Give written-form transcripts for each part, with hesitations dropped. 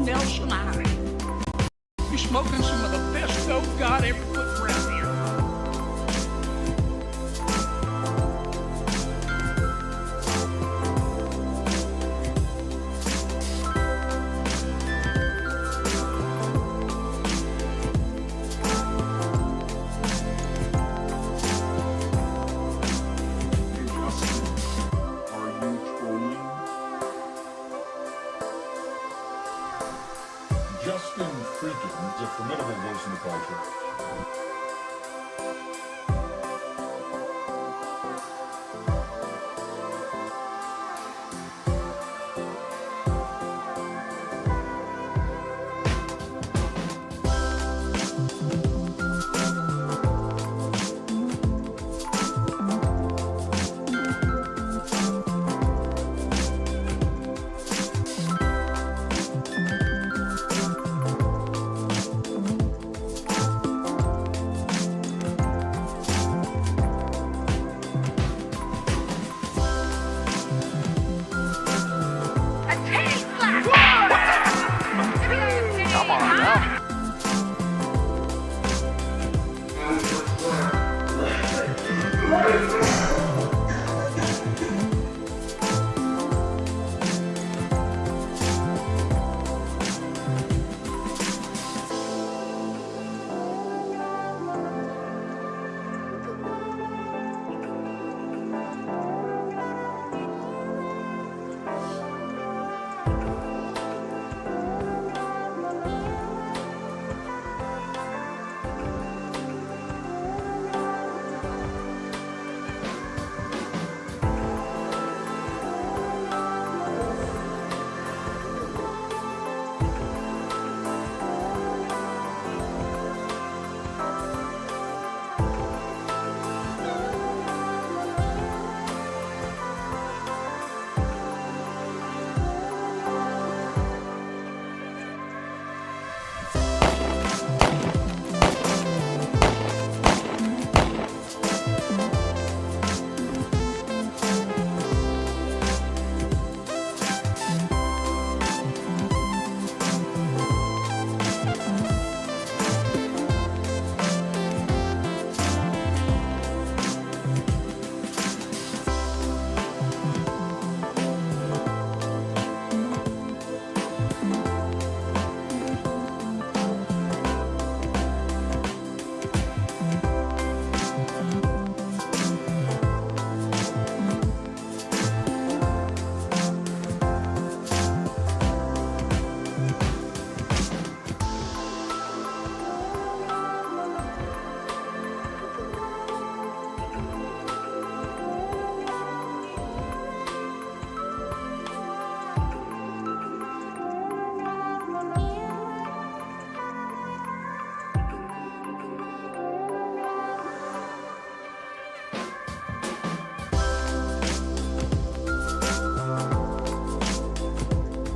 Nelson High. You're smoking some of the best dope God ever put around here. FREAKIN is a formidable voice in the culture.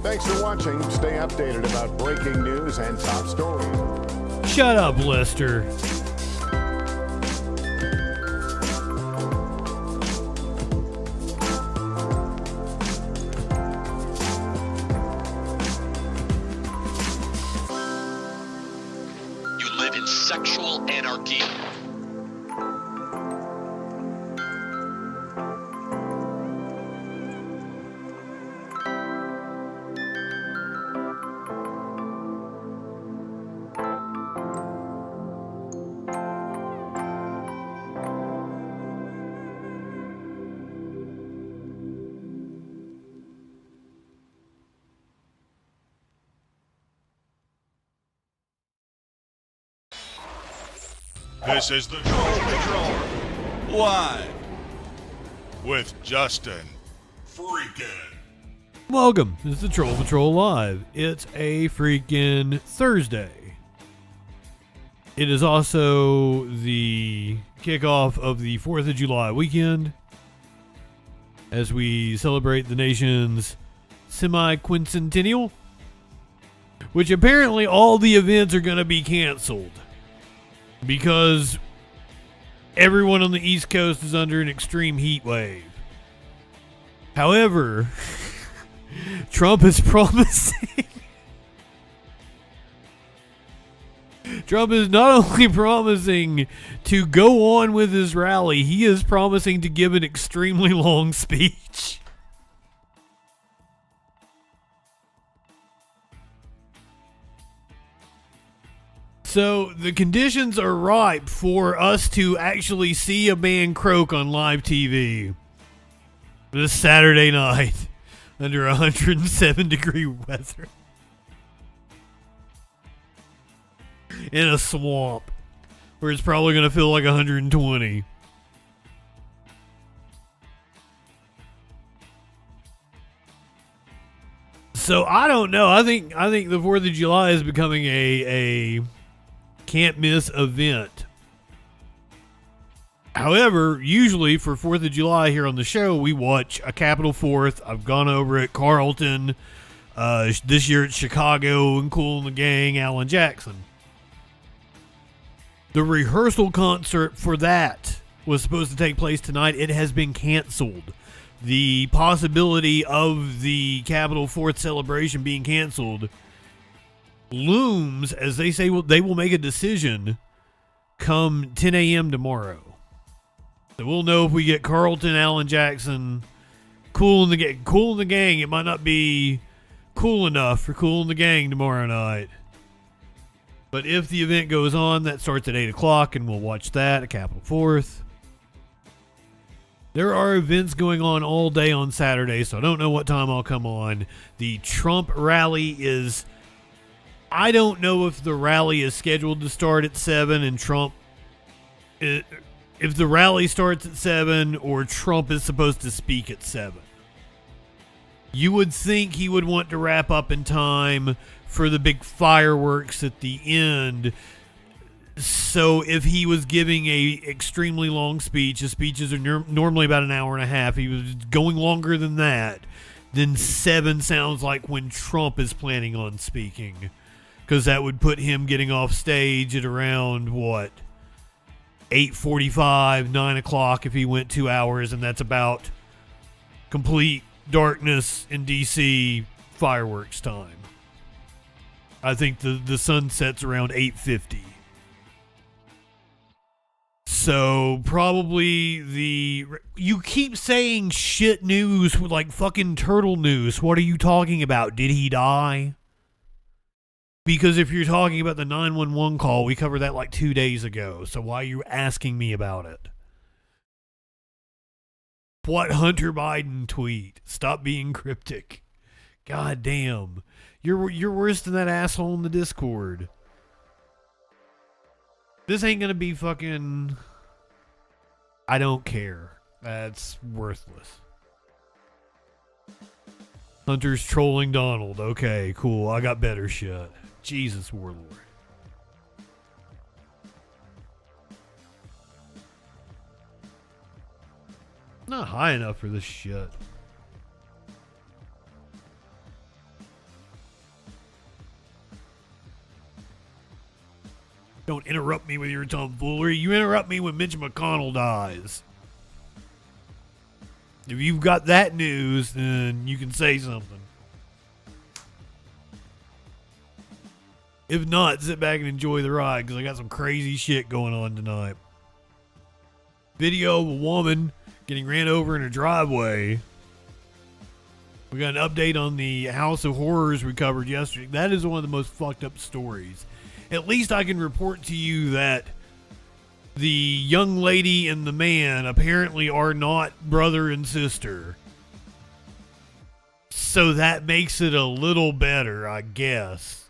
Thanks for watching. Stay updated about breaking news and top stories. Shut up, Lester. You live in sexual anarchy. This is the Troll Patrol, live with Justin FREAKIN. Welcome. This is the Troll Patrol Live. It's a freaking Thursday. It is also the kickoff of the 4th of July weekend as we celebrate the nation's semi-quincentennial, which apparently all the events are going to be canceled because everyone on the East Coast is under an extreme heat wave. However, Trump is promising Trump is not only promising to go on with his rally, he is promising to give an extremely long speech. So the conditions are ripe for us to actually see a man croak on live TV this Saturday night under 107-degree weather in a swamp where it's probably going to feel like 120. So I don't know. I think the 4th of July is becoming a can't miss event. However, usually for 4th of July here on the show, we watch a Capitol 4th. I've gone over at Carlton. This year it's Chicago and Kool and the Gang, Alan Jackson. The rehearsal concert for that was supposed to take place tonight. It has been canceled. The possibility of the Capitol 4th celebration being canceled looms, as they say they will make a decision come 10 a.m. tomorrow. So we'll know if we get Carlton, Alan Jackson, Kool and the Gang. It might not be cool enough for Kool and the Gang tomorrow night. But if the event goes on, that starts at 8 o'clock, and we'll watch that at Capitol 4th. There are events going on all day on Saturday, so I don't know what time I'll come on. The Trump rally is... I don't know if the rally is scheduled to start at 7 and Trump... If the rally starts at 7 or Trump is supposed to speak at 7. You would think he would want to wrap up in time for the big fireworks at the end. So if he was giving a extremely long speech, his speeches are normally about an hour and a half. He was going longer than that. Then 7 sounds like when Trump is planning on speaking. Because that would put him getting off stage at around, 8:45, 9 o'clock if he went 2 hours. And that's about complete darkness in D.C. fireworks time. I think the sun sets around 8:50. So probably you keep saying shit news like fucking turtle news. What are you talking about? Did he die? Because if you're talking about the 911 call, we covered that like 2 days ago. So why are you asking me about it? What Hunter Biden tweet? Stop being cryptic. God damn. You're worse than that asshole in the Discord. This ain't gonna be fucking... I don't care. That's worthless. Hunter's trolling Donald. Okay, cool. I got better shit. Jesus, Warlord. Not high enough for this shit. Don't interrupt me with your tomfoolery. You interrupt me when Mitch McConnell dies. If you've got that news, then you can say something. If not, sit back and enjoy the ride, because I got some crazy shit going on tonight. Video of a woman getting ran over in a driveway. We got an update on the House of Horrors we covered yesterday. That is one of the most fucked up stories. At least I can report to you that the young lady and the man apparently are not brother and sister. So that makes it a little better, I guess.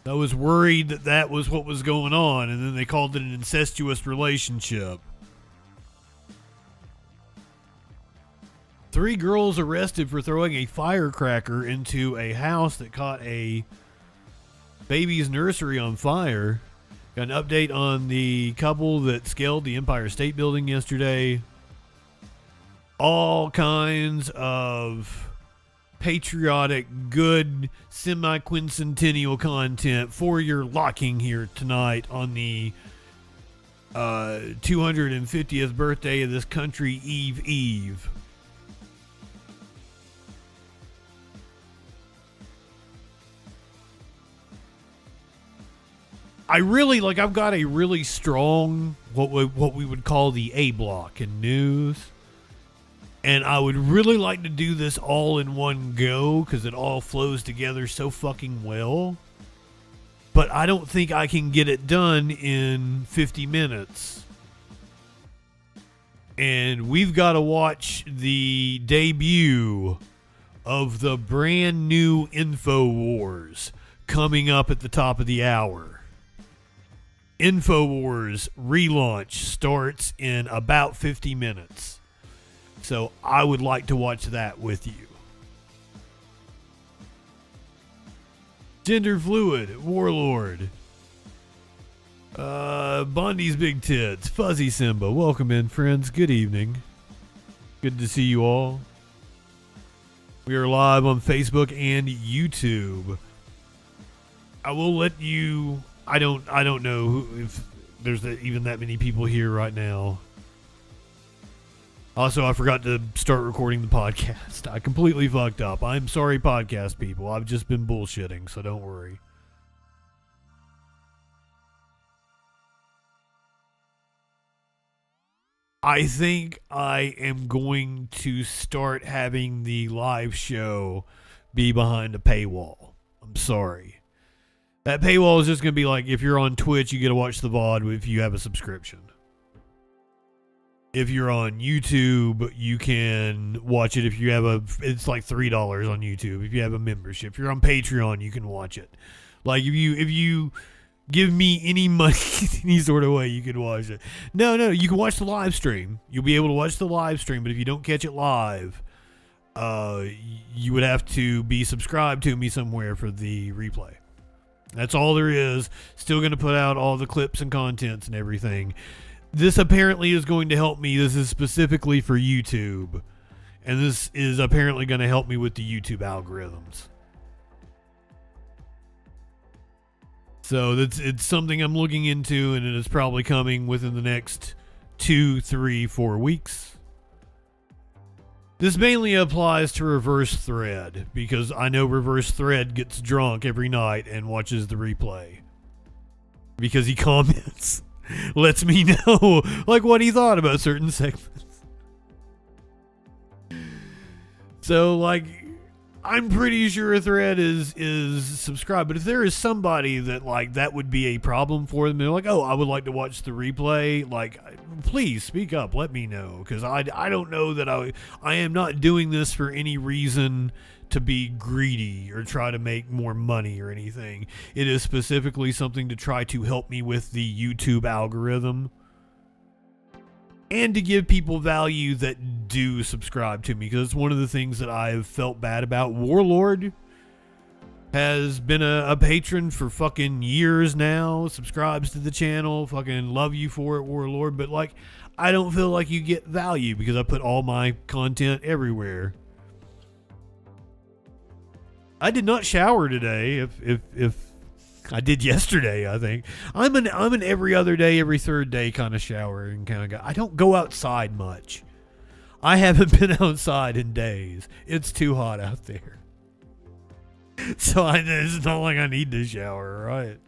I was worried that that was what was going on, and then they called it an incestuous relationship. 3 girls arrested for throwing a firecracker into a house that caught a baby's nursery on fire. Got an update on the couple that scaled the Empire State Building yesterday. All kinds of patriotic, good, semi-quincentennial content for your locking here tonight on the 250th birthday of this country, Eve. I really like. I've got a really strong what we would call the A block in news, and I would really like to do this all in one go because it all flows together so fucking well. But I don't think I can get it done in 50 minutes. And we've got to watch the debut of the brand new InfoWars coming up at the top of the hour. InfoWars relaunch starts in about 50 minutes. So I would like to watch that with you. Gender Fluid, Warlord. Bondi's Big Tits, Fuzzy Simba. Welcome in, friends. Good evening. Good to see you all. We are live on Facebook and YouTube. I will let you... I don't know if there's even that many people here right now. Also, I forgot to start recording the podcast. I completely fucked up. I'm sorry, podcast people. I've just been bullshitting, so don't worry. I think I am going to start having the live show be behind a paywall. I'm sorry. That paywall is just going to be like, if you're on Twitch, you get to watch the VOD if you have a subscription. If you're on YouTube, you can watch it if you have it's like $3 on YouTube if you have a membership. If you're on Patreon, you can watch it. Like, if you give me any money any sort of way, you can watch it. No, you can watch the live stream. You'll be able to watch the live stream, but if you don't catch it live, you would have to be subscribed to me somewhere for the replay. That's all there is. Still going to put out all the clips and contents and everything. This apparently is going to help me. This is specifically for YouTube. And this is apparently going to help me with the YouTube algorithms. So it's something I'm looking into, and it is probably coming within the next 2, 3, 4 weeks. This mainly applies to Reverse Thread, because I know Reverse Thread gets drunk every night and watches the replay. Because he comments, lets me know like what he thought about certain segments. So like, I'm pretty sure Thread is subscribed, but if there is somebody that like that would be a problem for them, they're like, oh, I would like to watch the replay, like, please speak up, let me know, because I don't know that I am not doing this for any reason to be greedy or try to make more money or anything. It is specifically something to try to help me with the YouTube algorithm and to give people value that do subscribe to me, because it's one of the things that I've felt bad about. Warlord has been a patron for fucking years now, subscribes to the channel, fucking love you for it, Warlord, but like, I don't feel like you get value because I put all my content everywhere. I did not shower today, if I did yesterday, I think. I'm an every other day, every third day kind of showering kind of guy. I don't go outside much. I haven't been outside in days. It's too hot out there. So it's not like I need to shower, right?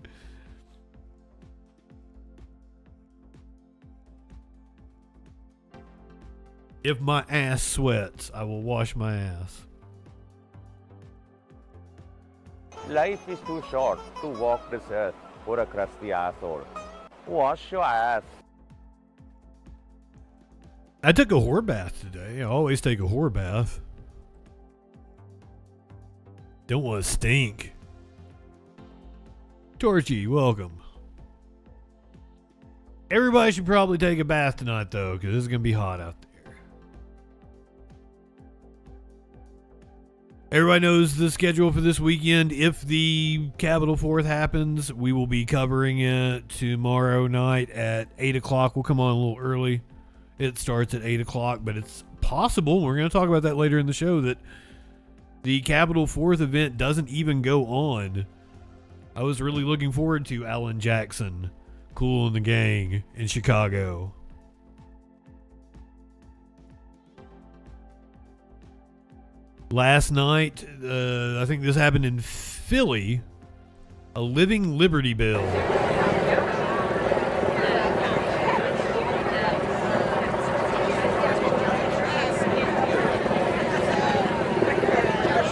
If my ass sweats, I will wash my ass. Life is too short to walk this earth for a crusty asshole. Wash your ass. I took a whore bath today. I always take a whore bath. Don't want to stink. Torchy, welcome. Everybody should probably take a bath tonight, though, because it's going to be hot out there. Everybody knows the schedule for this weekend. If the Capitol 4th happens, we will be covering it tomorrow night at 8 o'clock. We'll come on a little early. It starts at 8 o'clock, but it's possible, we're going to talk about that later in the show, that the Capitol 4th event doesn't even go on. I was really looking forward to Alan Jackson, Kool and the Gang in Chicago. Last night, I think this happened in Philly, a Living Liberty Bill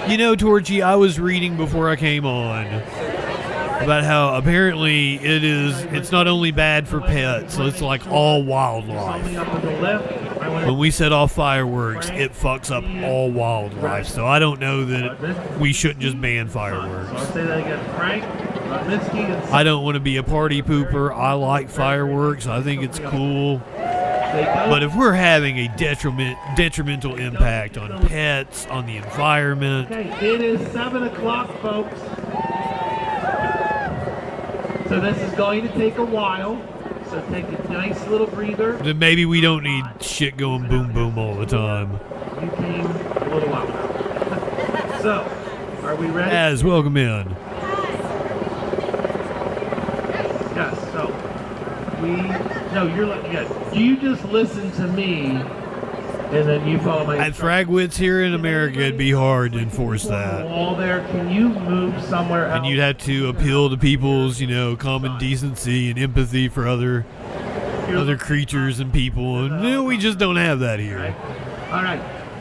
You know, Torchy, I was reading before I came on about how apparently it's not only bad for pets, it's like all wildlife. When we set off fireworks, it fucks up all wildlife. So I don't know that we shouldn't just ban fireworks. I'll say that again. Frank, Minsky, and I don't want to be a party pooper. I like fireworks. I think it's cool. But if we're having a detrimental impact on pets, on the environment. Okay, it is 7 o'clock, folks. So this is going to take a while. So take a nice little breather. Then maybe we don't need shit going boom boom all the time. You came a little while ago. So, are we ready? Az, welcome in. Yes, so you just listen to me and then you follow my At Fragwitz here in America, it'd be hard to enforce that. wall there. Can you move somewhere else? And you'd have to appeal to people's, common decency and empathy for other creatures and people. And we just don't have that here. All right.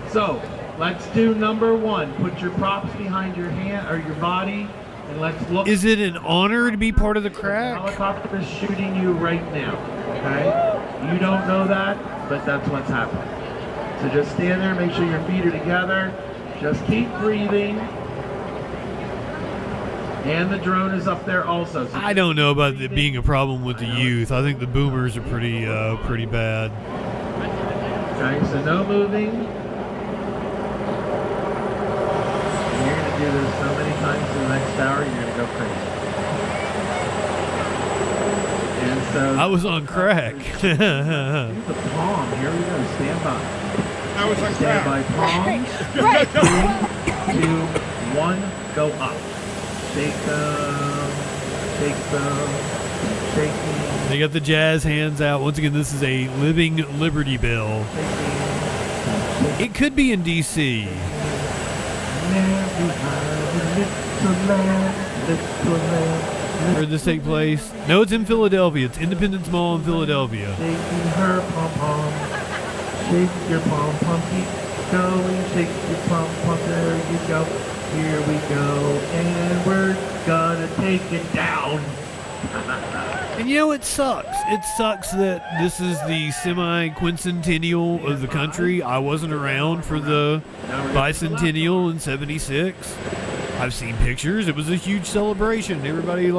So let's do number 1. Put your props behind your hand or your body, and let's look. Is it an honor to be part of the crack? Helicopter is shooting you right now. Okay. You don't know that, but that's what's happening. So just stand there. Make sure your feet are together. Just keep breathing. And the drone is up there also. So I don't know about it being a problem with the youth. I think the boomers are pretty bad. Okay, so no moving. And you're going to do this so many times in the next hour, you're going to go crazy. And so I was on crack. do the palm. Here we go. Stand by. I was on Stand crack. by palms. 3, 2, 1, go up. Shake them, shaking. They got the jazz hands out. Once again, this is a living Liberty Bell. It could be in D.C. Where did this take place? No, it's in Philadelphia. It's Independence Mall in Philadelphia. Shaking her pom-pom. Shake your pom-pom. Keep going. Shake your pom-pom. There you go. Here we go. And we're gonna take it down. And it sucks. It sucks that this is the semi-quincentennial of the country. I wasn't around for the bicentennial in '76. I've seen pictures. It was a huge celebration. Everybody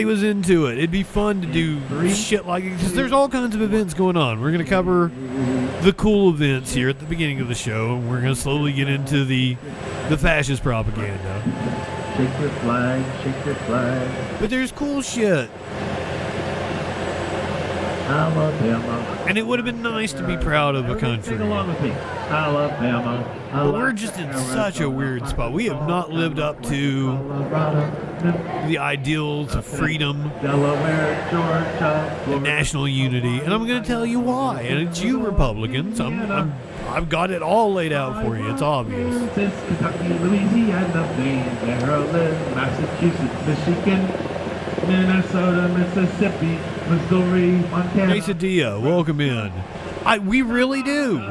was into it. It'd be fun to do shit like it because there's all kinds of events going on. We're going to cover the cool events here at the beginning of the show, and we're going to slowly get into the fascist propaganda. Shake your flag, shake your flag. But there's cool shit. Alabama. And it would have been nice to be proud of a country. Sing along with me. Alabama. But we're just in such a weird spot. We have not lived up to the ideals of freedom Delaware, Georgia, and national unity. And I'm going to tell you why. And it's you Republicans. I've got it all laid out for you. It's obvious. Kentucky, Louisiana, Maine, Maryland, Massachusetts, Michigan, Minnesota, Mississippi, Missouri, Montana. Quesadilla, welcome in. We really do.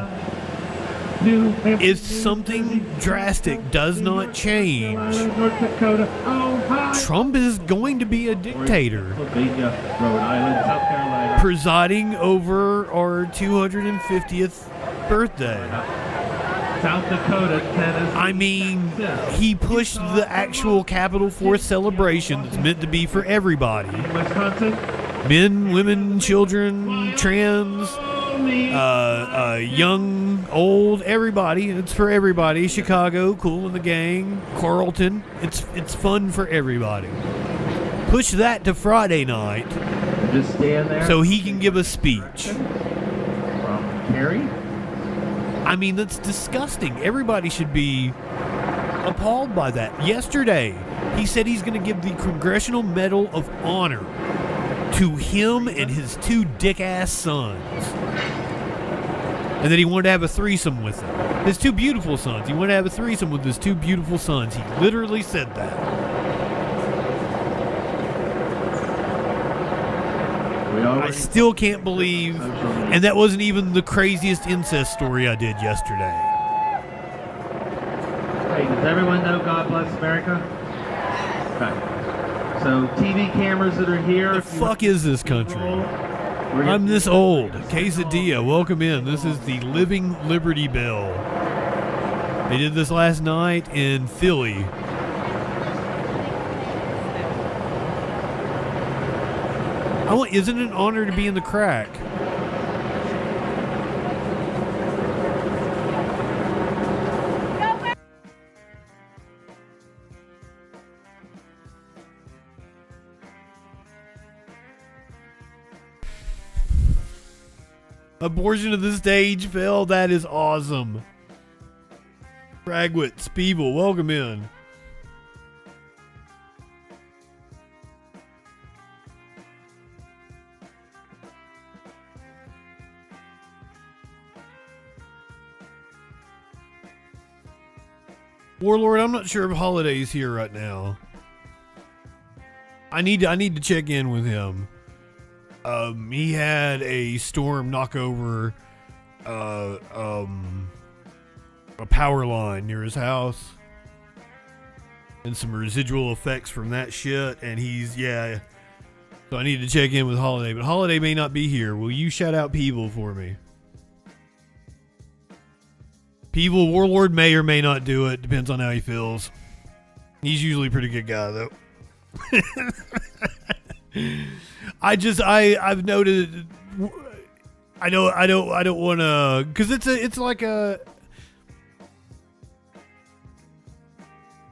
If something drastic does not change, North Dakota, Ohio, Trump is going to be a dictator, Pennsylvania, Rhode Island, South Carolina, presiding over our 250th birthday. South Dakota, Tennessee. I mean, he pushed the actual Capitol 4th celebration that's meant to be for everybody. Wisconsin, Men, women, children, trans, young, old, everybody. It's for everybody. Chicago, Cool and the Gang, Carlton. It's fun for everybody. Push that to Friday night just stand there. so he can give a speech. From Kerry. I mean, that's disgusting. Everybody should be appalled by that. Yesterday, he said he's going to give the Congressional Medal of Honor to him and his 2 dick-ass sons. And that he wanted to have a threesome with them. His 2 beautiful sons. He wanted to have a threesome with his 2 beautiful sons. He literally said that. I still can't believe, and that wasn't even the craziest incest story I did yesterday. Hey, does everyone know God Bless America? Okay. So TV cameras that are here. The fuck is this country? I'm this old. Quesadilla, welcome in. This is the Living Liberty Bell. They did this last night in Philly. Isn't it an honor to be in the crack? Abortion of the stage, Phil. That is awesome. Fragwit, Speeble, welcome in. Warlord, I'm not sure if Holiday's here right now. I need to check in with him. He had a storm knock over a power line near his house, and some residual effects from that shit. And so I need to check in with Holiday, but Holiday may not be here. Will you shout out Peeble for me? Peeble, Warlord may or may not do it. Depends on how he feels. He's usually a pretty good guy, though. I've noted. I don't want to, because it's like a.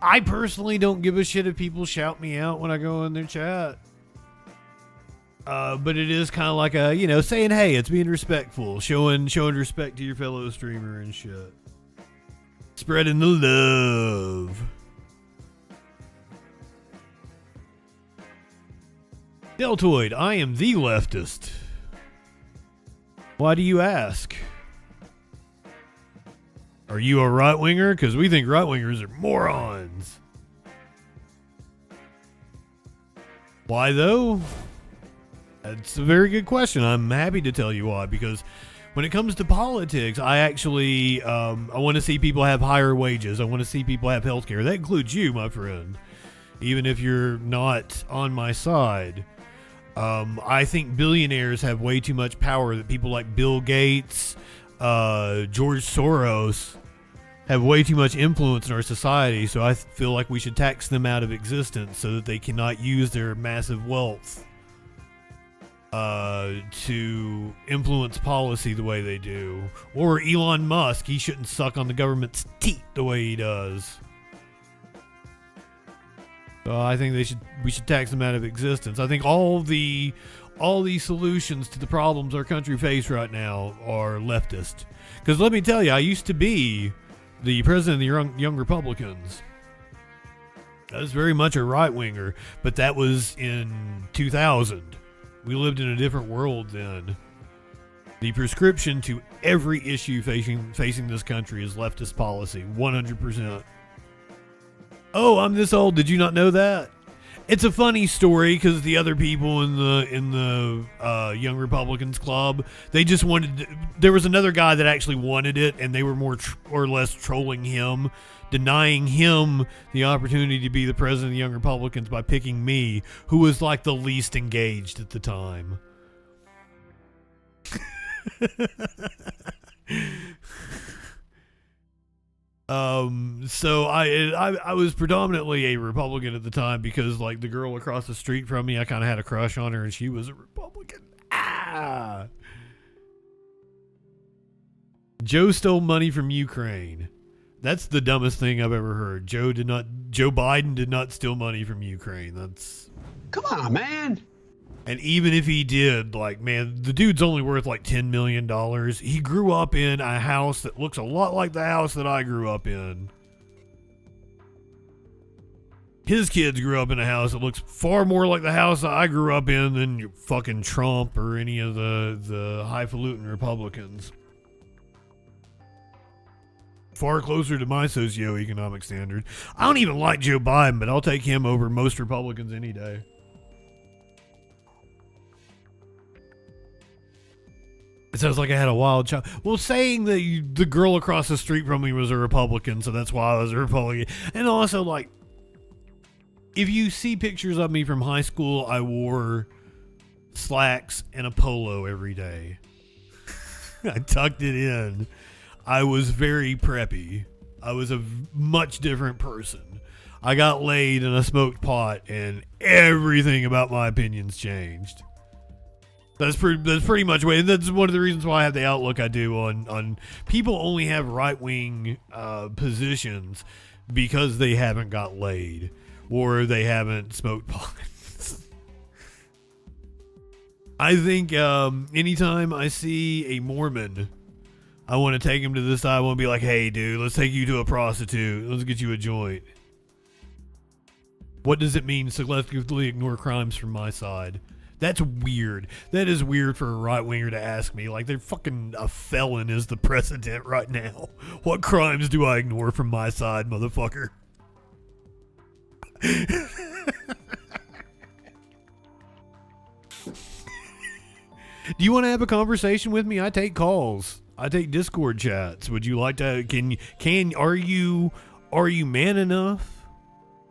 I personally don't give a shit if people shout me out when I go in their chat. But it is kind of like a, saying, hey, it's being respectful, showing respect to your fellow streamer and shit. Spreading the love. Deltoid, I am the leftist. Why do you ask? Are you a right-winger? Because we think right-wingers are morons. Why, though? That's a very good question. I'm happy to tell you why. Because when it comes to politics, I actually I want to see people have higher wages. I want to see people have health care. That includes you, my friend. Even if you're not on my side. I think billionaires have way too much power, that people like Bill Gates, George Soros have way too much influence in our society, so I feel like we should tax them out of existence so that they cannot use their massive wealth to influence policy the way they do. Or Elon Musk, he shouldn't suck on the government's teeth the way he does. So I think we should tax them out of existence. I think all the solutions to the problems our country face right now are leftist. Because let me tell you, I used to be the president of the Young Republicans. I was very much a right-winger, but that was in 2000. We lived in a different world then. The prescription to every issue facing this country is leftist policy, 100%. Oh, I'm this old. Did you not know that? It's a funny story because the other people in the Young Republicans Club, they just wanted. There was another guy that actually wanted it, and they were more or less trolling him, denying him the opportunity to be the president of the Young Republicans by picking me, who was like the least engaged at the time. So I was predominantly a Republican at the time because, like, the girl across the street from me, I kind of had a crush on her, and she was a Republican. Joe stole money from Ukraine. That's the dumbest thing I've ever heard. Joe Biden did not steal money from Ukraine. Come on, man. And even if he did, like, man, the dude's only worth like $10 million. He grew up in a house that looks a lot like the house that I grew up in. His kids grew up in a house that looks far more like the house that I grew up in than fucking Trump or any of the highfalutin Republicans. Far closer to my socioeconomic standard. I don't even like Joe Biden, but I'll take him over most Republicans any day. sounds like I had a wild child. Well, saying that the girl across the street from me was a Republican, so that's why I was a Republican. And also, like, if you see pictures of me from high school, I wore slacks and a polo every day. I tucked it in. I was very preppy. I was a much different person. I got laid and I smoked pot, and everything about my opinions changed. That's pretty much way. That's one of the reasons why I have the outlook I do on people only have right wing positions because they haven't got laid or they haven't smoked pot. I think anytime I see a Mormon, I want to take him to the side. I want to be like, hey, dude, let's take you to a prostitute. Let's get you a joint. What does it mean to selectively ignore crimes from my side? That's weird. That is weird for a right-winger to ask me. Like, they're fucking a felon is the precedent right now. What crimes do I ignore from my side, motherfucker? Do you want to have a conversation with me? I take calls. I take Discord chats. Would you like to? Are you man enough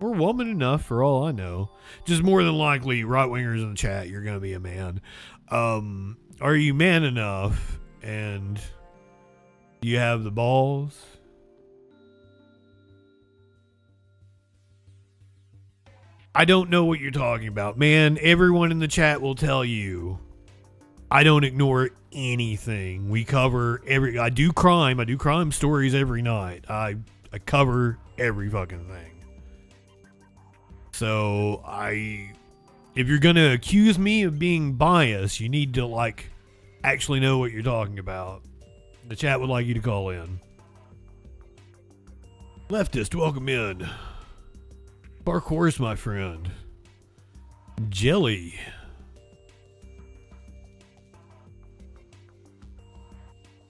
or woman enough? For all I know, just more than likely, right wingers in the chat, you're gonna be a man. Are you man enough? And do you have the balls? I don't know what you're talking about, man. Everyone in the chat will tell you. I don't ignore anything. We cover I do crime stories every night. I cover every fucking thing. So if you're gonna accuse me of being biased, you need to like actually know what you're talking about. The chat would like you to call in. Leftist, welcome in. Dark Horse, my friend. Jelly.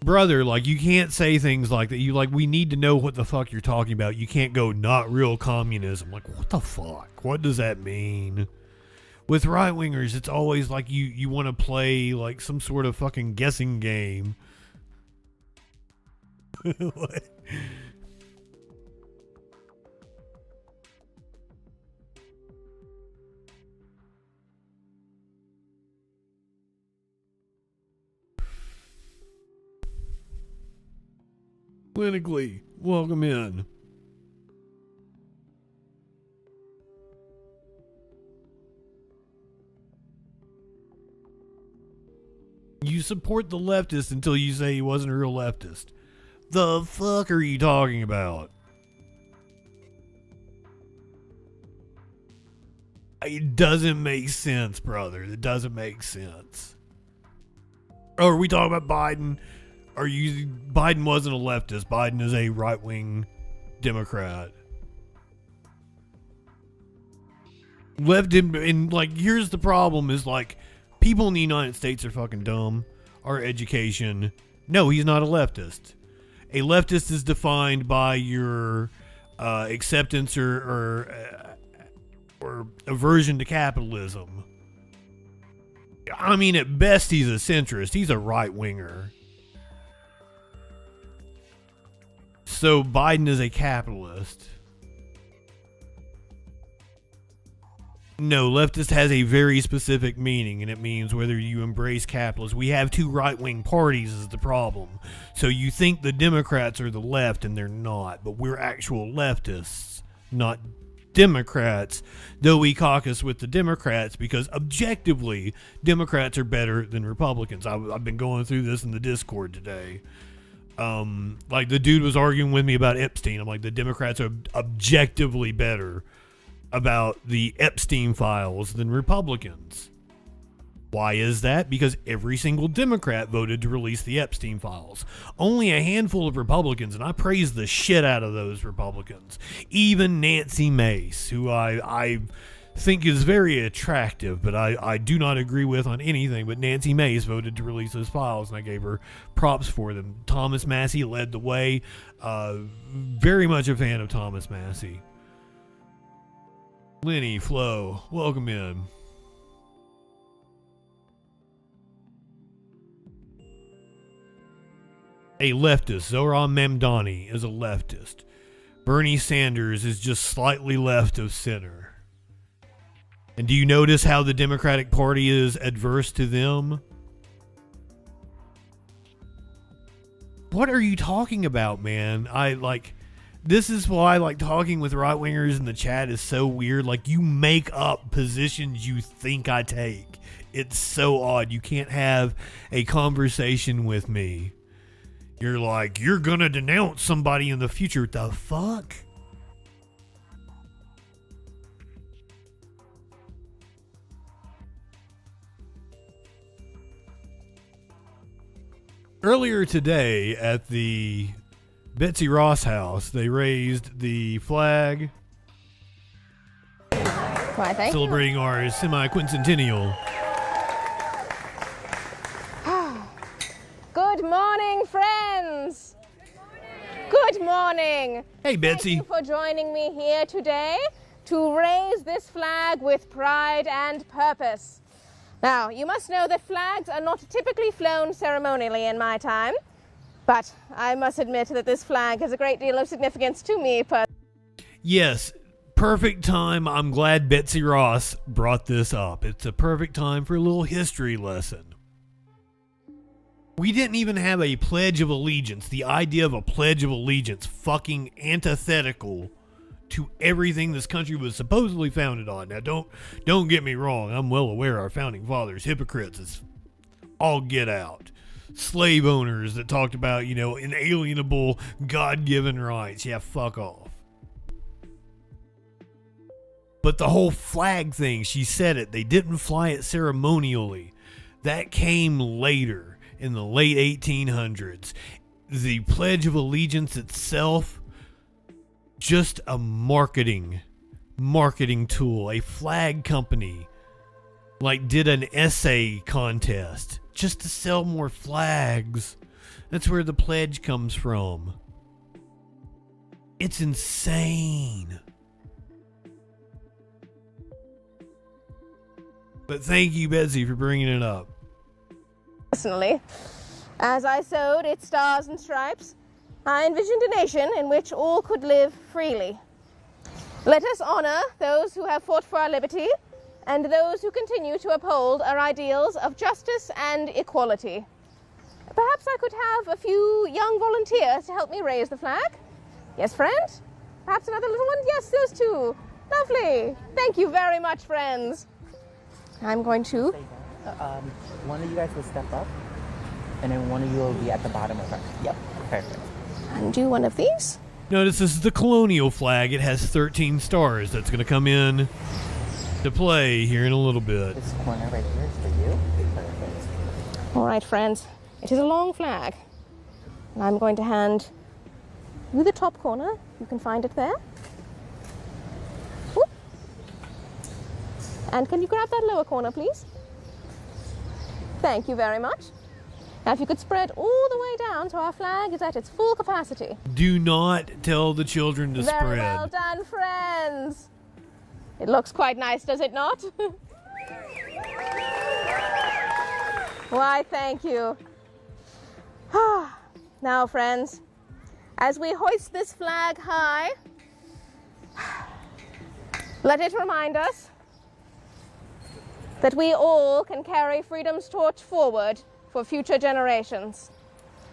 Brother, like, you can't say things like that. We need to know what the fuck you're talking about. You can't go, not real communism. Like, what the fuck? What does that mean? With right-wingers, it's always like you want to play, like, some sort of fucking guessing game. What? Clinically, welcome in. You support the leftist until you say he wasn't a real leftist. The fuck are you talking about? It doesn't make sense, brother. It doesn't make sense. Oh, are we talking about Biden? Biden wasn't a leftist. Biden is a right-wing Democrat. Here's the problem is, like, people in the United States are fucking dumb. Our education. No, he's not a leftist. A leftist is defined by your acceptance or aversion to capitalism. I mean, at best, he's a centrist. He's a right-winger. So Biden is a capitalist. No, leftist has a very specific meaning, and it means whether you embrace capitalism. We have two right-wing parties is the problem. So you think the Democrats are the left, and they're not. But we're actual leftists, not Democrats, though we caucus with the Democrats because objectively, Democrats are better than Republicans. I've been going through this in the Discord today. Like the dude was arguing with me about Epstein. I'm like, the Democrats are objectively better about the Epstein files than Republicans. Why is that? Because every single Democrat voted to release the Epstein files. Only a handful of Republicans, and I praise the shit out of those Republicans. Even Nancy Mace, who I think is very attractive, but I do not agree with on anything, but Nancy Mace voted to release those files, and I gave her props for them. Thomas Massie led the way. Very much a fan of Thomas Massie. Lenny, Flo, welcome in. a leftist. Zohran Mamdani is a leftist. Bernie Sanders is just slightly left of center. And do you notice how the Democratic Party is adverse to them? What are you talking about, man? This is why, talking with right-wingers in the chat is so weird. You make up positions you think I take. It's so odd. You can't have a conversation with me. You're like, you're gonna denounce somebody in the future. The fuck? Earlier today at the Betsy Ross house, they raised the flag Why, thank celebrating our semi-quincentennial. Good morning, friends. Good morning. Hey, Betsy. Thank you for joining me here today to raise this flag with pride and purpose. Now, you must know that flags are not typically flown ceremonially in my time, but I must admit that this flag has a great deal of significance to me personally. Yes, perfect time. I'm glad Betsy Ross brought this up. It's a perfect time for a little history lesson. We didn't even have a Pledge of Allegiance. The idea of a Pledge of Allegiance, fucking antithetical to everything this country was supposedly founded on. Now, don't get me wrong. I'm well aware our founding fathers, hypocrites, is all get out. Slave owners that talked about, inalienable, God-given rights. Yeah, fuck off. But the whole flag thing, she said it. They didn't fly it ceremonially. That came later. In the late 1800s, the Pledge of Allegiance itself, just a marketing tool. A flag company did an essay contest just to sell more flags. That's where the pledge comes from. It's insane. But thank you, Betsy, for bringing it up. Personally, as I sewed its stars and stripes, I envisioned a nation in which all could live freely. Let us honor those who have fought for our liberty and those who continue to uphold our ideals of justice and equality. Perhaps I could have a few young volunteers to help me raise the flag. Yes, friend? Perhaps another little one? Yes, those two. Lovely. Thank you very much, friends. I'm going to... one of you guys will step up, and then one of you will be at the bottom of her. Yep, perfect. And do one of these. Notice this is the colonial flag. It has 13 stars. That's going to come in to play here in a little bit. This corner right here is for you. Perfect. All right, friends. It is a long flag. And I'm going to hand you the top corner. You can find it there. Whoop. And can you grab that lower corner, please? Thank you very much. Now, if you could spread all the way down so our flag is at its full capacity. Do not tell the children to spread. Very well done, friends. It looks quite nice, does it not? Why, thank you. Now, friends, as we hoist this flag high, let it remind us that we all can carry freedom's torch forward for future generations.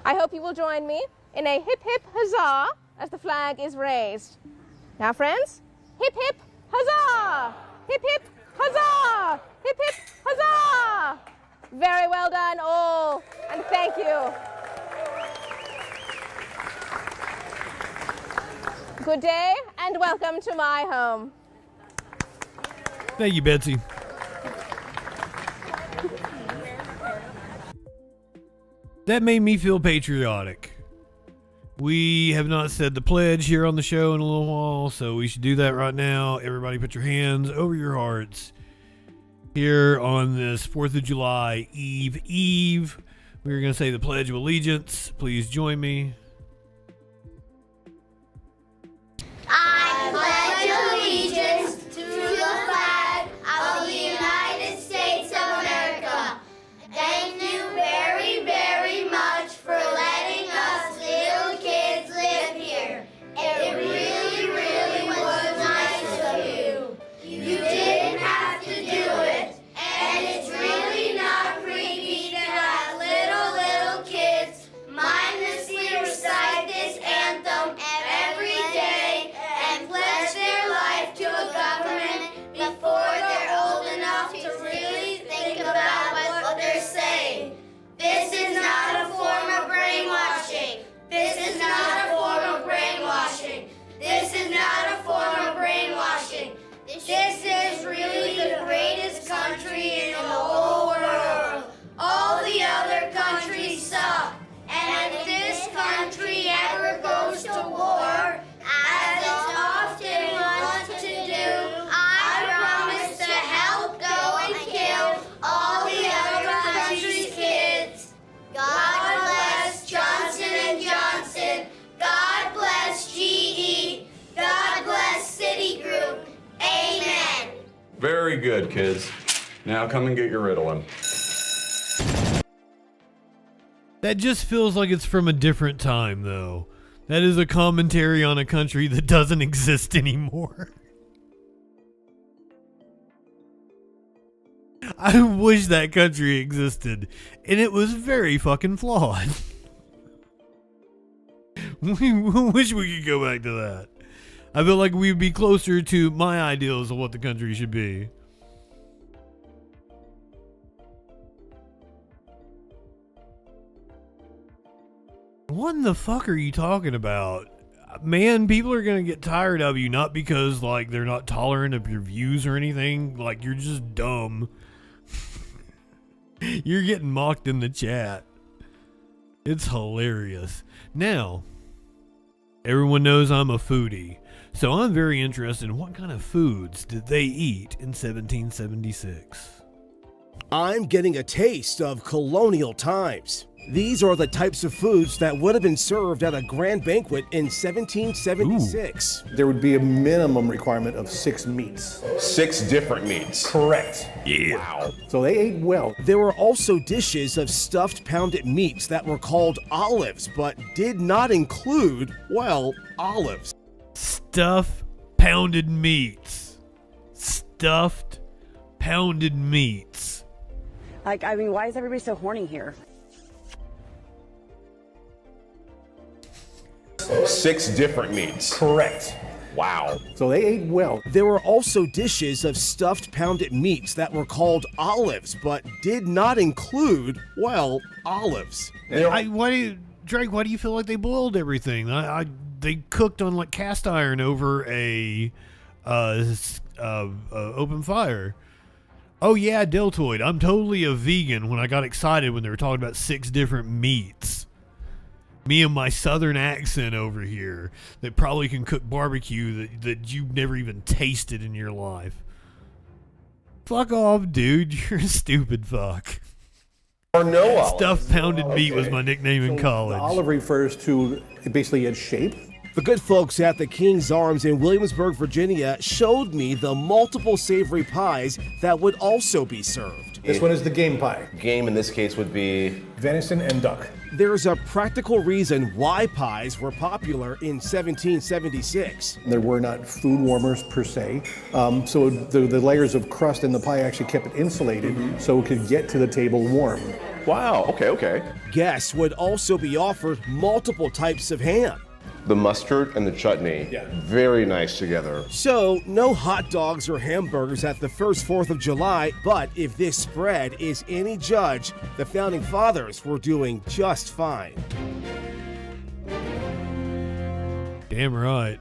I hope you will join me in a hip hip huzzah as the flag is raised. Now, friends, hip hip huzzah! Hip hip huzzah! Hip hip huzzah! Very well done all, and thank you. Good day and welcome to my home. Thank you, Betsy. That made me feel patriotic. We have not said the pledge here on the show in a little while, so we should do that right now. Everybody put your hands over your hearts. Here on this 4th of July Eve, we're going to say the Pledge of Allegiance. Please join me. I pledge allegiance to the flag of the United States of America. Thank you very, very much for letting us good, kids. Now come and get your Ritalin. That just feels like it's from a different time, though. That is a commentary on a country that doesn't exist anymore. I wish that country existed, and it was very fucking flawed. We wish we could go back to that. I feel like we'd be closer to my ideals of what the country should be. What in the fuck are you talking about? Man, people are gonna get tired of you, not because, like, they're not tolerant of your views or anything. Like, you're just dumb. You're getting mocked in the chat. It's hilarious. Now, everyone knows I'm a foodie, so I'm very interested in what kind of foods did they eat in 1776. I'm getting a taste of colonial times. These are the types of foods that would have been served at a grand banquet in 1776. There would be a minimum requirement of 6 meats. 6 different meats. Correct. Yeah. Wow. So they ate well. There were also dishes of stuffed pounded meats that were called olives, but did not include, well, olives. Stuffed pounded meats. Stuffed pounded meats. Like, I mean, why is everybody so horny here? 6 different meats. Correct. Wow. So they ate well. There were also dishes of stuffed pounded meats that were called olives, but did not include, well, olives. Drake, why do you feel like they boiled everything? They cooked on like cast iron over a open fire. Oh yeah, deltoid. I'm totally a vegan when I got excited when they were talking about 6 different meats. Me and my southern accent over here that probably can cook barbecue that you've never even tasted in your life. Fuck off, dude. You're a stupid fuck. Or no olives. Stuffed pounded meat was my nickname in college. The olive refers to basically its shape. The good folks at the King's Arms in Williamsburg, Virginia showed me the multiple savory pies that would also be served. This one is the game pie. Game in this case would be venison and duck. There's a practical reason why pies were popular in 1776. There were not food warmers per se, so the layers of crust in the pie actually kept it insulated so it could get to the table warm. Wow, okay. Guests would also be offered multiple types of ham. The mustard and the chutney, very nice together. So, no hot dogs or hamburgers at the first 4th of July, but if this spread is any judge, the Founding Fathers were doing just fine. Damn right.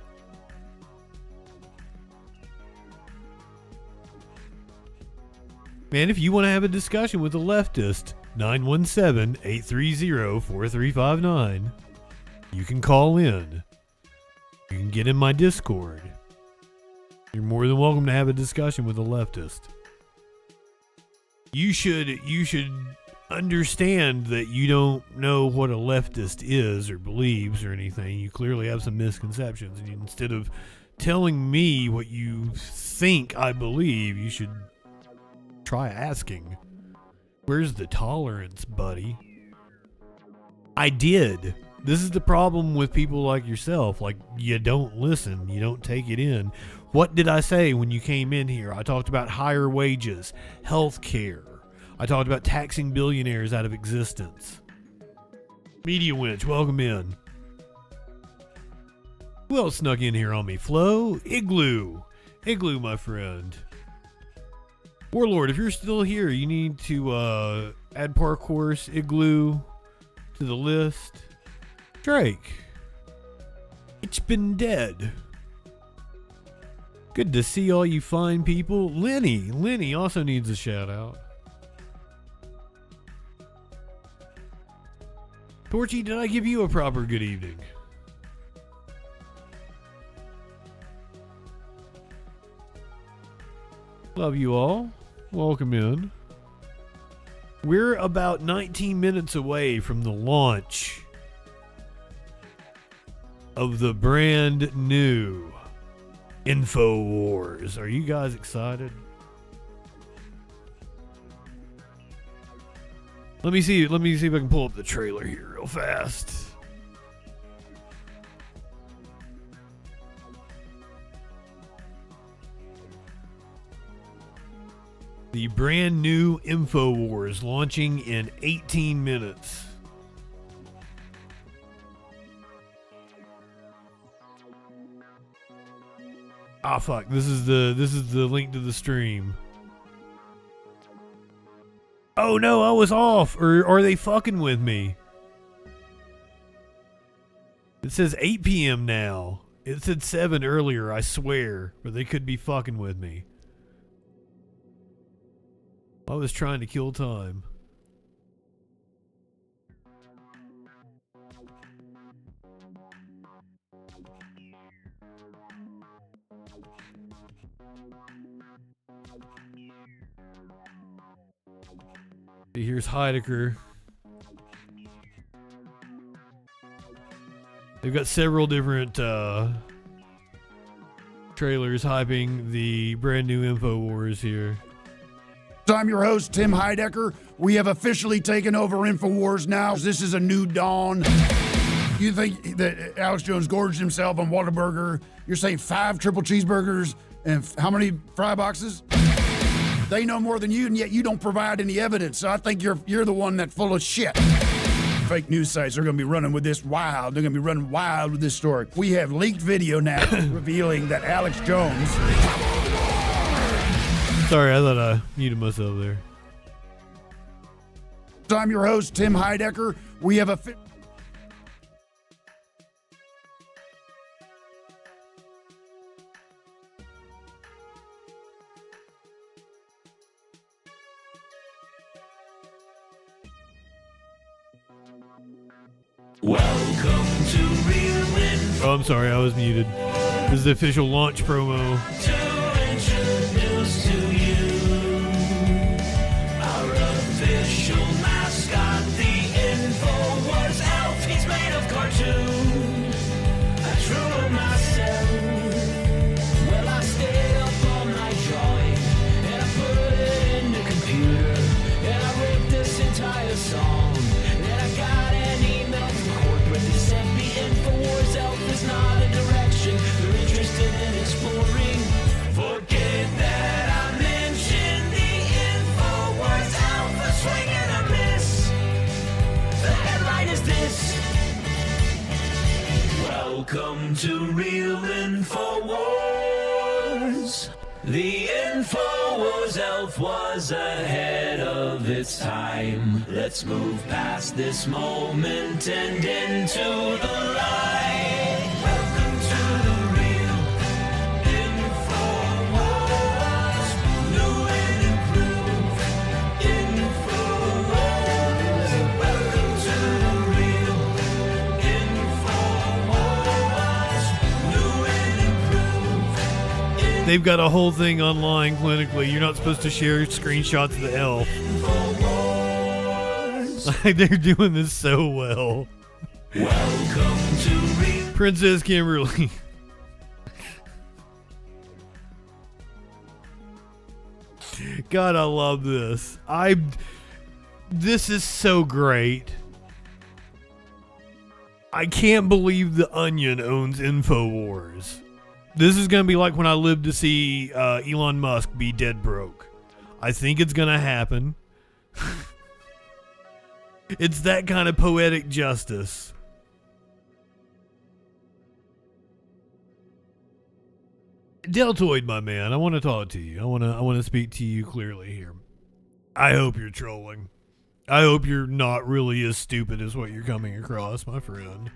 Man, if you want to have a discussion with a leftist, 917-830-4359. You can call in. You can get in my Discord. You're more than welcome to have a discussion with a leftist. You should understand that you don't know what a leftist is or believes or anything. You clearly have some misconceptions. And instead of telling me what you think I believe, you should try asking. Where's the tolerance, buddy? I did. This is the problem with people like yourself. Like, you don't listen. You don't take it in. What did I say when you came in here? I talked about higher wages, health care. I talked about taxing billionaires out of existence. Media Winch, welcome in. Who else snuck in here on me? Flo? Igloo, my friend. Warlord, if you're still here, you need to add Park Horse, Igloo to the list. Drake, it's been dead. Good to see all you fine people. Lenny also needs a shout out. Torchy, did I give you a proper good evening? Love you all. Welcome in. We're about 19 minutes away from the launch of the brand new InfoWars. Are you guys excited? Let me see if I can pull up the trailer here real fast. The brand new InfoWars launching in 18 minutes. Ah, fuck. This is the link to the stream. Oh no, I was off. Or are they fucking with me? It says 8 p.m. now. It said 7 earlier, I swear. But they could be fucking with me. I was trying to kill time. Here's Heidecker. They've got several different trailers hyping the brand new InfoWars here. I'm your host, Tim Heidecker. We have officially taken over InfoWars now. This is a new dawn. You think that Alex Jones gorged himself on Whataburger? You're saying 5 triple cheeseburgers and how many fry boxes? They know more than you, and yet you don't provide any evidence. So I think you're the one that's full of shit. Fake news sites are going to be running with this wild. They're going to be running wild with this story. We have leaked video now revealing that Alex Jones... Sorry, I thought I muted myself there. I'm your host, Tim Heidecker. We have a... Welcome to Real Info. Oh, I'm sorry, I was muted. This is the official launch promo. To introduce to you our official mascot, the InfoWars elf. He's made of cartoon. I drew him myself. Well, I stayed up all night drawing, and I put it in the computer, and I wrote this entire song. And I got an email from corporate that said the InfoWars elf is not a direction they're interested in exploring. Forget that I mentioned the InfoWars elf, a swing and a miss. The headline is this: welcome to Real InfoWars. The InfoWars elf was ahead of its time. Let's move past this moment and into the light. Welcome to the Real InfoWars. New and improved InfoWars. Welcome to the Real InfoWars. New and improved. They've got a whole thing online clinically. You're not supposed to share screenshots of the elf. They're doing this so well. Welcome to Princess Kimberly. God, I love this. This is so great. I can't believe the Onion owns InfoWars. This is going to be like when I lived to see Elon Musk be dead broke. I think it's going to happen. It's that kind of poetic justice. Deltoid, my man, I want to talk to you. I want to speak to you clearly here. I hope you're trolling. I hope you're not really as stupid as what you're coming across, my friend.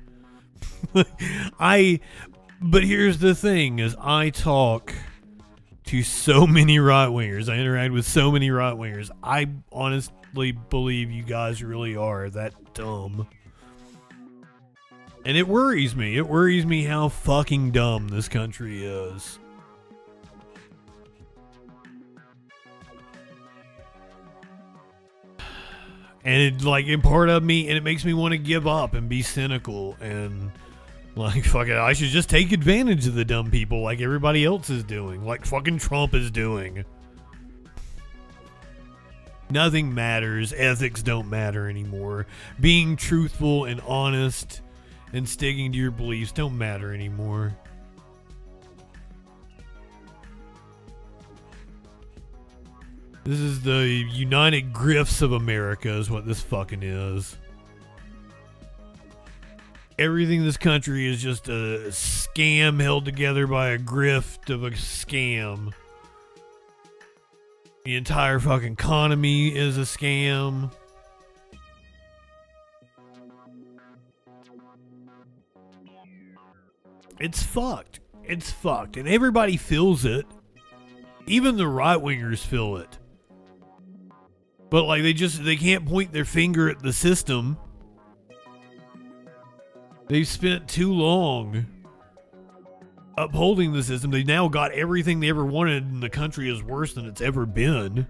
But here's the thing, is I talk to so many right-wingers. I interact with so many right-wingers. I honestly believe you guys really are that dumb. And it worries me. It worries me how fucking dumb this country is. And it part of me, and it makes me want to give up and be cynical and fuck it, I should just take advantage of the dumb people like everybody else is doing, like fucking Trump is doing. Nothing matters. Ethics don't matter anymore. Being truthful and honest and sticking to your beliefs don't matter anymore. This is the United Grifts of America is what this fucking is. Everything in this country is just a scam held together by a grift of a scam. The entire fucking economy is a scam. It's fucked. It's fucked. And everybody feels it. Even the right-wingers feel it. But like they can't point their finger at the system. They've spent too long upholding the system. They now got everything they ever wanted, and the country is worse than it's ever been.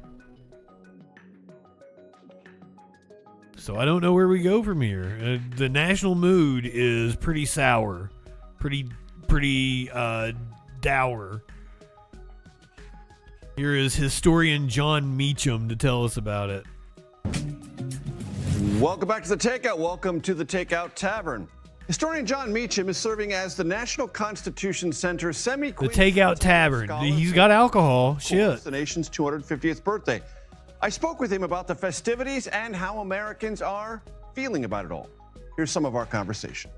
So I don't know where we go from here. The national mood is pretty sour, pretty dour. Here is historian John Meacham to tell us about it. Welcome back to The Takeout. Welcome to The Takeout Tavern. Historian John Meacham is serving as the National Constitution Center The Takeout Tavern. He's got alcohol. Shit. The nation's 250th birthday. I spoke with him about the festivities and how Americans are feeling about it all. Here's some of our conversation.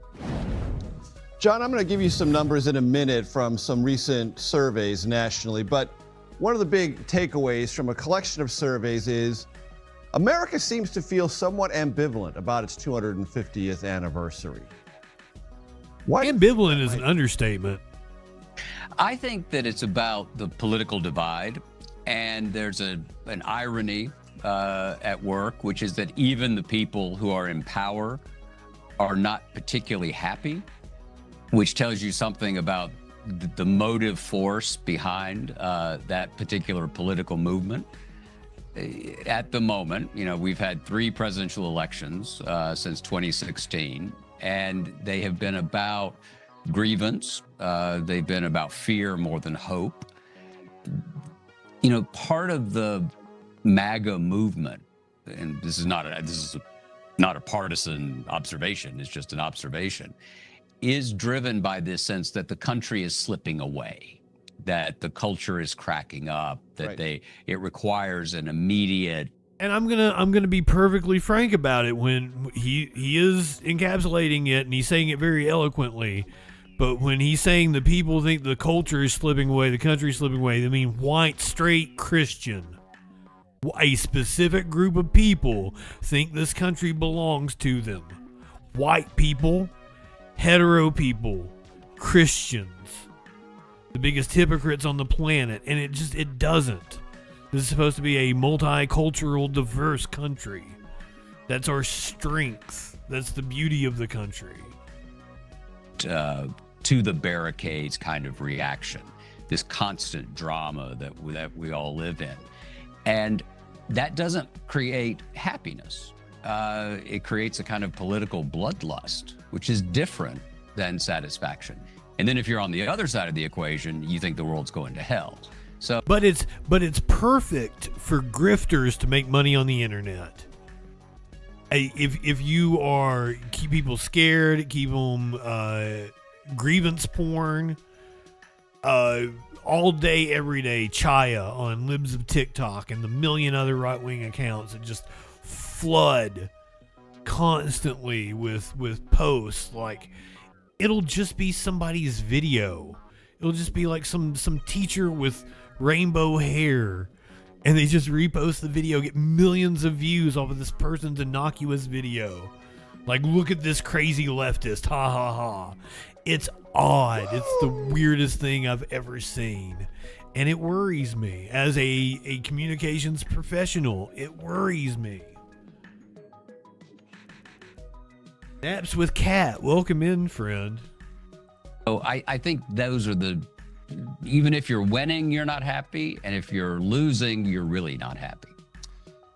John, I'm going to give you some numbers in a minute from some recent surveys nationally, but one of the big takeaways from a collection of surveys is America seems to feel somewhat ambivalent about its 250th anniversary. Why? Ambivalent is an understatement. I think that it's about the political divide, and there's an irony at work, which is that even the people who are in power are not particularly happy, which tells you something about the motive force behind that particular political movement. At the moment, you know, we've had 3 presidential elections since 2016, and they have been about grievance. They've been about fear more than hope. You know, part of the MAGA movement, and this is not a partisan observation, it's just an observation, is driven by this sense that the country is slipping away, that the culture is cracking up, that it requires an immediate. And I'm gonna be perfectly frank about it. When he is encapsulating it and he's saying it very eloquently, but when he's saying the people think the culture is slipping away, the country is slipping away, they mean white, straight Christian. A specific group of people think this country belongs to them. White people, hetero people, Christians. The biggest hypocrites on the planet, and it doesn't. This is supposed to be a multicultural, diverse country. That's our strength. That's the beauty of the country. To the barricades kind of reaction, this constant drama that we all live in. And that doesn't create happiness. It creates a kind of political bloodlust, which is different than satisfaction. And then if you're on the other side of the equation, you think the world's going to hell. So, but it's perfect for grifters to make money on the internet. If you are keep people scared, keep them grievance porn, all day, every day, Chaya on Libs of TikTok and the million other right-wing accounts that just flood constantly with posts like. It'll just be somebody's video. It'll just be like some teacher with rainbow hair, and they just repost the video, get millions of views off of this person's innocuous video. Like, look at this crazy leftist, ha ha ha. It's odd. It's the weirdest thing I've ever seen, and it worries me as a communications professional. It worries me. Naps with Cat, welcome in, friend. So I think those are even if you're winning, you're not happy. And if you're losing, you're really not happy.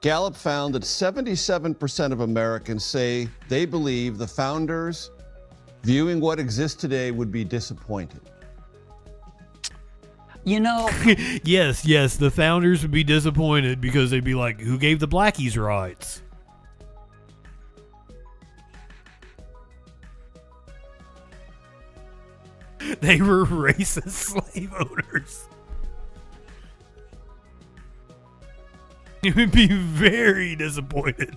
Gallup found that 77% of Americans say they believe the founders, viewing what exists today, would be disappointed. You know, yes, the founders would be disappointed because they'd be like, who gave the blackies rights? They were racist slave owners. He would be very disappointed.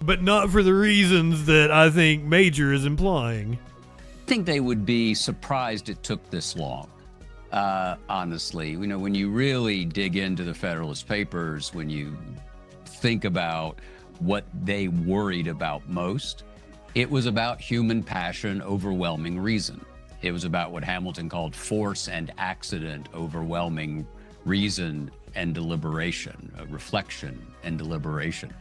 But not for the reasons that I think Major is implying. I think they would be surprised it took this long. Honestly, you know, when you really dig into the Federalist Papers, when you think about what they worried about most, it was about human passion overwhelming reason. It was about what Hamilton called force and accident overwhelming reason and deliberation, reflection and deliberation.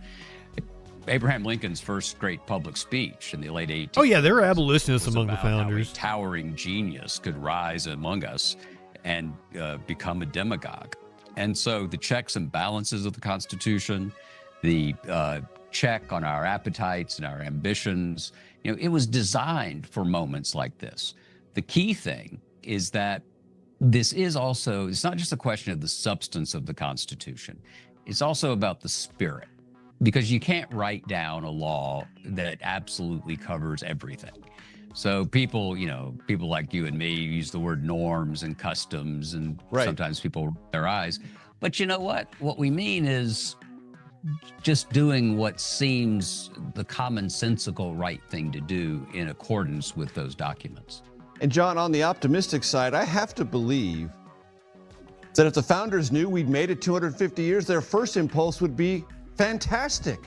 Abraham Lincoln's first great public speech in the late 1800s. Oh yeah, there were abolitionists among the how founders. a towering genius could rise among us and become a demagogue. And so the checks and balances of the Constitution, the check on our appetites and our ambitions, you know, it was designed for moments like this. The key thing is that this is also, it's not just a question of the substance of the Constitution. It's also about the spirit, because you can't write down a law that absolutely covers everything. So people, you know, people like you and me use the word norms and customs, and sometimes people roll their eyes. But you know what? What we mean is just doing what seems the commonsensical right thing to do in accordance with those documents. And John, on the optimistic side, I have to believe that if the founders knew we'd made it 250 years, their first impulse would be fantastic.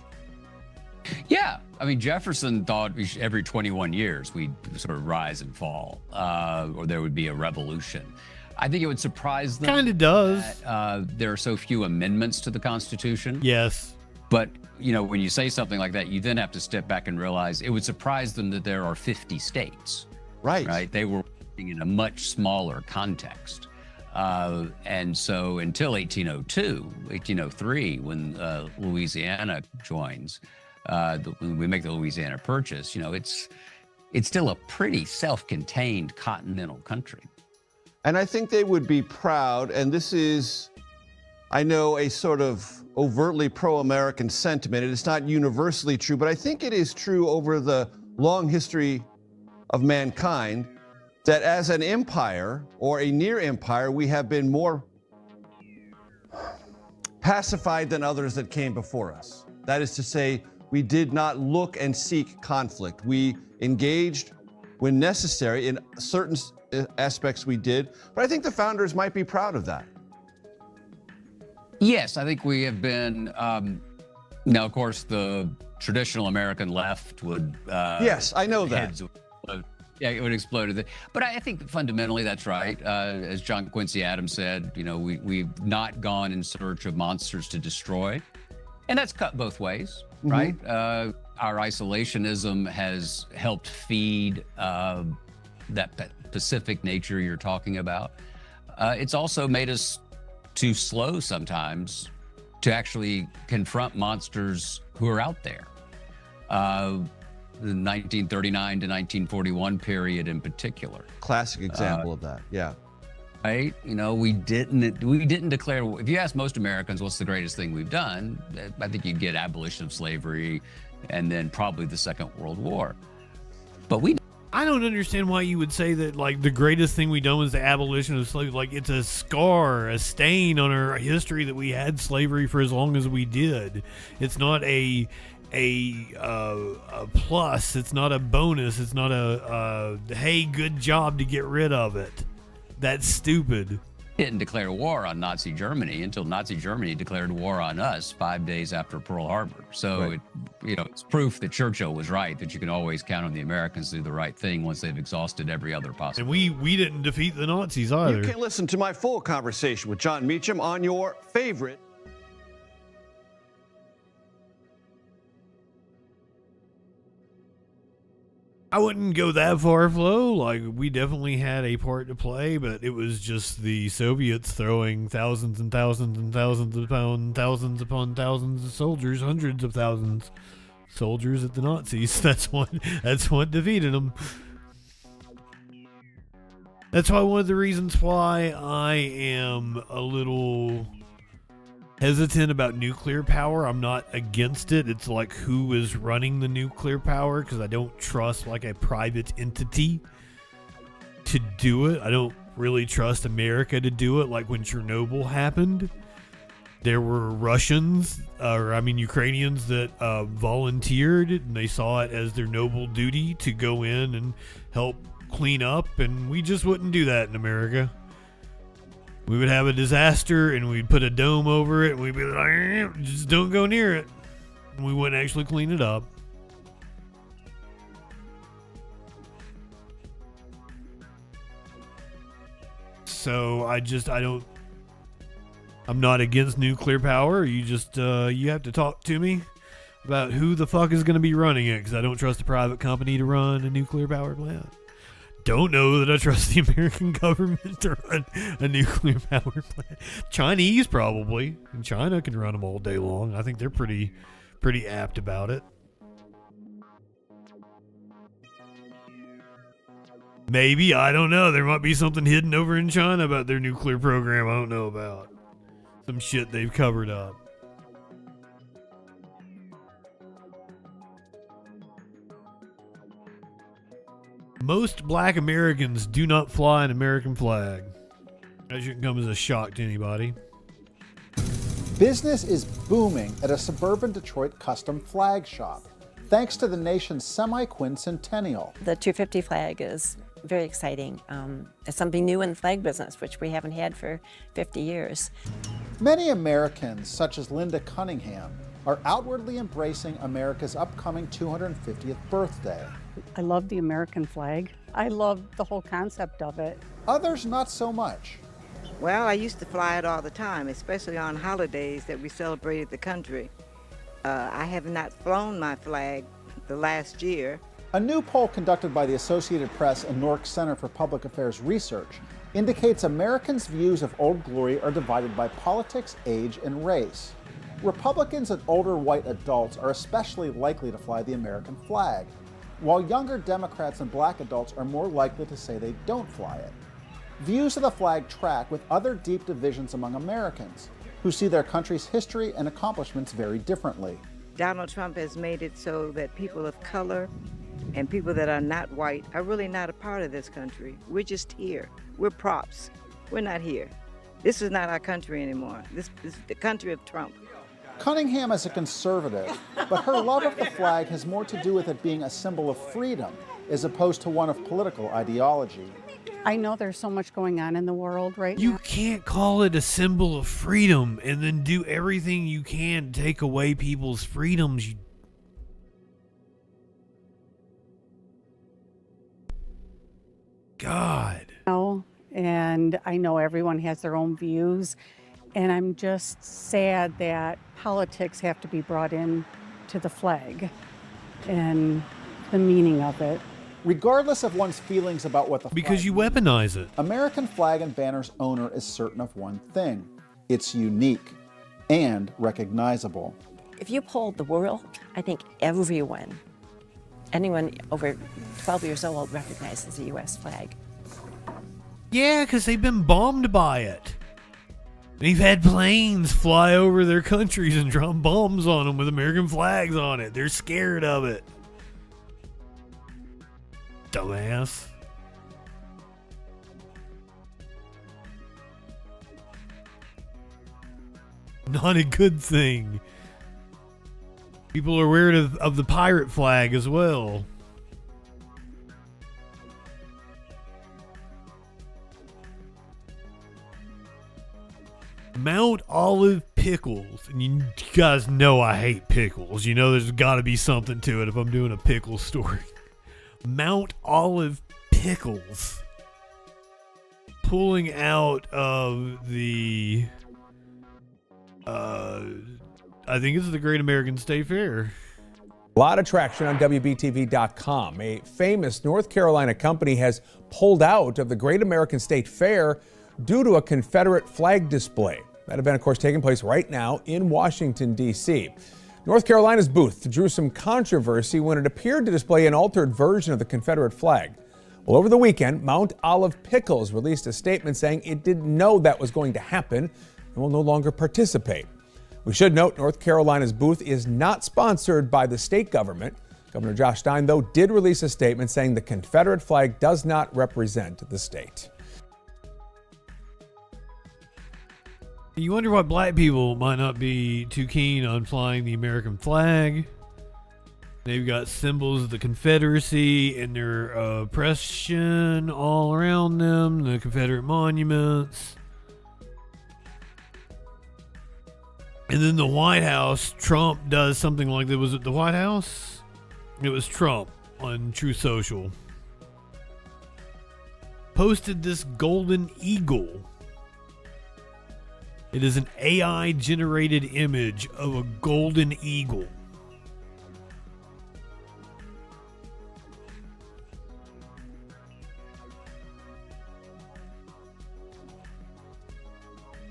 Yeah, I mean, Jefferson thought every 21 years we'd sort of rise and fall, or there would be a revolution. I think it would surprise them. Kind of does. That, there are so few amendments to the Constitution. Yes. But, you know, when you say something like that, you then have to step back and realize it would surprise them that there are 50 states. Right. They were working in a much smaller context. And so until 1802, 1803, when Louisiana joins, when we make the Louisiana Purchase, you know, it's still a pretty self-contained continental country. And I think they would be proud, and this is, I know, a sort of overtly pro-American sentiment. It is not universally true, but I think it is true over the long history of mankind that as an empire or a near empire, we have been more pacified than others that came before us. That is to say, we did not look and seek conflict. We engaged when necessary. In certain aspects we did, but I think the founders might be proud of that. Yes, I think we have been. Now, of course, the traditional American left would. Yes, I know that. Yeah, it would explode. But I think fundamentally that's right. As John Quincy Adams said, you know, we've not gone in search of monsters to destroy. And that's cut both ways, right? Our isolationism has helped feed that pacific nature you're talking about. It's also made us too slow sometimes to actually confront monsters who are out there. The 1939 to 1941 period in particular. Classic example of that, yeah. Right? You know, we didn't declare, if you ask most Americans what's the greatest thing we've done, I think you'd get abolition of slavery and then probably the Second World War. But I don't understand why you would say that, like, the greatest thing we done was the abolition of slavery. Like, it's a scar, a stain on our history that we had slavery for as long as we did. It's not a plus. It's not a bonus. It's not a hey, good job to get rid of it. That's stupid. Didn't declare war on Nazi Germany until Nazi Germany declared war on us 5 days after Pearl Harbor. So, it's proof that Churchill was right, that you can always count on the Americans to do the right thing once they've exhausted every other possible. And we didn't defeat the Nazis either. You can listen to my full conversation with John Meacham on your favorite. I wouldn't go that far, Flo. Like, we definitely had a part to play, but it was just the Soviets throwing thousands and thousands and thousands upon thousands of soldiers, hundreds of thousands soldiers at the Nazis. That's what defeated them. That's why one of the reasons why I am a little hesitant about nuclear power. I'm not against it. It's like who is running the nuclear power, because I don't trust like a private entity to do it. I don't really trust America to do it. Like when Chernobyl happened, there were Russians, Ukrainians that volunteered, and they saw it as their noble duty to go in and help clean up, and we just wouldn't do that in America. We would have a disaster, and we'd put a dome over it, and we'd be like, just don't go near it. And we wouldn't actually clean it up. So I'm not against nuclear power. You have to talk to me about who the fuck is going to be running it, because I don't trust a private company to run a nuclear power plant. Don't know that I trust the American government to run a nuclear power plant. Chinese probably. And China can run them all day long. I think they're pretty apt about it. Maybe, I don't know. There might be something hidden over in China about their nuclear program I don't know about. Some shit they've covered up. Most black Americans do not fly an American flag. That shouldn't come as a shock to anybody. Business is booming at a suburban Detroit custom flag shop, thanks to the nation's semi-quincentennial. The 250 flag is very exciting. It's something new in the flag business, which we haven't had for 50 years. Many Americans, such as Linda Cunningham, are outwardly embracing America's upcoming 250th birthday. I love the American flag. I love the whole concept of it. Others not so much. Well, I used to fly it all the time, especially on holidays that we celebrated the country. I have not flown my flag the last year. A new poll conducted by the Associated Press and Newark Center for Public Affairs Research indicates Americans' views of Old Glory are divided by politics, age, and race. Republicans and older white adults are especially likely to fly the American flag, while younger Democrats and black adults are more likely to say they don't fly it. Views of the flag track with other deep divisions among Americans, who see their country's history and accomplishments very differently. Donald Trump has made it so that people of color and people that are not white are really not a part of this country. We're just here. We're props. We're not here. This is not our country anymore. This is the country of Trump. Cunningham is a conservative, but her love of the flag has more to do with it being a symbol of freedom as opposed to one of political ideology. I know there's so much going on in the world right now. You can't call it a symbol of freedom and then do everything you can to take away people's freedoms. God. And I know everyone has their own views, and I'm just sad that politics have to be brought in to the flag and the meaning of it. Regardless of one's feelings about what the because you weaponize it. American flag and banner's owner is certain of one thing: it's unique and recognizable. If you polled the world, I think anyone over 12 years old recognizes the U.S. flag. Yeah, because they've been bombed by it. They've had planes fly over their countries and drop bombs on them with American flags on it. They're scared of it. Dumbass. Not a good thing. People are aware of the pirate flag as well. Mount Olive pickles. And you guys know I hate pickles. You know there's got to be something to it if I'm doing a pickle story. Mount Olive pickles. Pulling out of the... I think it's the Great American State Fair. A lot of traction on WBTV.com. A famous North Carolina company has pulled out of the Great American State Fair due to a Confederate flag display. That event, of course, taking place right now in Washington, D.C. North Carolina's booth drew some controversy when it appeared to display an altered version of the Confederate flag. Well, over the weekend, Mount Olive Pickles released a statement saying it didn't know that was going to happen and will no longer participate. We should note North Carolina's booth is not sponsored by the state government. Governor Josh Stein, though, did release a statement saying the Confederate flag does not represent the state. You wonder why black people might not be too keen on flying the American flag. They've got symbols of the Confederacy and their oppression all around them, the Confederate monuments. And then the White House, Trump does something like that. Was it the White House? It was Trump on True Social. Posted this golden eagle. It is an AI generated image of a golden eagle.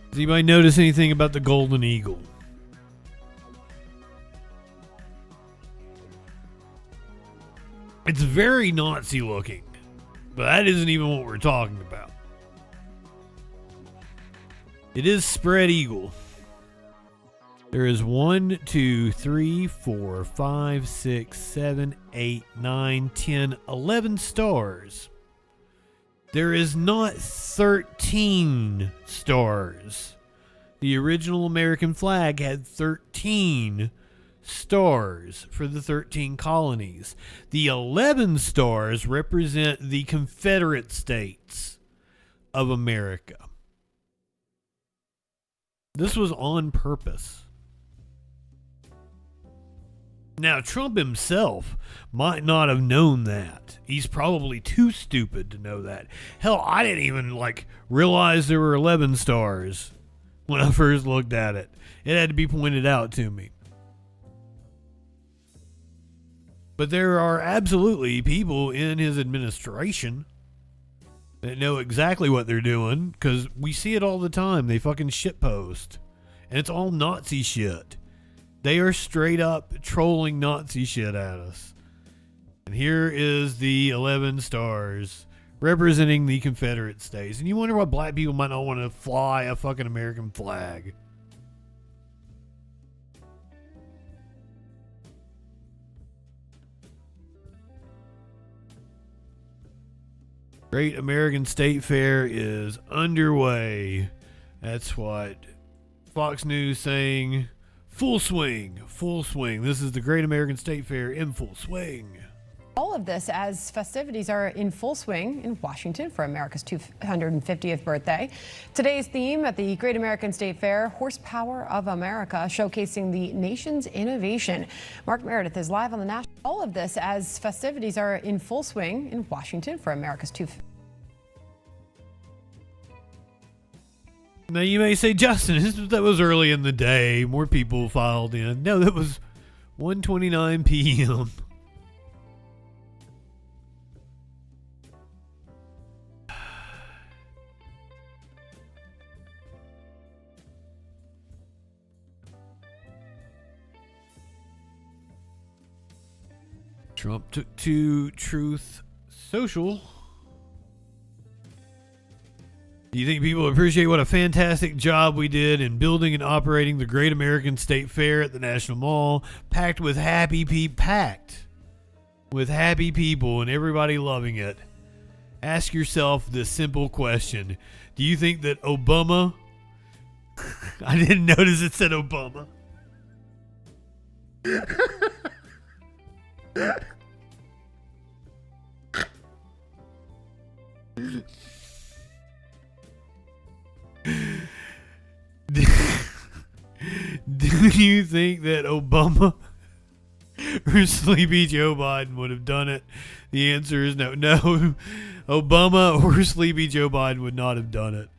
Does anybody notice anything about the golden eagle? It's very Nazi looking, but that isn't even what we're talking about. It is spread eagle. There is 1, 2, 3, 4, 5, 6, 7, 8, 9, 10, 11 stars. There is not 13 stars. The original American flag had 13 stars for the 13 colonies. The 11 stars represent the Confederate States of America. This was on purpose. Now, Trump himself might not have known that. He's probably too stupid to know that. Hell, I didn't even, realize there were 11 stars when I first looked at it. It had to be pointed out to me. But there are absolutely people in his administration that know exactly what they're doing, because we see it all the time. They fucking shitpost. And it's all Nazi shit. They are straight up trolling Nazi shit at us. And here is the 11 stars representing the Confederate States. And you wonder why black people might not want to fly a fucking American flag. Great American State Fair is underway. That's what Fox News saying. Full swing, full swing. This is the Great American State Fair in full swing. All of this as festivities are in full swing in Washington for America's 250th birthday. Today's theme at the Great American State Fair, Horsepower of America, showcasing the nation's innovation. Mark Meredith is live on the national. All of this as festivities are in full swing in Washington for America's 250th. Now you may say, Justin, that was early in the day. More people filed in. No, that was 1:29 p.m. Trump took to Truth Social. Do you think people appreciate what a fantastic job we did in building and operating the Great American State Fair at the National Mall, packed with happy people and everybody loving it? Ask yourself this simple question. Do you think that Obama... I didn't notice it said Obama. Do you think that Obama or Sleepy Joe Biden would have done it? The answer is no. No, Obama or Sleepy Joe Biden would not have done it.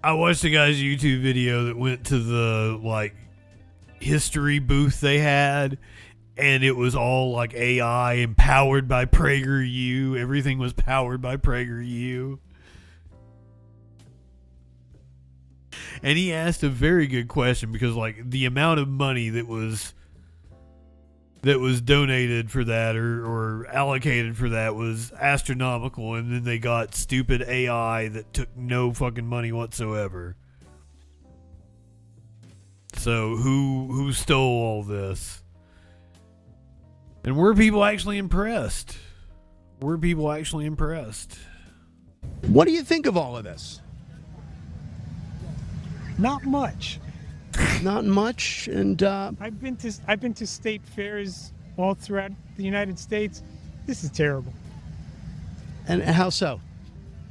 I watched a guy's YouTube video that went to the history booth they had, and it was all AI and powered by PragerU. Everything was powered by PragerU. And he asked a very good question because, like, the amount of money that was donated for that or allocated for that was astronomical, and then they got stupid AI that took no fucking money whatsoever. So who stole all this? And were people actually impressed? What do you think of all of this? Not much. Not much, and I've been to state fairs all throughout the United States. This is terrible. And how so?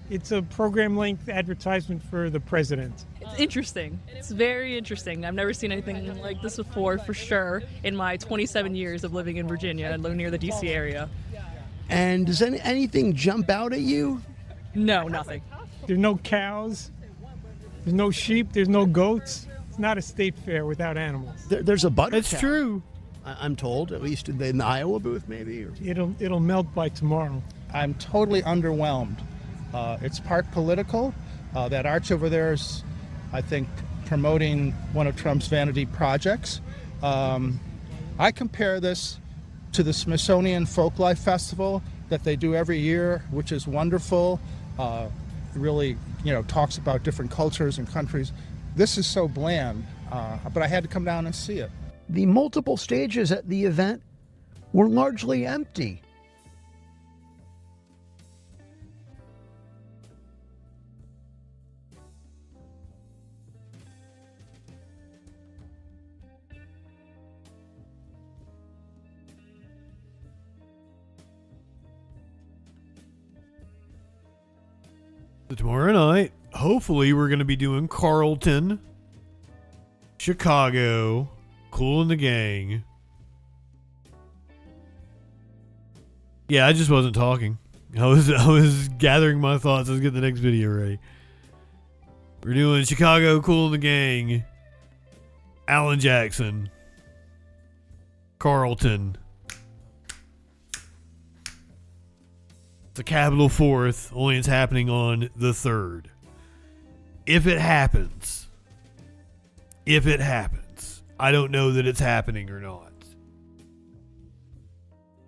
It's a program-length advertisement for the president. It's interesting. It's very interesting. I've never seen anything like this before, for sure, in my 27 years of living in Virginia and living near the D.C. area. And does anything jump out at you? No, nothing. There's no cows. There's no sheep. There's no goats. It's not a state fair without animals. There's a butter That's cow, true. I'm told, at least in the Iowa booth, maybe. Or... It'll melt by tomorrow. I'm totally underwhelmed. It's part political. That arch over there is, I think, promoting one of Trump's vanity projects. I compare this to the Smithsonian Folklife Festival that they do every year, which is wonderful. Really, talks about different cultures and countries. This is so bland, but I had to come down and see it. The multiple stages at the event were largely empty. Tomorrow night, hopefully, we're going to be doing Carlton, Chicago, Kool and the Gang. Yeah, I just wasn't talking. I was gathering my thoughts. Let's get the next video ready. We're doing Chicago, Kool and the Gang, Alan Jackson, Carlton. The Capitol 4th, only it's happening on the 3rd. If it happens, I don't know that it's happening or not.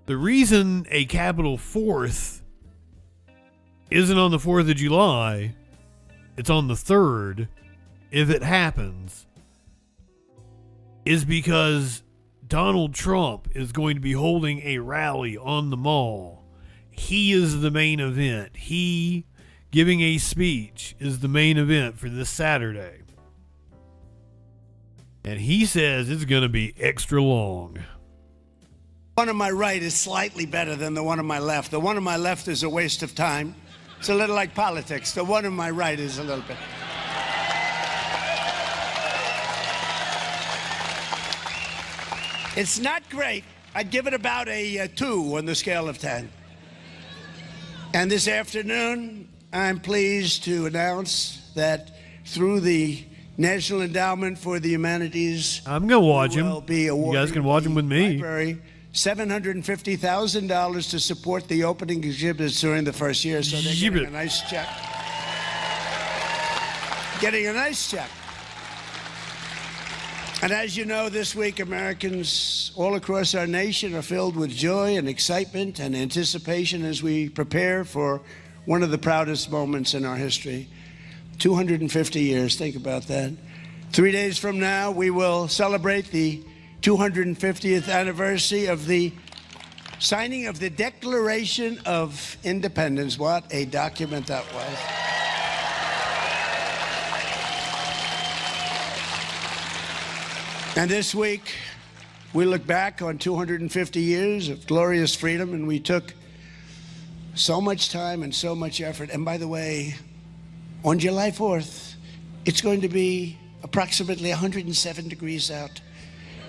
The reason a Capitol 4th isn't on the 4th of July, it's on the 3rd, if it happens, is because Donald Trump is going to be holding a rally on the Mall. He is the main event. He giving a speech is the main event for this Saturday. And he says it's going to be extra long. One on my right is slightly better than the one on my left. The one on my left is a waste of time. It's a little like politics. The one on my right is a little bit. It's not great. I'd give it about a 2 on the scale of 10. And this afternoon, I'm pleased to announce that through the National Endowment for the Humanities, I'm going to watch him. You guys can watch him with me. Library $750,000 to support the opening exhibits during the first year. So they're getting a nice check. Getting a nice check. And as you know, this week, Americans all across our nation are filled with joy and excitement and anticipation as we prepare for one of the proudest moments in our history. 250 years, think about that. 3 days from now, we will celebrate the 250th anniversary of the signing of the Declaration of Independence. What a document that was. And this week, we look back on 250 years of glorious freedom, and we took so much time and so much effort. And by the way, on July 4th, it's going to be approximately 107 degrees out.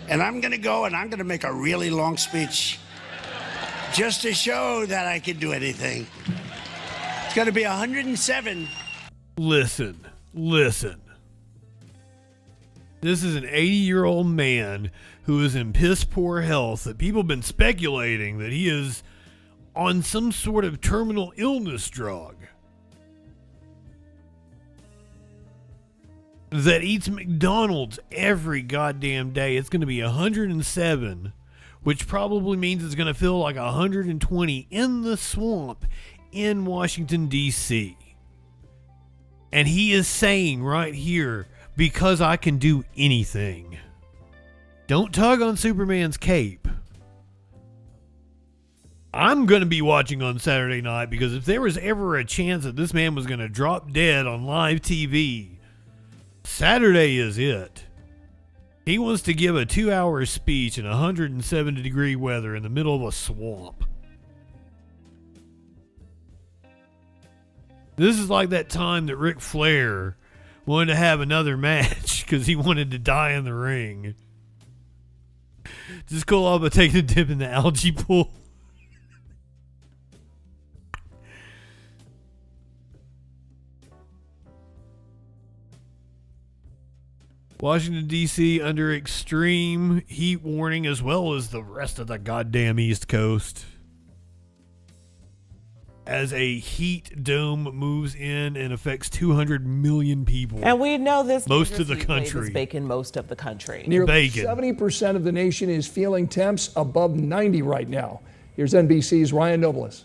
And I'm going to go and I'm going to make a really long speech just to show that I can do anything. It's going to be 107. Listen. This is an 80-year-old man who is in piss poor health that people have been speculating that he is on some sort of terminal illness drug. that eats McDonald's every goddamn day. It's going to be 107, which probably means it's going to feel like 120 in the swamp in Washington, D.C. And he is saying right here, because I can do anything. Don't tug on Superman's cape. I'm going to be watching on Saturday night, because if there was ever a chance that this man was going to drop dead on live TV, Saturday is it. He wants to give a 2-hour speech in 170-degree weather in the middle of a swamp. This is like that time that Ric Flair wanted to have another match because he wanted to die in the ring. Just cool off by taking a dip in the algae pool. Washington, D.C. under extreme heat warning, as well as the rest of the goddamn East Coast, as a heat dome moves in and affects 200 million people. And we know this most of the heat wave country is baking most of the country. Nearly 70% of the nation is feeling temps above 90 right now. Here's NBC's Ryan Nobles.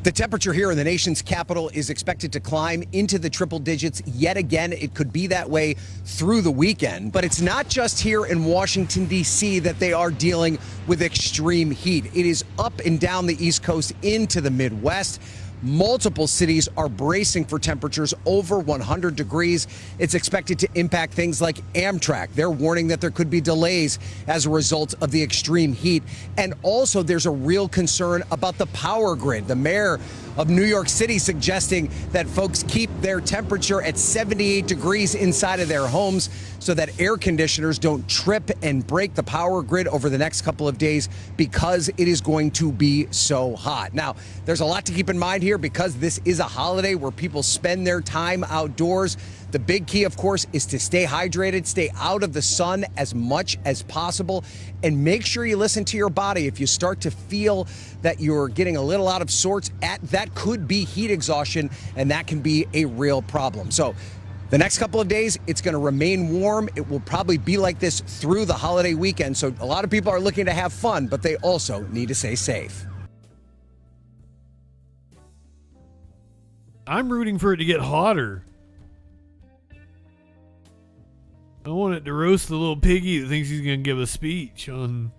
The temperature here in the nation's capital is expected to climb into the triple digits yet again. It could be that way through the weekend. But it's not just here in Washington, D.C. that they are dealing with extreme heat. It is up and down the East Coast into the Midwest. Multiple cities are bracing for temperatures over 100 degrees. It's expected to impact things like Amtrak. They're warning that there could be delays as a result of the extreme heat. And also, there's a real concern about the power grid. The mayor of New York City suggesting that folks keep their temperature at 78 degrees inside of their homes so that air conditioners don't trip and break the power grid over the next couple of days because it is going to be so hot. Now, there's a lot to keep in mind here because this is a holiday where people spend their time outdoors. The big key, of course, is to stay hydrated, stay out of the sun as much as possible, and make sure you listen to your body. If you start to feel that you're getting a little out of sorts, that could be heat exhaustion, and that can be a real problem. So the next couple of days, it's going to remain warm. It will probably be like this through the holiday weekend. So a lot of people are looking to have fun, but they also need to stay safe. I'm rooting for it to get hotter. I want it to roast the little piggy that thinks he's going to give a speech on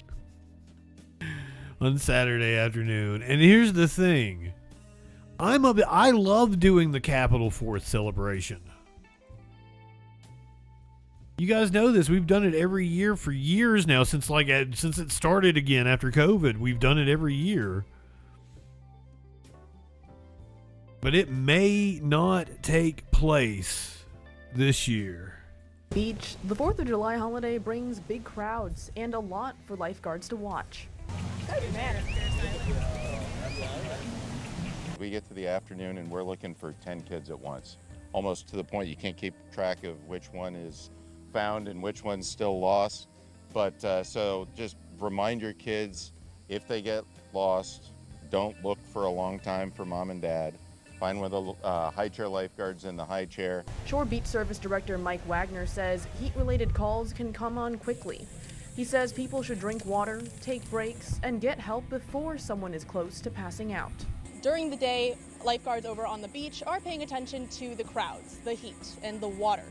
Saturday afternoon. And here's the thing. I love doing the Capitol 4th celebration. You guys know this. We've done it every year for years now since it started again after COVID. We've done it every year. But it may not take place this year. Beach, the 4th of July holiday brings big crowds and a lot for lifeguards to watch. We get to the afternoon and we're looking for 10 kids at once, almost to the point you can't keep track of which one is found and which one's still lost. But so just remind your kids, if they get lost, don't look for a long time for mom and dad. Find one of the high chair lifeguards in the high chair. Shore Beach Service Director Mike Wagner says heat-related calls can come on quickly. He says people should drink water, take breaks, and get help before someone is close to passing out. During the day, lifeguards over on the beach are paying attention to the crowds, the heat, and the water.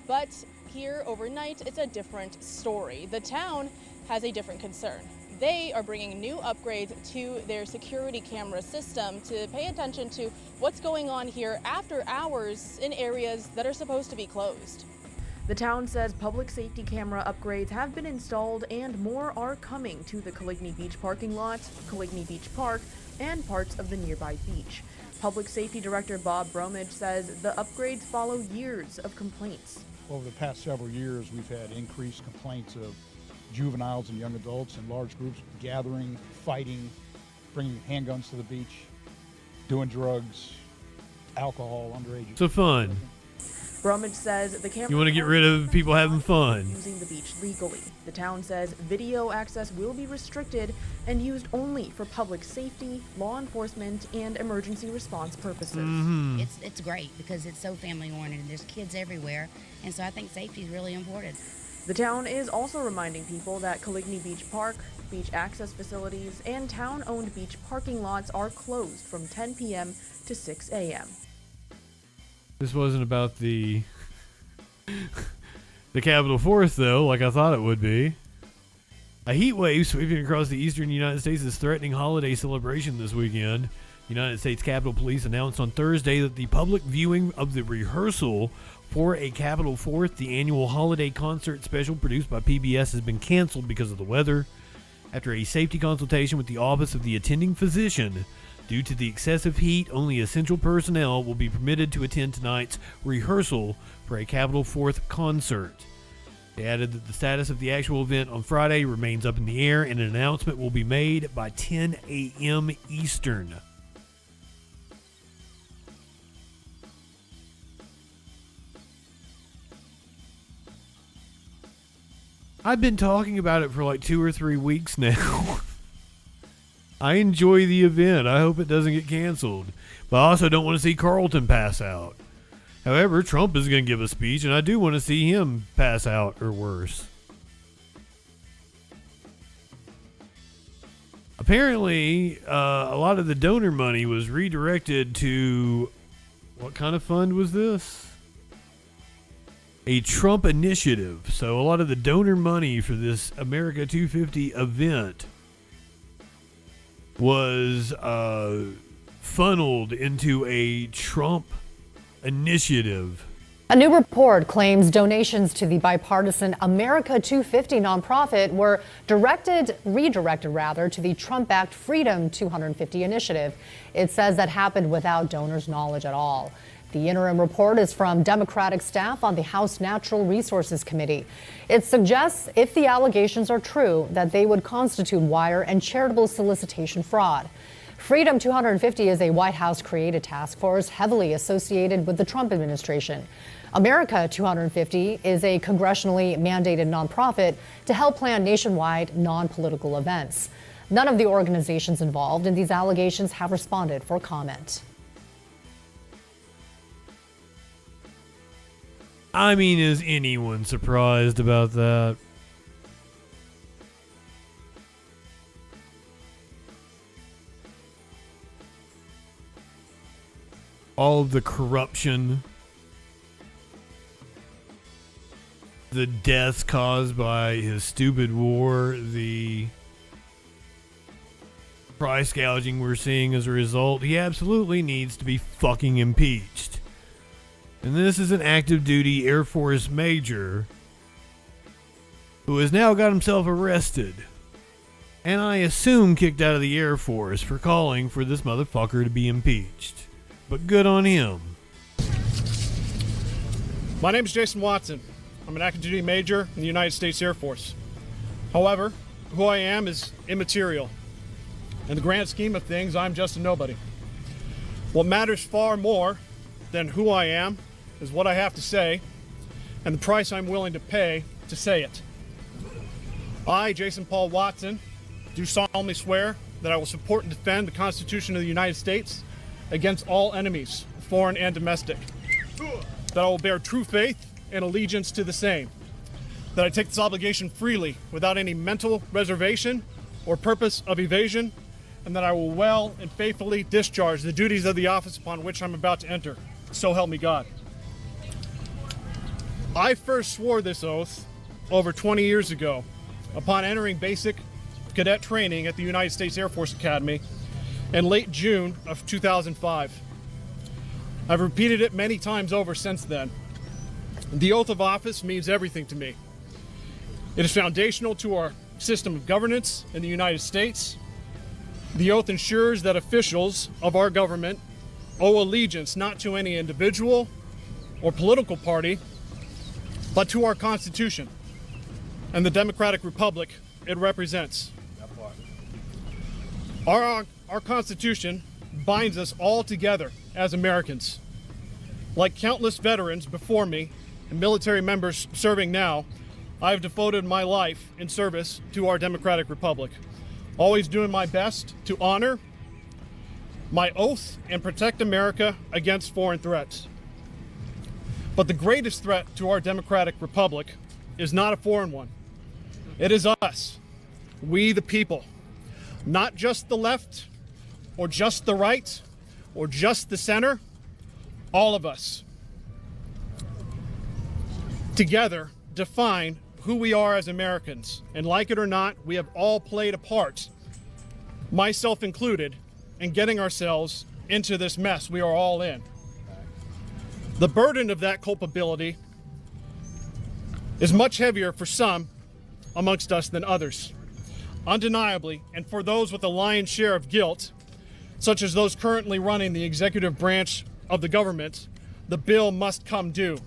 But here overnight, it's a different story. The town has a different concern. They are bringing new upgrades to their security camera system to pay attention to what's going on here after hours in areas that are supposed to be closed. The town says public safety camera upgrades have been installed and more are coming to the Coligny Beach parking lot, Coligny Beach Park, and parts of the nearby beach. Public Safety Director Bob Bromage says the upgrades follow years of complaints. Over the past several years, we've had increased complaints of juveniles and young adults in large groups gathering, fighting, bringing handguns to the beach, doing drugs, alcohol, underage. So fun. Brumage says the camera... You want to get rid of people having fun. ...using the beach legally. The town says video access will be restricted and used only for public safety, law enforcement, and emergency response purposes. Mm-hmm. It's great because it's so family-oriented. There's kids everywhere, and so I think safety is really important. The town is also reminding people that Coligny Beach Park, beach access facilities, and town-owned beach parking lots are closed from 10 p.m. to 6 a.m. This wasn't about the Capitol Fourth, though, like I thought it would be. A heat wave sweeping across the eastern United States is threatening holiday celebration this weekend. United States Capitol Police announced on Thursday that the public viewing of the rehearsal for a Capitol Fourth, the annual holiday concert special produced by PBS, has been canceled because of the weather. After a safety consultation with the Office of the Attending Physician, due to the excessive heat, only essential personnel will be permitted to attend tonight's rehearsal for a Capitol Fourth concert. They added that the status of the actual event on Friday remains up in the air, and an announcement will be made by 10 a.m. Eastern. I've been talking about it for like 2 or 3 weeks now. I enjoy the event. I hope it doesn't get canceled. But I also don't want to see Carlton pass out. However, Trump is going to give a speech, and I do want to see him pass out or worse. Apparently, a lot of the donor money was redirected to... What kind of fund was this? A Trump initiative. So a lot of the donor money for this America 250 event was funneled into a Trump initiative. A new report claims donations to the bipartisan America 250 nonprofit were redirected to the Trump-backed Freedom 250 initiative. It says that happened without donors' knowledge at all. The interim report is from Democratic staff on the House Natural Resources Committee. It suggests, if the allegations are true, that they would constitute wire and charitable solicitation fraud. Freedom 250 is a White House-created task force heavily associated with the Trump administration. America 250 is a congressionally mandated nonprofit to help plan nationwide non-political events. None of the organizations involved in these allegations have responded for comment. I mean, is anyone surprised about that? All of the corruption, the deaths caused by his stupid war, the price gouging we're seeing as a result, he absolutely needs to be fucking impeached. And this is an active duty Air Force major who has now got himself arrested. And I assume kicked out of the Air Force for calling for this motherfucker to be impeached. But good on him. My name is Jason Watson. I'm an active duty major in the United States Air Force. However, who I am is immaterial. In the grand scheme of things, I'm just a nobody. What matters far more than who I am is what I have to say and the price I'm willing to pay to say it. I, Jason Paul Watson, do solemnly swear that I will support and defend the Constitution of the United States against all enemies, foreign and domestic. That I will bear true faith and allegiance to the same. That I take this obligation freely without any mental reservation or purpose of evasion, and that I will well and faithfully discharge the duties of the office upon which I'm about to enter. So help me God. I first swore this oath over 20 years ago upon entering basic cadet training at the United States Air Force Academy in late June of 2005. I've repeated it many times over since then. The oath of office means everything to me. It is foundational to our system of governance in the United States. The oath ensures that officials of our government owe allegiance not to any individual or political party, but to our Constitution and the democratic republic it represents. Our Constitution binds us all together as Americans. Like countless veterans before me and military members serving now, I have devoted my life in service to our democratic republic, always doing my best to honor my oath and protect America against foreign threats. But the greatest threat to our democratic republic is not a foreign one. It is us, we the people, not just the left or just the right or just the center, all of us together define who we are as Americans. And like it or not, we have all played a part, myself included, in getting ourselves into this mess we are all in. The burden of that culpability is much heavier for some amongst us than others. Undeniably, and for those with a lion's share of guilt, such as those currently running the executive branch of the government, the bill must come due.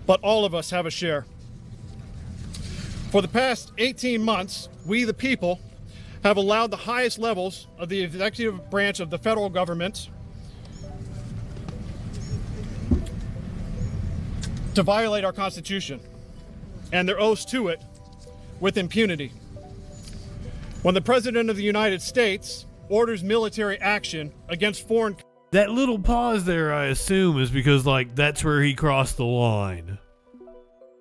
But all of us have a share. For the past 18 months, we the people have allowed the highest levels of the executive branch of the federal government to violate our Constitution and their oaths to it with impunity. When the President of the United States orders military action against foreign... That little pause there, I assume, is because, like, that's where he crossed the line.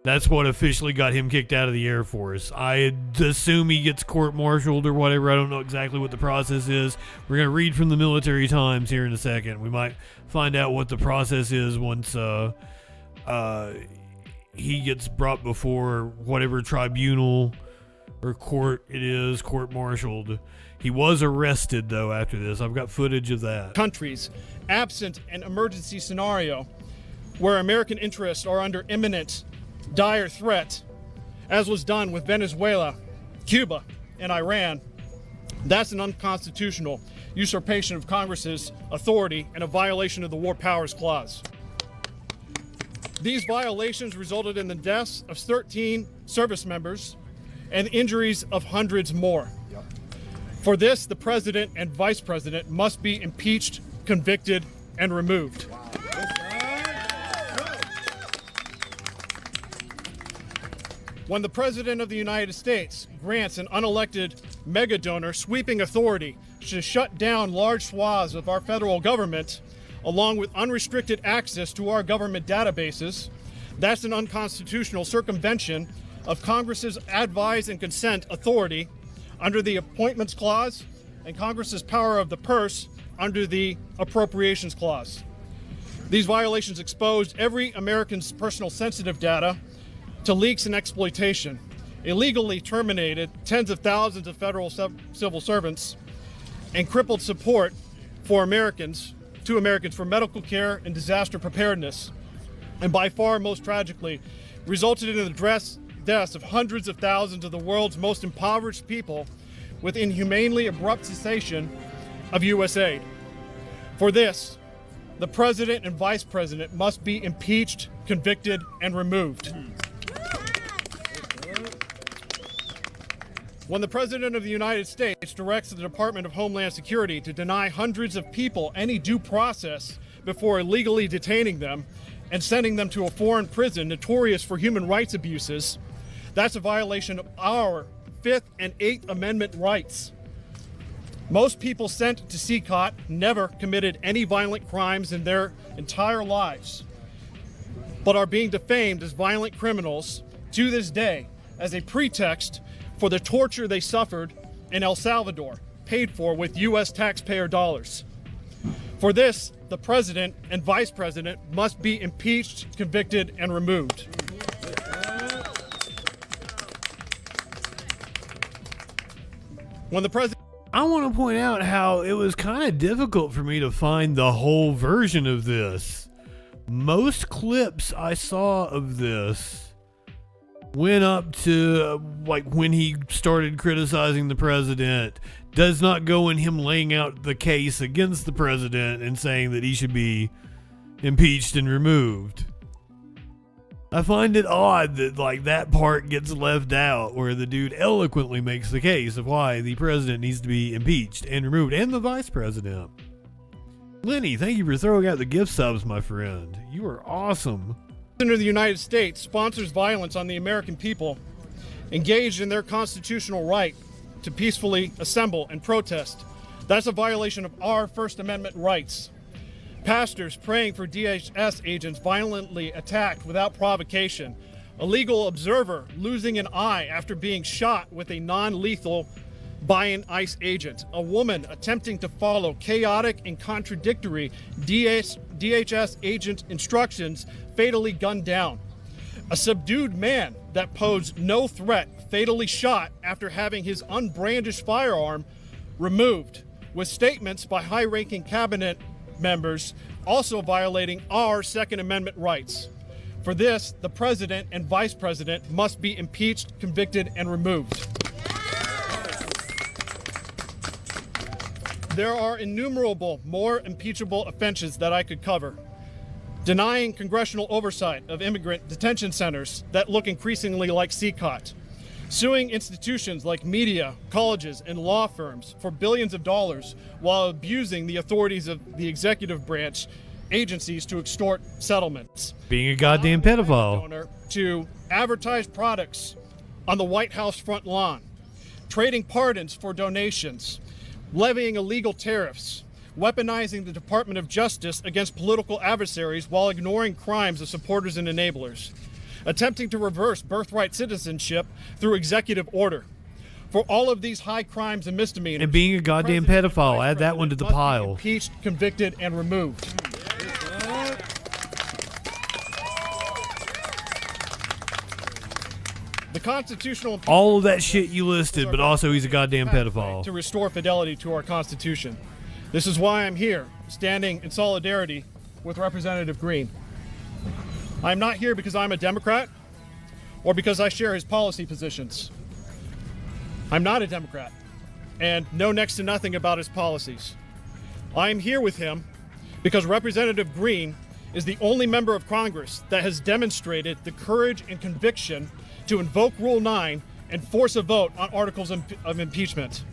That's what officially got him kicked out of the Air Force. I assume he gets court-martialed or whatever. I don't know exactly what the process is. We're going to read from the Military Times here in a second. We might find out what the process is once he gets brought before whatever tribunal or court it is, court-martialed. He was arrested, though, after this. I've got footage of that. Countries, absent an emergency scenario where American interests are under imminent dire threat, as was done with Venezuela, Cuba, and Iran, that's an unconstitutional usurpation of Congress's authority and a violation of the War Powers Clause. These violations resulted in the deaths of 13 service members and injuries of hundreds more. For this, the president and vice president must be impeached, convicted, and removed. When the President of the United States grants an unelected mega donor sweeping authority to shut down large swaths of our federal government, along with unrestricted access to our government databases, that's an unconstitutional circumvention of Congress's advise and consent authority under the Appointments Clause and Congress's power of the purse under the Appropriations Clause. These violations exposed every American's personal sensitive data to leaks and exploitation, illegally terminated tens of thousands of federal civil servants, and crippled support for Americans for medical care and disaster preparedness, and by far most tragically, resulted in the deaths of hundreds of thousands of the world's most impoverished people with inhumanely abrupt cessation of U.S. aid. For this, the President and Vice President must be impeached, convicted, and removed. When the President of the United States directs the Department of Homeland Security to deny hundreds of people any due process before illegally detaining them and sending them to a foreign prison notorious for human rights abuses, that's a violation of our Fifth and Eighth Amendment rights. Most people sent to CCOT never committed any violent crimes in their entire lives, but are being defamed as violent criminals to this day as a pretext for the torture they suffered in El Salvador, paid for with U.S. taxpayer dollars. For this, the President and Vice President must be impeached, convicted, and removed. When the President... I want to point out how it was kind of difficult for me to find the whole version of this. Most clips I saw of this went up to like when he started criticizing the president, does not go in him laying out the case against the president and saying that he should be impeached and removed. I find it odd that like that part gets left out where the dude eloquently makes the case of why the president needs to be impeached and removed, and the vice president. Lenny, thank you for throwing out the gift subs, my friend. You are awesome. The President of the United States sponsors violence on the American people, engaged in their constitutional right to peacefully assemble and protest. That's a violation of our First Amendment rights. Pastors praying for DHS agents violently attacked without provocation. A legal observer losing an eye after being shot with a non-lethal by an ICE agent. A woman attempting to follow chaotic and contradictory DHS agent instructions fatally gunned down. A subdued man that posed no threat fatally shot after having his unbrandished firearm removed, with statements by high-ranking cabinet members also violating our Second Amendment rights. For this, the president and vice president must be impeached, convicted, and removed. There are innumerable more impeachable offenses that I could cover. Denying congressional oversight of immigrant detention centers that look increasingly like CCOT. Suing institutions like media, colleges, and law firms for billions of dollars while abusing the authorities of the executive branch agencies to extort settlements. Being a goddamn pedophile. To advertise products on the White House front lawn. Trading pardons for donations. Levying illegal tariffs. Weaponizing the Department of Justice against political adversaries while ignoring crimes of supporters and enablers. Attempting to reverse birthright citizenship through executive order. For all of these high crimes and misdemeanors, And being a goddamn pedophile. Add that one to the pile. Impeached, convicted, and removed. The constitutional All of that shit you listed, but also he's a goddamn pedophile. to restore fidelity to our Constitution. This is why I'm here, standing in solidarity with Representative Green. I'm not here because I'm a Democrat or because I share his policy positions. I'm not a Democrat and know next to nothing about his policies. I'm here with him because Representative Green is the only member of Congress that has demonstrated the courage and conviction to invoke Rule 9 and force a vote on articles of impeachment.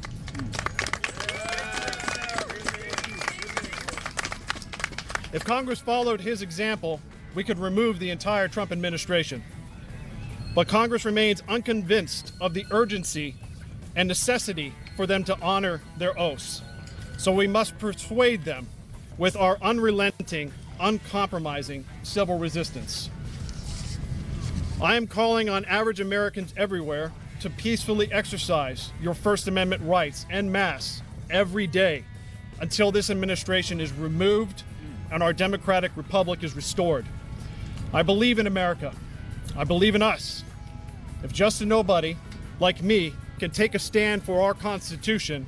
If Congress followed his example, we could remove the entire Trump administration. But Congress remains unconvinced of the urgency and necessity for them to honor their oaths. So we must persuade them with our unrelenting, uncompromising civil resistance. I am calling on average Americans everywhere to peacefully exercise your First Amendment rights en masse every day until this administration is removed and our democratic republic is restored. I believe in America. I believe in us. If just a nobody like me can take a stand for our Constitution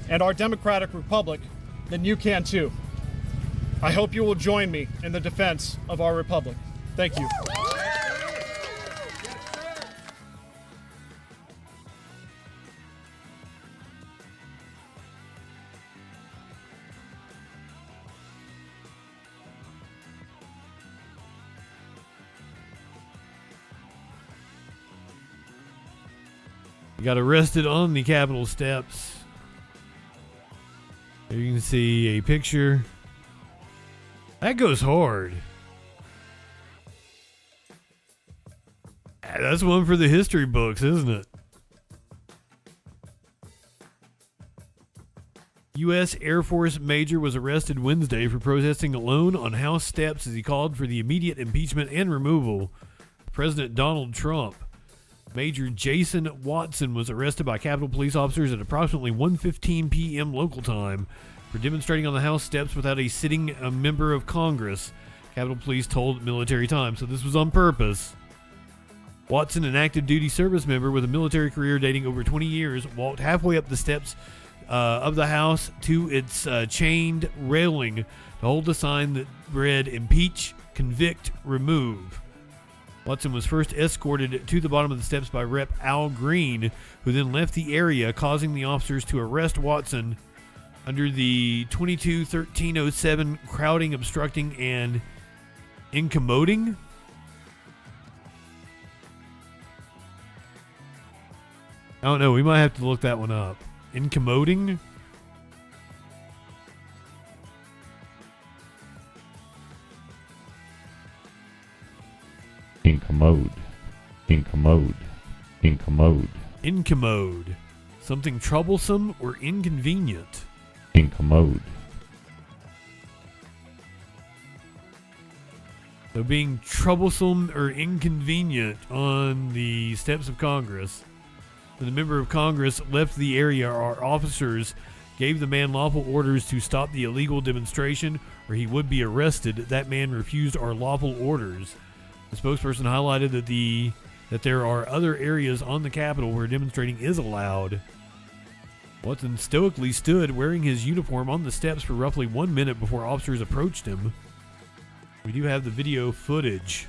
and our democratic republic, then you can too. I hope you will join me in the defense of our republic. Thank you. He got arrested on the Capitol steps. There you can see a picture. That goes hard. That's one for the history books, isn't it? U.S. Air Force Major was arrested Wednesday for protesting alone on House steps as he called for the immediate impeachment and removal of President Donald Trump. Major Jason Watson was arrested by Capitol Police officers at approximately 1:15 p.m. local time for demonstrating on the House steps without a sitting member of Congress, Capitol Police told Military Times. So this was on purpose. Watson, an active duty service member with a military career dating over 20 years, walked halfway up the steps of the House to its chained railing to hold a sign that read, "Impeach, Convict, Remove." Watson was first escorted to the bottom of the steps by Rep. Al Green, who then left the area, causing the officers to arrest Watson under the 22-1307 crowding, obstructing, and incommoding. I don't know. We might have to look that one up. Incommoding? Incommode. Incommode. Incommode. Incommode. Something troublesome or inconvenient. Incommode. So being troublesome or inconvenient on the steps of Congress. When the member of Congress left the area, our officers gave the man lawful orders to stop the illegal demonstration or he would be arrested. That man refused our lawful orders. The spokesperson highlighted that there are other areas on the Capitol where demonstrating is allowed. Watson stoically stood wearing his uniform on the steps for roughly 1 minute before officers approached him. We do have the video footage.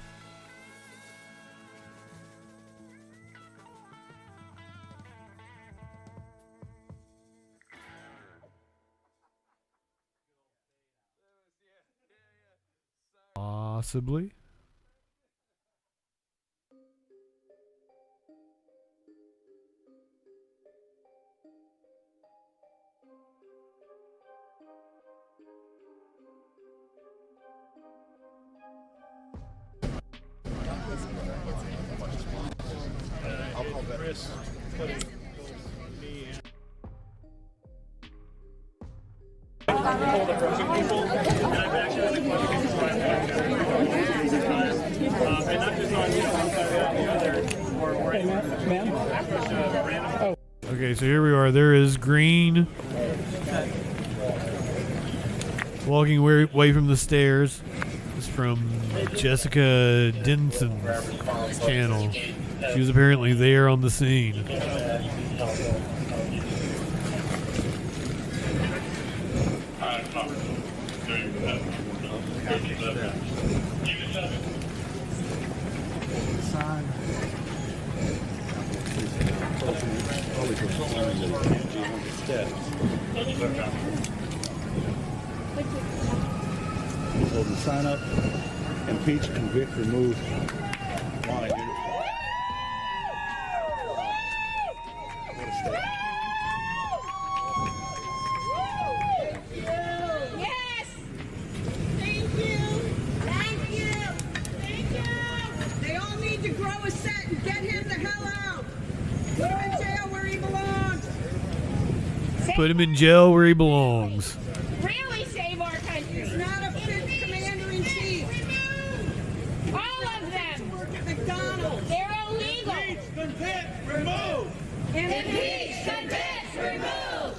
Possibly. Okay, so here we are. There is Green walking away from the stairs. It's from Jessica Denson's channel. She was apparently there on the scene. Hold the sign up. Impeach, convict, remove. Want a uniform. Yes! Thank you! Thank you! Thank you! They all need to grow a set and get him the hell out! Put him in jail where he belongs! Put him in jail where he belongs. Really save our country! He's not a fit commander-in-chief! All of them! Work at McDonald's! They're illegal! Impeach, convict, remove! Impeach, convict, remove!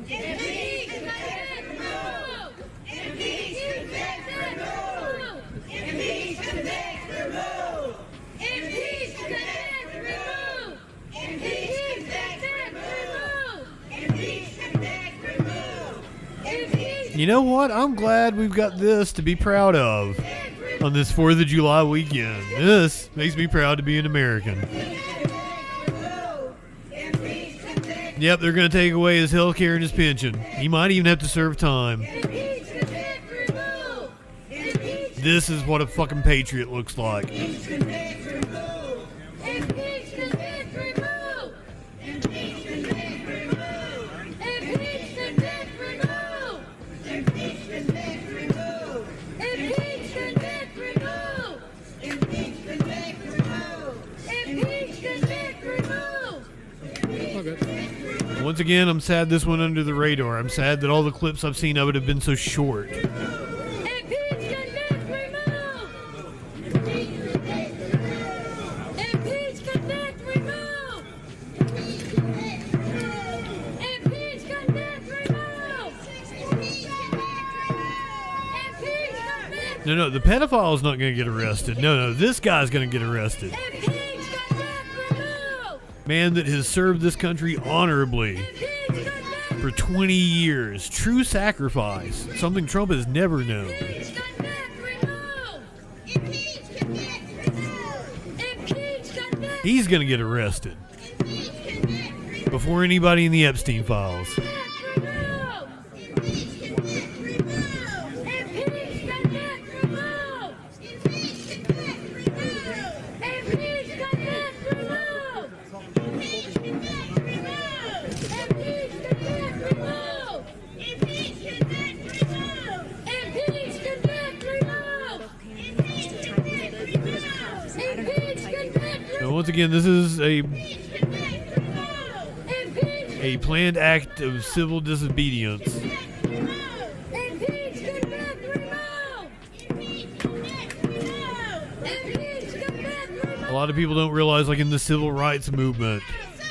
Impeach, convict, remove! Impeach, convict, remove! Impeach, convict, remove! Impeach, convict, remove! Impeach, convict, remove! Impeach, convict, remove! Impeach. You know what? I'm glad we've got this to be proud of on this 4th of July weekend. This makes me proud to be an American. Yep, they're going to take away his health care and his pension. He might even have to serve time. This is what a fucking patriot looks like. Once again, I'm sad this went under the radar. I'm sad that all the clips I've seen of it have been so short. No, the pedophile's not going to get arrested. No, this guy's going to get arrested. Man that has served this country honorably for 20 years. True sacrifice. Something Trump has never known. He's going to get arrested before anybody in the Epstein files. again, this is a planned act of civil disobedience. A lot of people don't realize, like in the civil rights movement,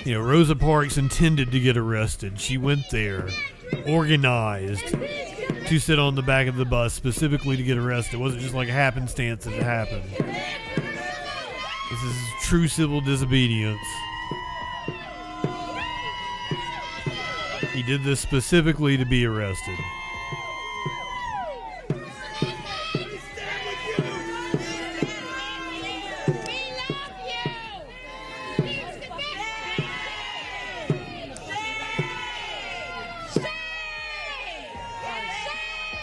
you know, Rosa Parks intended to get arrested. She went there, organized to sit on the back of the bus specifically to get arrested. It wasn't just like a happenstance that it happened. This is true civil disobedience. He did this specifically to be arrested.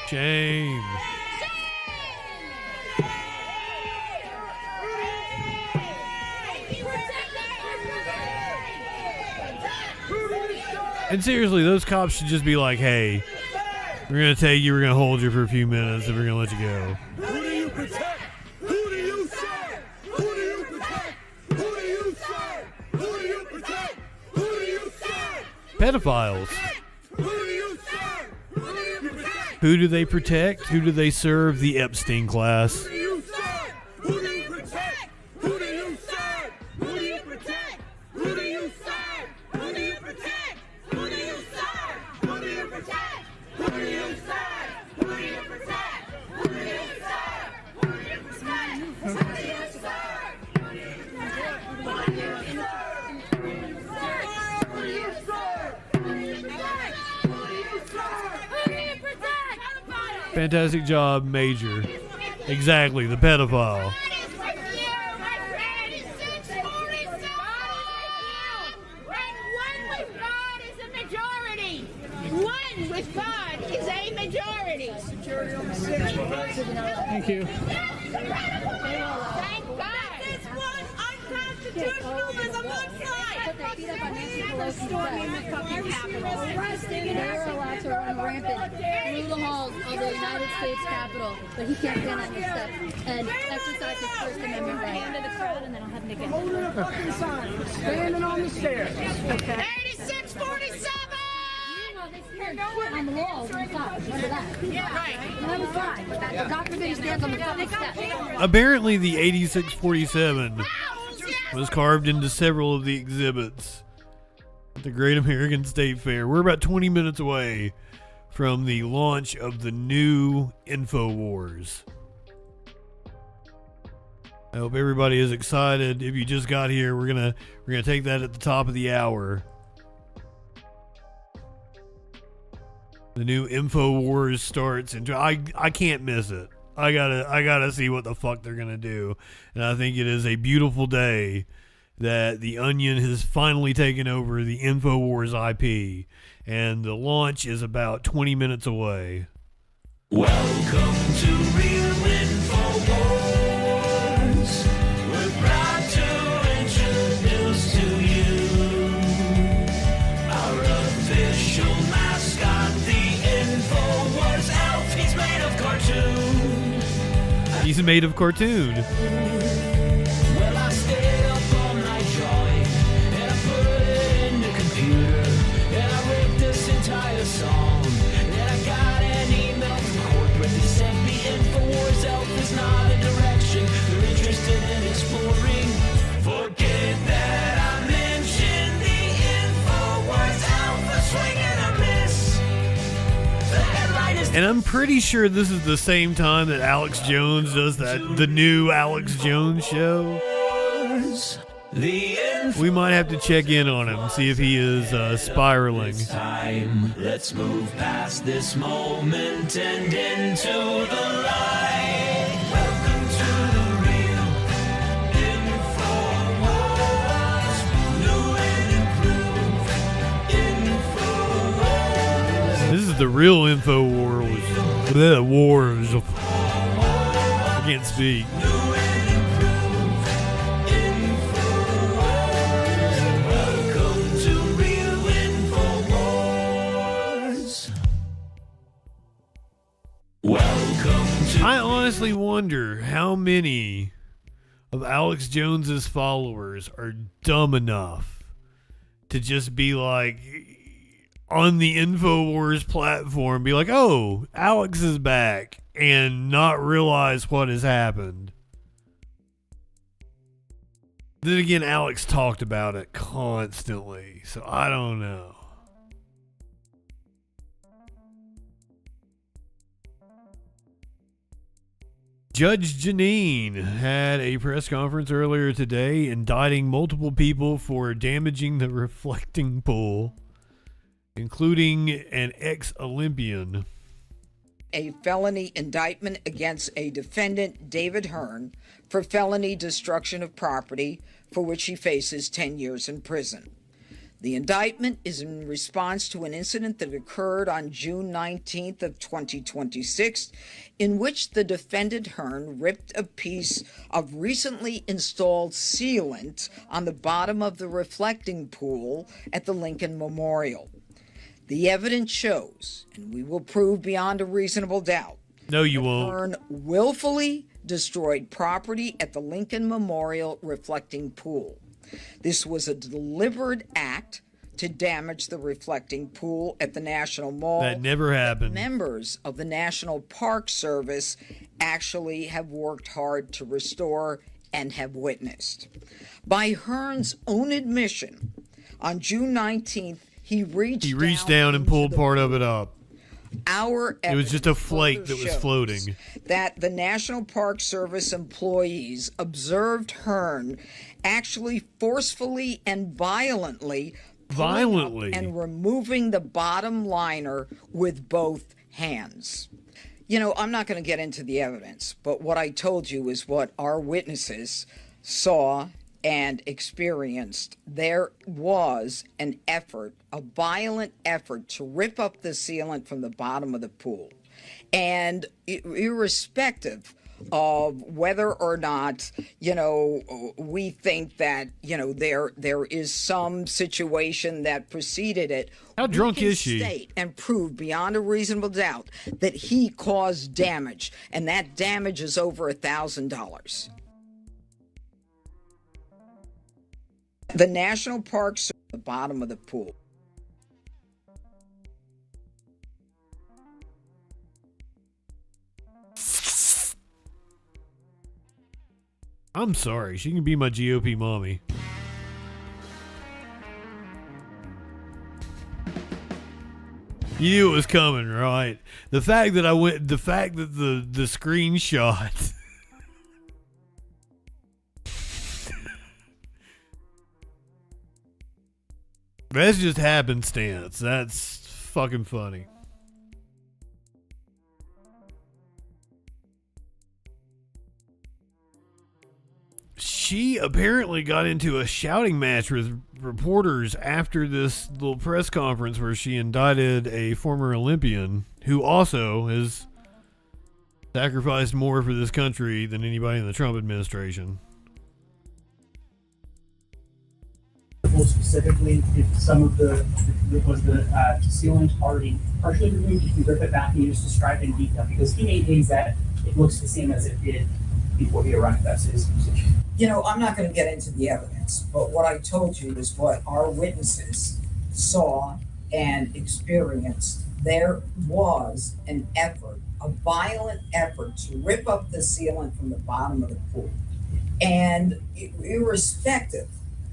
Shame. And seriously, those cops should just be like, hey, we're going to take you, we're going to hold you for a few minutes, and we're going to let you go. Who do you protect? Who do you serve? Who do you protect? Who do you serve? Who do you protect? Who do you serve? Pedophiles. Who do you serve? Who do you protect? Who do they protect? Who do they serve? The Epstein class. Who do you serve? Who do you protect? Who do you serve? Who do you protect? Who do you serve? Who do you protect? Who do you serve? Who do you protect? Who do you serve? Who do you protect? Who do you serve? Who do you protect? Who do you serve? Who do you protect? Who do you serve? Who do you serve? Who do you serve? Who do you protect? Who do you serve? Who do you protect? Fantastic job, Major. Exactly, the pedophile. One with God is a majority. Thank you. Thank God. This was unconstitutional as a mudslide. Storming the fucking Capitol. They are allowed to run rampant through the halls of the United States Capitol, but he can't stand on the steps and exercise his First Amendment right. Hand to the crowd, and then I'll have Nick in. Hold their fucking sign. Standing on the stairs. 8647! On the wall, remember that? Yeah, right. That was fine. But God forbid he stands on the fucking steps. Apparently, the 8647 was carved into several of the exhibits at the Great American State Fair. We're about 20 minutes away from the launch of the new InfoWars. I hope everybody is excited. If you just got here, we're gonna take that at the top of the hour. The new InfoWars starts, and I can't miss it. I gotta see what the fuck they're gonna do, and I think it is a beautiful day that the Onion has finally taken over the InfoWars IP, and the launch is about 20 minutes away. Welcome to Real InfoWars. We're proud to introduce to you our official mascot, the InfoWars elf. He's made of cartoon. He's made of cartoon. Well, I stayed up all night drawing, and I put it in the computer, and I wrote this entire song, and I got an email from corporate that said the InfoWars elf is not a direction they're interested in exploring. Forget that I mentioned the InfoWars elf, a swing and a miss. The headline is... And I'm pretty sure this is the same time that Alex Jones does the new Alex Jones show. We might have to check in on him, see if he is spiraling. Time. Let's move past this moment and into the light. Welcome to the Real InfoWars. New and improved InfoWars. This is the real InfoWars. The wars. I can't speak. Welcome to Real InfoWars. Welcome to... I honestly wonder how many of Alex Jones's followers are dumb enough to just be like, on the InfoWars platform, be like, oh, Alex is back, and not realize what has happened. Then again, Alex talked about it constantly, so I don't know. Judge Janine had a press conference earlier today indicting multiple people for damaging the reflecting pool, including an ex-Olympian. A felony indictment against a defendant, David Hearn, for felony destruction of property, for which he faces 10 years in prison. The indictment is in response to an incident that occurred on June 19th of 2026, in which the defendant Hearn ripped a piece of recently installed sealant on the bottom of the reflecting pool at the Lincoln Memorial. The evidence shows, and we will prove beyond a reasonable doubt, no, you won't. Hearn willfully destroyed property at the Lincoln Memorial reflecting pool. This was a deliberate act to damage the reflecting pool at the National Mall. That never happened. Members of the National Park Service actually have worked hard to restore and have witnessed. By Hearn's own admission, on June 19th, he reached down and pulled part of it up. It was just a flake that was floating. That the National Park Service employees observed Hearn actually forcefully and violently and removing the bottom liner with both hands. You know, I'm not going to get into the evidence, but what I told you is what our witnesses saw and experienced. There was an effort, a violent effort, to rip up the sealant from the bottom of the pool. And irrespective of whether or not, you know, we think that, you know, there is some situation that preceded it. How drunk is she? State and prove beyond a reasonable doubt that he caused damage, and that damage is over $1,000. The National Park Service at the bottom of the pool. I'm sorry. She can be my GOP mommy. You knew it was coming, right? The fact that the screenshot. That's just happenstance. That's fucking funny. She apparently got into a shouting match with reporters after this little press conference where she indicted a former Olympian who also has sacrificed more for this country than anybody in the Trump administration. Specifically, if some of the sealant already partially removed, if you rip it back and you just describe in detail, because he maintains that it looks the same as it did before he arrived. That's his position. You know, I'm not going to get into the evidence, but what I told you is what our witnesses saw and experienced. There was an effort, a violent effort, to rip up the sealant from the bottom of the pool. And irrespective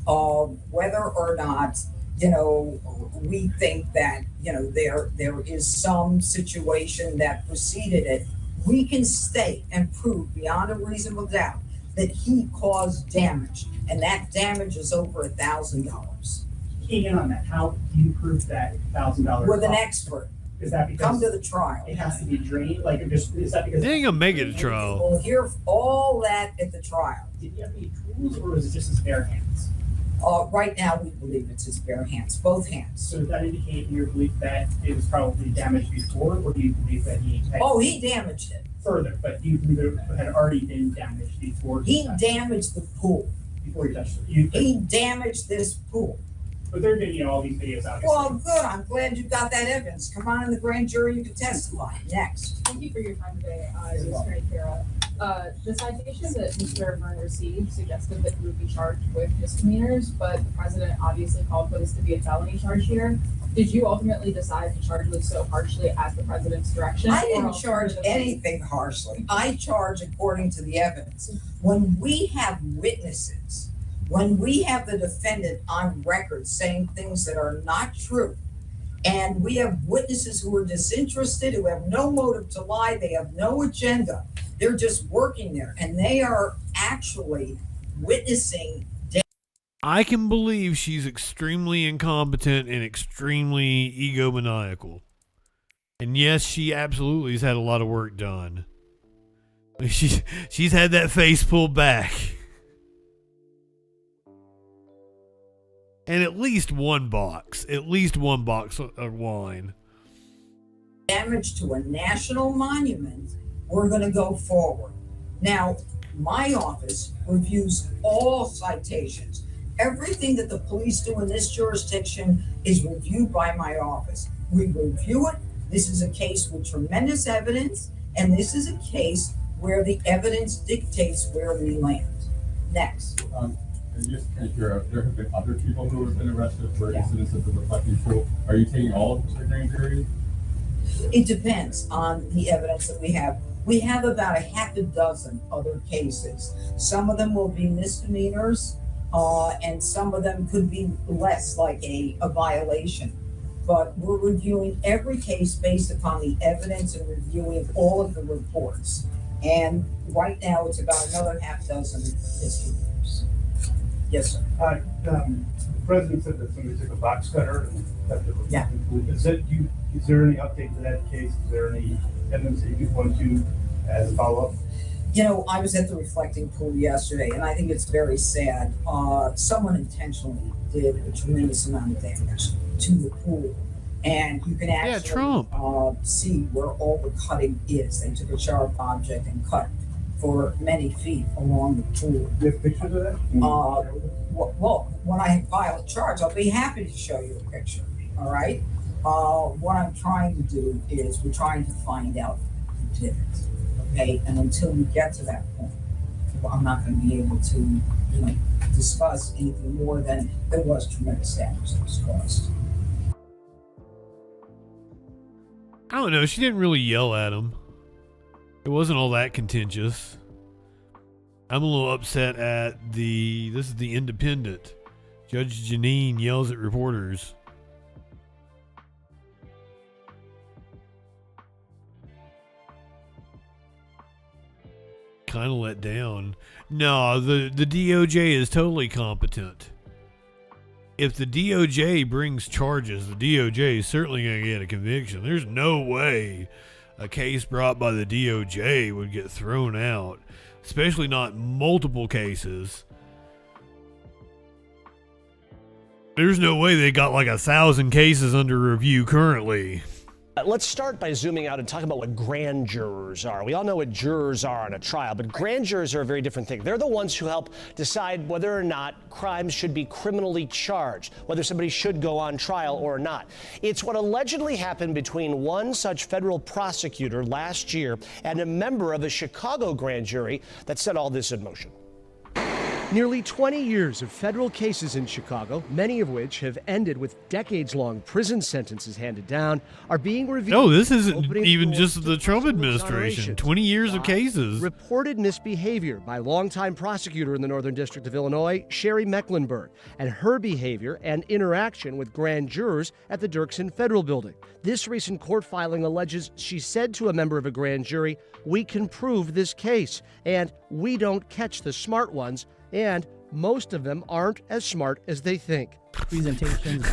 of whether or not, you know, we think that, you know, there is some situation that preceded it, we can state and prove beyond a reasonable doubt that he caused damage, and that damage is over $1,000. Keying in on that, how do you prove that $1,000? With an expert. Is that because come to the trial? It has to be drained. Like, is that because they ain't gonna make it a trial? We'll hear all that at the trial. Did he have any tools, or was it just his bare hands? Right now, we believe it's his bare hands, both hands. So does that indicate in your belief that it was probably damaged before, or do you believe that he had... Oh, he damaged it. Further, but do you believe it had already been damaged before? He damaged the pool. Before he touched it? He damaged this pool. But there have been, you know, all these videos out there. Well, good. I'm glad you got that evidence. Come on in the grand jury, you can testify. Next. Thank you for your time today, Attorney Kara. The citation that Mr. Byrne received suggested that he would be charged with misdemeanors, but the president obviously called for this to be a felony charge here. Did you ultimately decide to charge Luke so harshly at the president's direction? I didn't charge anything harshly. I charge according to the evidence. When we have witnesses, when we have the defendant on record saying things that are not true, and we have witnesses who are disinterested, who have no motive to lie, they have no agenda, they're just working there, and they are actually witnessing. I can believe she's extremely incompetent and extremely egomaniacal. And yes, she absolutely has had a lot of work done. She's had that face pulled back. And at least one box of wine. Damage to a national monument, we're going to go forward. Now, my office reviews all citations. Everything that the police do in this jurisdiction is reviewed by my office. We review it. This is a case with tremendous evidence, and this is a case where the evidence dictates where we land. Next. Just to make sure, there have been other people who have been arrested for incidents of the reflecting pool. Are you taking all of them to the grand jury? It depends on the evidence that we have. We have about a half a dozen other cases. Some of them will be misdemeanors, and some of them could be less, like a violation. But we're reviewing every case based upon the evidence and reviewing all of the reports. And right now, it's about another half dozen misdemeanors. Yes, sir. The president said that somebody took a box cutter and cut the Yeah. Is there any update to that case? Is there any evidence that you could point to as a follow-up? You know, I was at the reflecting pool yesterday, and I think it's very sad. Someone intentionally did a tremendous amount of damage to the pool. And you can actually see where all the cutting is. They took a sharp object and cut for many feet along the pool. Do you have pictures of that? Well, when I file a charge, I'll be happy to show you a picture, all right? What I'm trying to do is we're trying to find out who did it, okay? And until we get to that point, I'm not going to be able to, discuss anything more than there was tremendous damage that was caused. I don't know. She didn't really yell at him. It wasn't all that contentious. I'm a little upset at this is the Independent. Judge Janine yells at reporters. Kind of let down. No, the DOJ is totally competent. If the DOJ brings charges, the DOJ is certainly going to get a conviction. There's no way a case brought by the DOJ would get thrown out, especially not multiple cases. There's no way they got like 1,000 cases under review currently. Let's start by zooming out and talking about what grand jurors are. We all know what jurors are on a trial, but grand jurors are a very different thing. They're the ones who help decide whether or not crimes should be criminally charged, whether somebody should go on trial or not. It's what allegedly happened between one such federal prosecutor last year and a member of a Chicago grand jury that set all this in motion. Nearly 20 years of federal cases in Chicago, many of which have ended with decades-long prison sentences handed down, are being reviewed. No, this isn't even just the Trump administration. 20 years of cases. Reported misbehavior by longtime prosecutor in the Northern District of Illinois, Sherry Mecklenburg, and her behavior and interaction with grand jurors at the Dirksen Federal Building. This recent court filing alleges she said to a member of a grand jury, "We can prove this case, and we don't catch the smart ones, and most of them aren't as smart as they think." Presentations.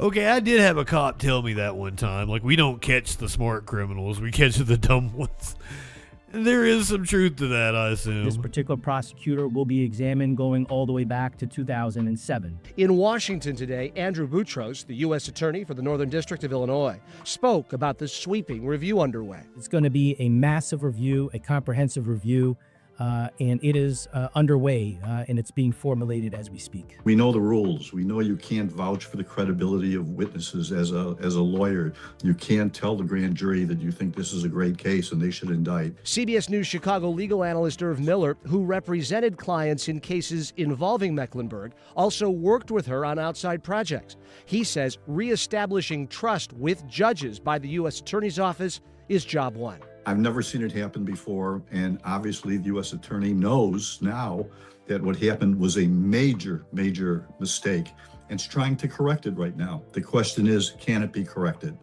Okay, I did have a cop tell me that one time. Like, we don't catch the smart criminals, we catch the dumb ones. There is some truth to that, I assume. This particular prosecutor will be examined going all the way back to 2007. In Washington today, Andrew Boutros, the U.S. Attorney for the Northern District of Illinois, spoke about the sweeping review underway. It's going to be a massive review, a comprehensive review and it is underway, and it's being formulated as we speak. We know the rules. We know you can't vouch for the credibility of witnesses as a lawyer. You can't tell the grand jury that you think this is a great case and they should indict. CBS News Chicago legal analyst Irv Miller, who represented clients in cases involving Mecklenburg, also worked with her on outside projects. He says reestablishing trust with judges by the U.S. Attorney's Office is job one. I've never seen it happen before, and obviously the U.S. Attorney knows now that what happened was a major, major mistake, and is trying to correct it right now. The question is, can it be corrected?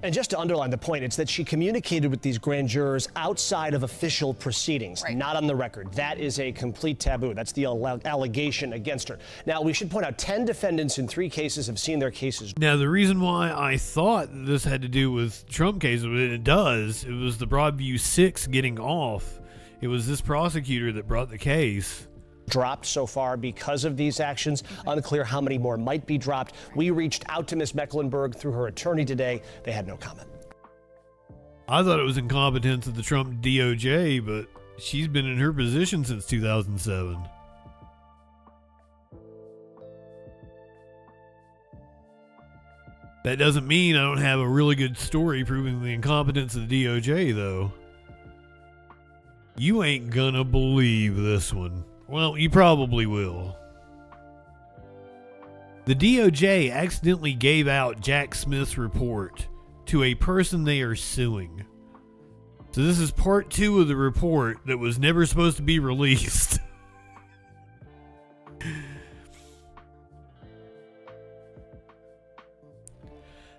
And just to underline the point, it's that she communicated with these grand jurors outside of official proceedings, not on the record. That is a complete taboo. That's the allegation against her. Now, we should point out 10 defendants in 3 cases have seen their cases. Now, the reason why I thought this had to do with Trump cases, but it does, it was the Broadview 6 getting off. It was this prosecutor that brought the case. Dropped so far because of these actions. Unclear how many more might be dropped. We reached out to Ms. Mecklenburg through her attorney today. They had no comment. I thought it was incompetence of the Trump DOJ, but she's been in her position since 2007. That doesn't mean I don't have a really good story proving the incompetence of the DOJ, though. You ain't gonna believe this one. Well, you probably will. The DOJ accidentally gave out Jack Smith's report to a person they are suing. So this is part 2 of the report that was never supposed to be released.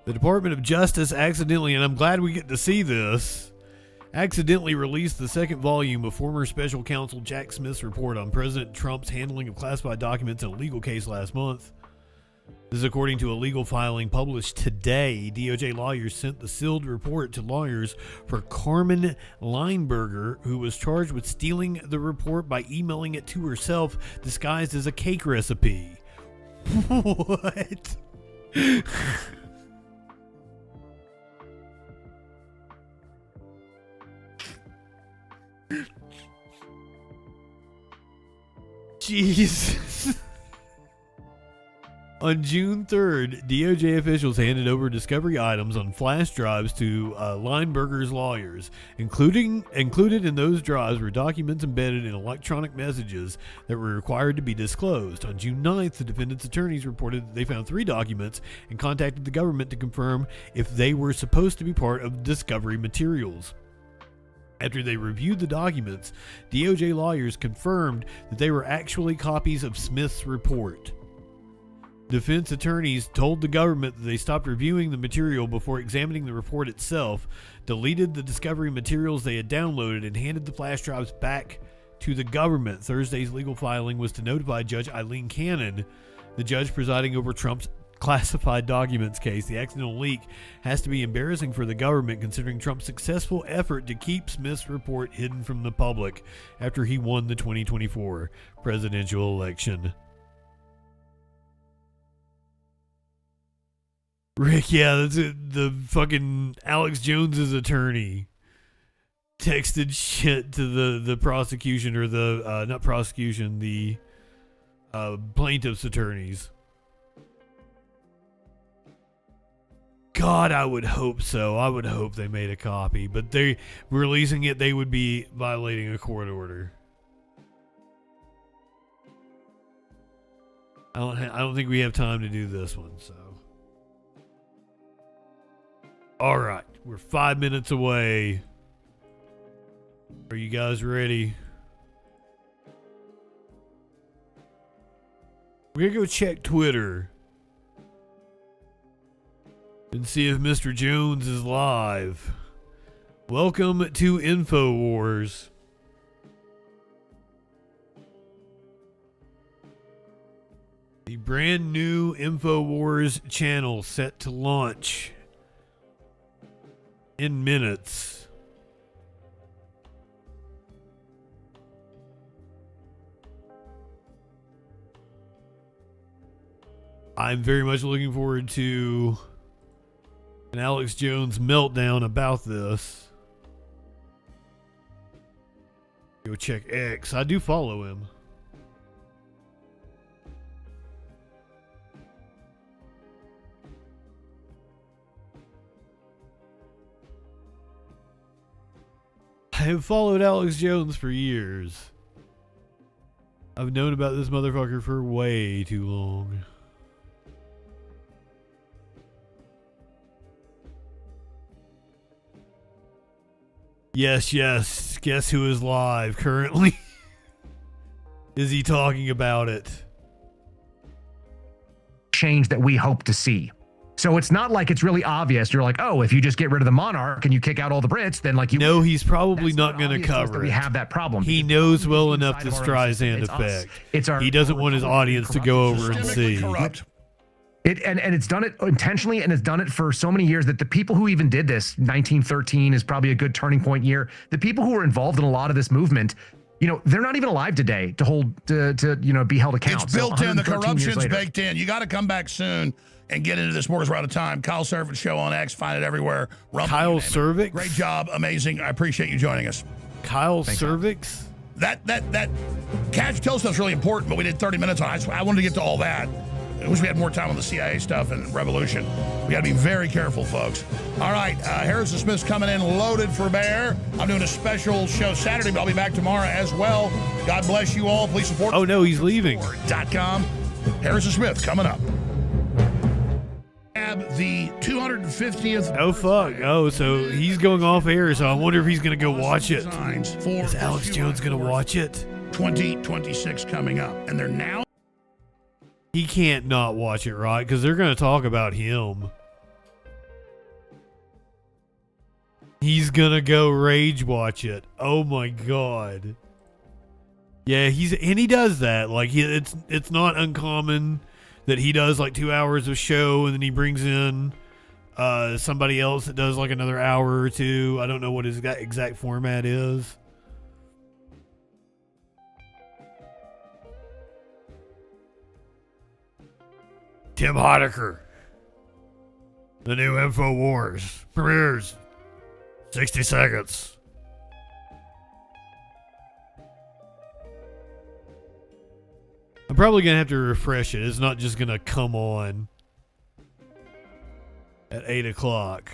The Department of Justice accidentally, and I'm glad we get to see this, accidentally released the second volume of former special counsel Jack Smith's report on President Trump's handling of classified documents in a legal case last month. This is according to a legal filing published today. DOJ lawyers sent the sealed report to lawyers for Carmen Lineberger, who was charged with stealing the report by emailing it to herself disguised as a cake recipe. What? Jesus. On June 3rd, DOJ officials handed over discovery items on flash drives to Lineberger's lawyers. Included in those drives were documents embedded in electronic messages that were required to be disclosed. On June 9th, the defendant's attorneys reported that they found 3 documents and contacted the government to confirm if they were supposed to be part of the discovery materials. After they reviewed the documents, DOJ lawyers confirmed that they were actually copies of Smith's report. Defense attorneys told the government that they stopped reviewing the material before examining the report itself, deleted the discovery materials they had downloaded, and handed the flash drives back to the government. Thursday's legal filing was to notify Judge Eileen Cannon, the judge presiding over Trump's classified documents case. The accidental leak has to be embarrassing for the government, considering Trump's successful effort to keep Smith's report hidden from the public after he won the 2024 presidential election. Rick, yeah, that's it. The fucking Alex Jones's attorney texted shit to the prosecution, or the not prosecution, the plaintiff's attorneys. God, I would hope so. I would hope they made a copy, but they releasing it, they would be violating a court order. I don't think we have time to do this one, so. All right, we're 5 minutes away. Are you guys ready? We're gonna go check Twitter and see if Mr. Jones is live. Welcome to InfoWars. The brand new InfoWars channel set to launch in minutes. I'm very much looking forward to an Alex Jones meltdown about this. Go go check X. I do follow him. I have followed Alex Jones for years. I've known about this motherfucker for way too long. Yes, yes. Guess who is live currently? Is he talking about it? Change that we hope to see. So it's not like it's really obvious. You're like, oh, if you just get rid of the monarch and you kick out all the Brits, then like you. No, he's probably not going to cover it. We have that problem. He knows well enough the Streisand effect. He doesn't want his audience to go over and see. And it's done it intentionally, and it's done it for so many years that the people who even did this, 1913 is probably a good turning point year. The people who were involved in a lot of this movement, you know, they're not even alive today to hold to you know, be held accountable. It's built in. The corruption's baked in. You got to come back soon and get into this more because we're out of time. Kyle Cervix Show on X. Find it everywhere. Rumble, Kyle Cervix? Great job. Amazing. I appreciate you joining us. Kyle Cervix? That Catch Tell stuff's really important, but we did 30 minutes on it. I wanted to get to all that. I wish we had more time on the CIA stuff and Revolution. We got to be very careful, folks. All right, Harrison Smith's coming in loaded for bear. I'm doing a special show Saturday, but I'll be back tomorrow as well. God bless you all. Please support. Oh, no, he's leaving. .com. Harrison Smith coming up. The 250th. Oh, fuck. Oh, so he's going off air, so I wonder if he's going to go watch it. Is Alex Jones going to watch it? 2026 coming up. And they're now. He can't not watch it, right? Because they're going to talk about him. He's going to go rage watch it. Oh, my God. Yeah, he does that. Like, it's not uncommon that he does like 2 hours of show and then he brings in somebody else that does like another hour or two. I don't know what his exact format is. Tim Heidecker. The new InfoWars premieres 60 seconds. I'm probably going to have to refresh it. It's not just going to come on at 8 o'clock.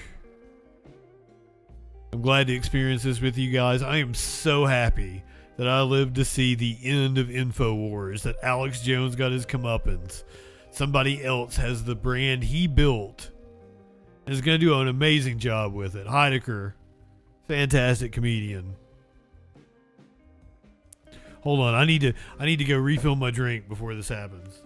I'm glad to experience this with you guys. I am so happy that I lived to see the end of InfoWars, that Alex Jones got his comeuppance. Somebody else has the brand he built and is going to do an amazing job with it. Heidecker, fantastic comedian. Hold on, I need to go refill my drink before this happens.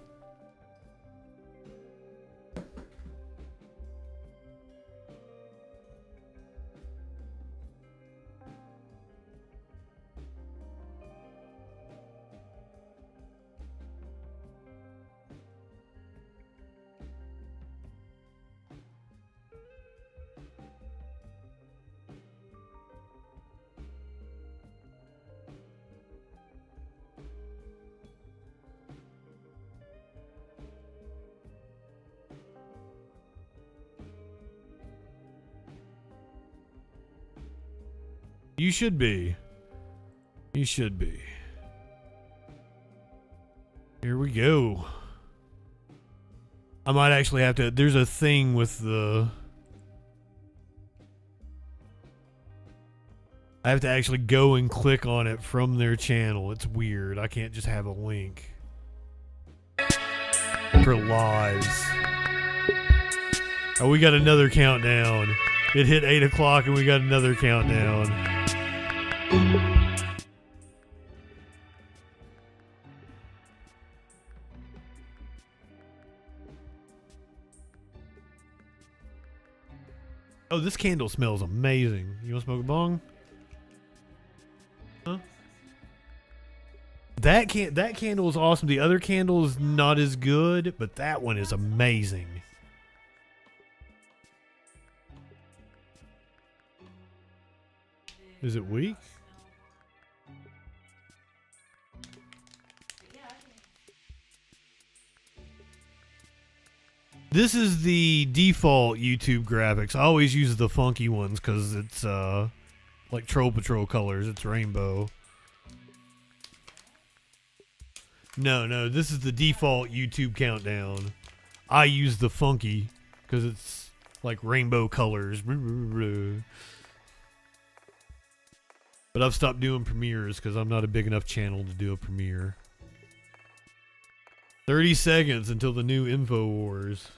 You should be. You should be. Here we go. I might actually have to. There's a thing with the. I have to actually go and click on it from their channel. It's weird. I can't just have a link for lives. Oh, we got another countdown. It hit 8 o'clock and we got another countdown. Oh, this candle smells amazing. You want to smoke a bong? Huh? That candle is awesome. The other candle is not as good, but that one is amazing. Is it weak? This is the default YouTube graphics. I always use the funky ones because it's like Troll Patrol colors. It's rainbow. No, this is the default YouTube countdown. I use the funky because it's like rainbow colors. But I've stopped doing premieres because I'm not a big enough channel to do a premiere. 30 seconds until the new InfoWars.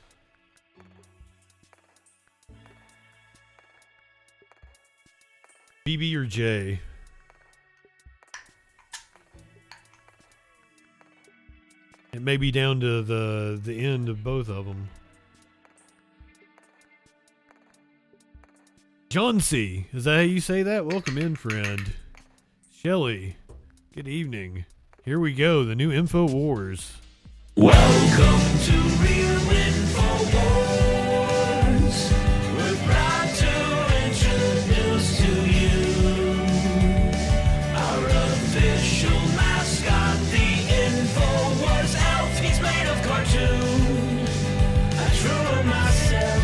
BB or J? It may be down to the end of both of them. John C. Is that how you say that? Welcome in, friend. Shelly. Good evening. Here we go. The new InfoWars. Welcome to Real InfoWars. We're proud to introduce to you our official mascot, the InfoWars elf. He's made of cartoon. I drew him myself.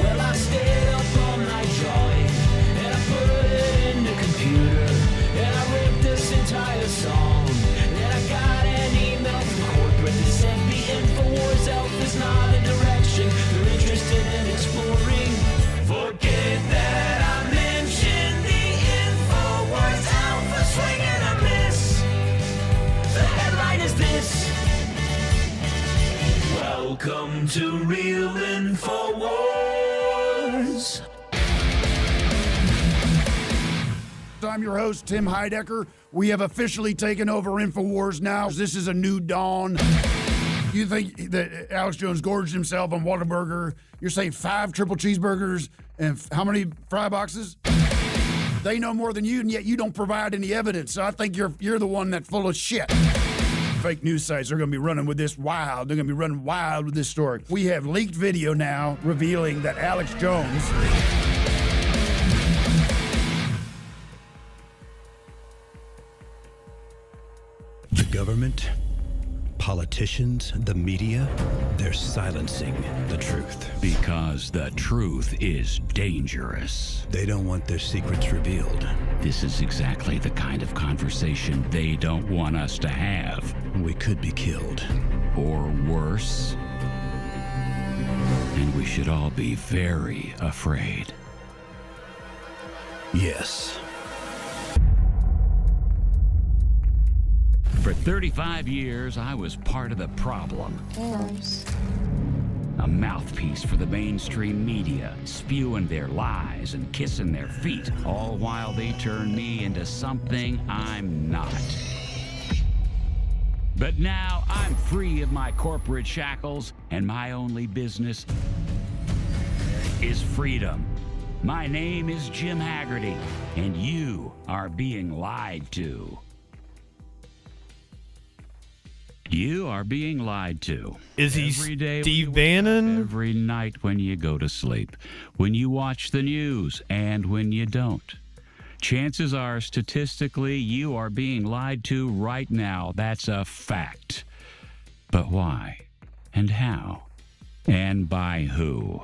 Well, I stayed up all night drawing, and I put it in the computer, and I wrote this entire song, and I got an email from corporate that said the InfoWars elf is not a direction they're interested in exploring. Forget that I mentioned the InfoWars elf, a swing and a miss. The headline is this: welcome to Real InfoWars. I'm your host, Tim Heidecker. We have officially taken over InfoWars now. This is a new dawn. You think that Alex Jones gorged himself on Whataburger? You're saying 5 triple cheeseburgers and how many fry boxes? They know more than you, and yet you don't provide any evidence. So I think you're the one that's full of shit. Fake news sites are going to be running with this wild. They're going to be running wild with this story. We have leaked video now revealing that Alex Jones... The government, politicians, the media, they're silencing the truth. Because the truth is dangerous. They don't want their secrets revealed. This is exactly the kind of conversation they don't want us to have. We could be killed. Or worse. And we should all be very afraid. Yes. For 35 years, I was part of the problem. Gross. A mouthpiece for the mainstream media, spewing their lies and kissing their feet, all while they turn me into something I'm not. But now I'm free of my corporate shackles, and my only business is freedom. My name is Jim Haggerty, and you are being lied to. You are being lied to. Is he Every day Steve Bannon? Every night when you go to sleep, when you watch the news, and when you don't. Chances are, statistically, you are being lied to right now. That's a fact. But why? And how? And by who?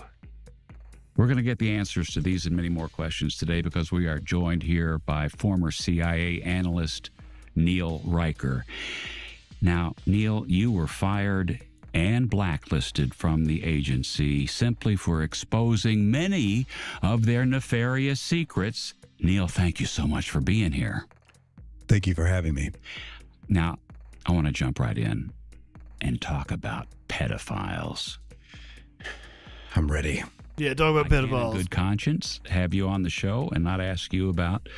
We're going to get the answers to these and many more questions today because we are joined here by former CIA analyst Neil Riker. Now, Neil, you were fired and blacklisted from the agency simply for exposing many of their nefarious secrets. Neil, thank you so much for being here. Thank you for having me. Now, I want to jump right in and talk about pedophiles. I'm ready. Yeah, talk about pedophiles. In good conscience, have you on the show and not ask you about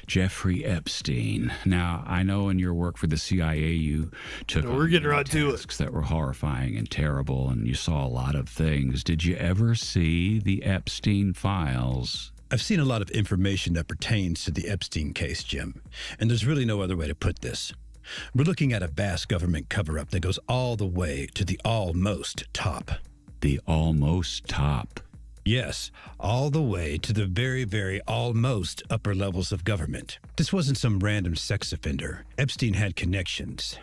Jeffrey Epstein. Now, I know in your work for the CIA, you took we're getting right to it. tasks that were horrifying and terrible, and you saw a lot of things. Did you ever see the Epstein files? I've seen a lot of information that pertains to the Epstein case, Jim, and there's really no other way to put this. We're looking at a vast government cover-up that goes all the way to the almost top. The almost top? Yes, all the way to the very, very almost upper levels of government. This wasn't some random sex offender. Epstein had connections.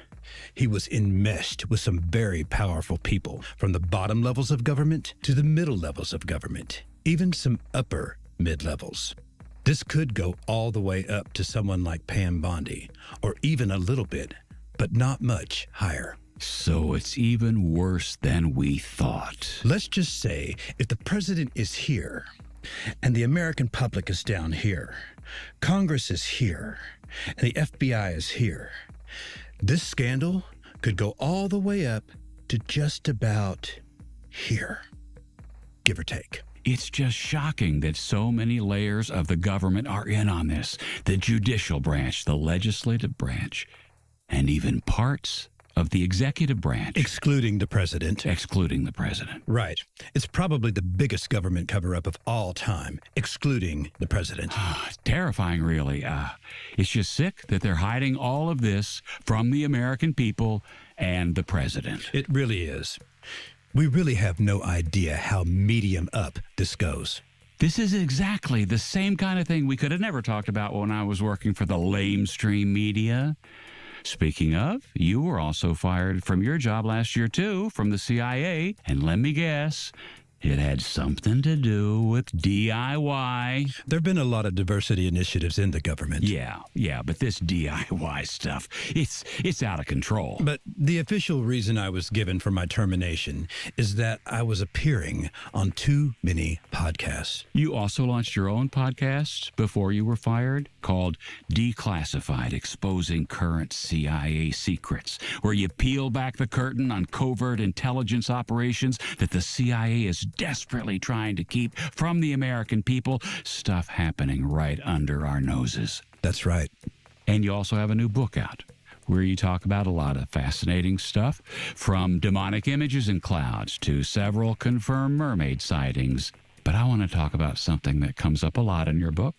He was enmeshed with some very powerful people, from the bottom levels of government to the middle levels of government, even some upper mid-levels. This could go all the way up to someone like Pam Bondi, or even a little bit but not much higher. So it's even worse than we thought. Let's just say if the president is here and the American public is down here, Congress is here, and the FBI is here, this scandal could go all the way up to just about here, give or take. It's just shocking that so many layers of the government are in on this. The judicial branch, the legislative branch, and even parts of the executive branch. Excluding the president. Excluding the president. Right. It's probably the biggest government cover-up of all time, excluding the president. Terrifying, really. It's just sick that they're hiding all of this from the American people and the president. It really is. We really have no idea how medium up this goes. This is exactly the same kind of thing we could have never talked about when I was working for the lamestream media. Speaking of, you were also fired from your job last year, too, from the CIA. And let me guess, it had something to do with DIY. There have been a lot of diversity initiatives in the government. Yeah, but this DIY stuff, it's out of control. But the official reason I was given for my termination is that I was appearing on too many podcasts. You also launched your own podcast before you were fired called Declassified, Exposing Current CIA Secrets, where you peel back the curtain on covert intelligence operations that the CIA is desperately trying to keep from the American people, stuff happening right under our noses. That's right. And you also have a new book out where you talk about a lot of fascinating stuff, from demonic images in clouds to several confirmed mermaid sightings. But I want to talk about something that comes up a lot in your book.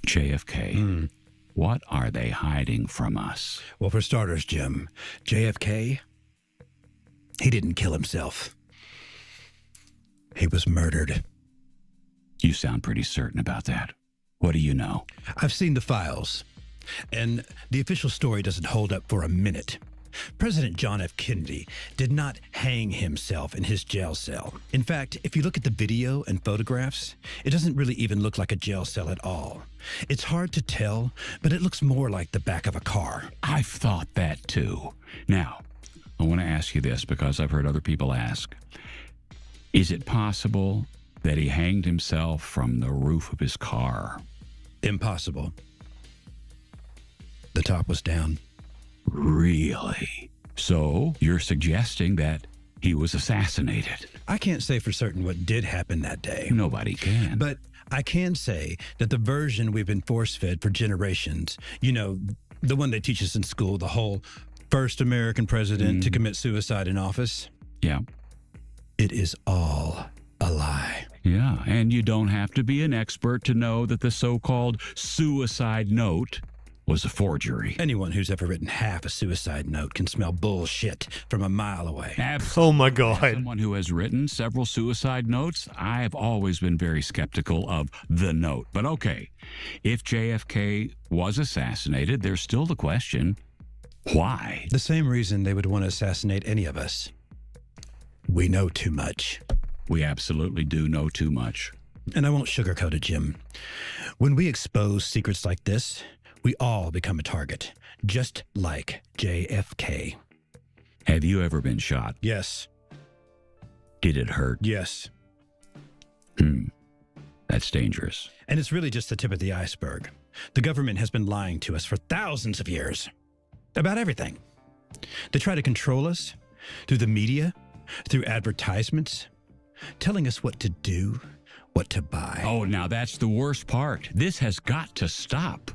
JFK. What are they hiding from us? Well, for starters, Jim, JFK, he didn't kill himself. He was murdered. You sound pretty certain about that. What do you know? I've seen the files, and the official story doesn't hold up for a minute. President John F. Kennedy did not hang himself in his jail cell. In fact, if you look at the video and photographs, it doesn't really even look like a jail cell at all. It's hard to tell, but it looks more like the back of a car. I've thought that too. Now, I want to ask you this because I've heard other people ask. Is it possible that he hanged himself from the roof of his car? Impossible. The top was down. Really? So you're suggesting that he was assassinated? I can't say for certain what did happen that day. Nobody can. But I can say that the version we've been force-fed for generations, you know, the one they teach us in school, the whole first American president to commit suicide in office. Yeah. It is all a lie. Yeah, and you don't have to be an expert to know that the so-called suicide note was a forgery. Anyone who's ever written half a suicide note can smell bullshit from a mile away. Absolutely. Oh my God. As someone who has written several suicide notes, I've always been very skeptical of the note. But okay, if JFK was assassinated, there's still the question, why? The same reason they would want to assassinate any of us. We know too much. We absolutely do know too much. And I won't sugarcoat it, Jim. When we expose secrets like this, we all become a target, just like JFK. Have you ever been shot? Yes. Did it hurt? Yes. That's dangerous. And it's really just the tip of the iceberg. The government has been lying to us for thousands of years about everything. They try to control us through the media, through advertisements, telling us what to do, what to buy. Oh, now that's the worst part. This has got to stop.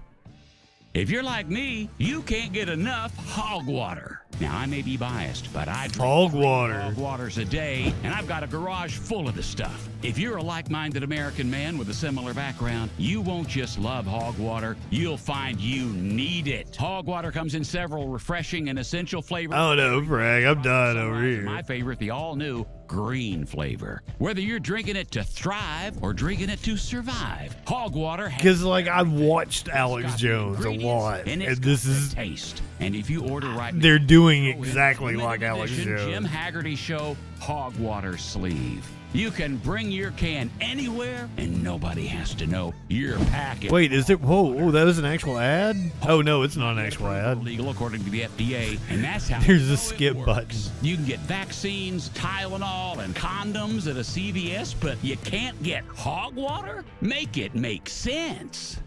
If you're like me, you can't get enough hog water. Now, I may be biased, but I drink Hog water. hog waters a day, and I've got a garage full of the stuff. If you're a like-minded American man with a similar background, you won't just love hog water, you'll find you need it. Hog water comes in several refreshing and essential flavors. I don't know, Frank. I'm dying over here. My favorite, the all-new green flavor. Whether you're drinking it to thrive or drinking it to survive, hog water has... Because, like, I've watched Alex Jones a lot, and and this is... taste. And if you order right now, they're doing exactly like Alex edition Jones. Jim Haggerty Show hog water sleeve. You can bring your can anywhere, and nobody has to know you're packing. Wait, is it? Whoa, that was an actual ad? Oh, no, it's not an actual ad. Legal according to the FDA, and that's how There's a skip button. You can get vaccines, Tylenol, and condoms at a CVS, but you can't get hog water? Make it make sense.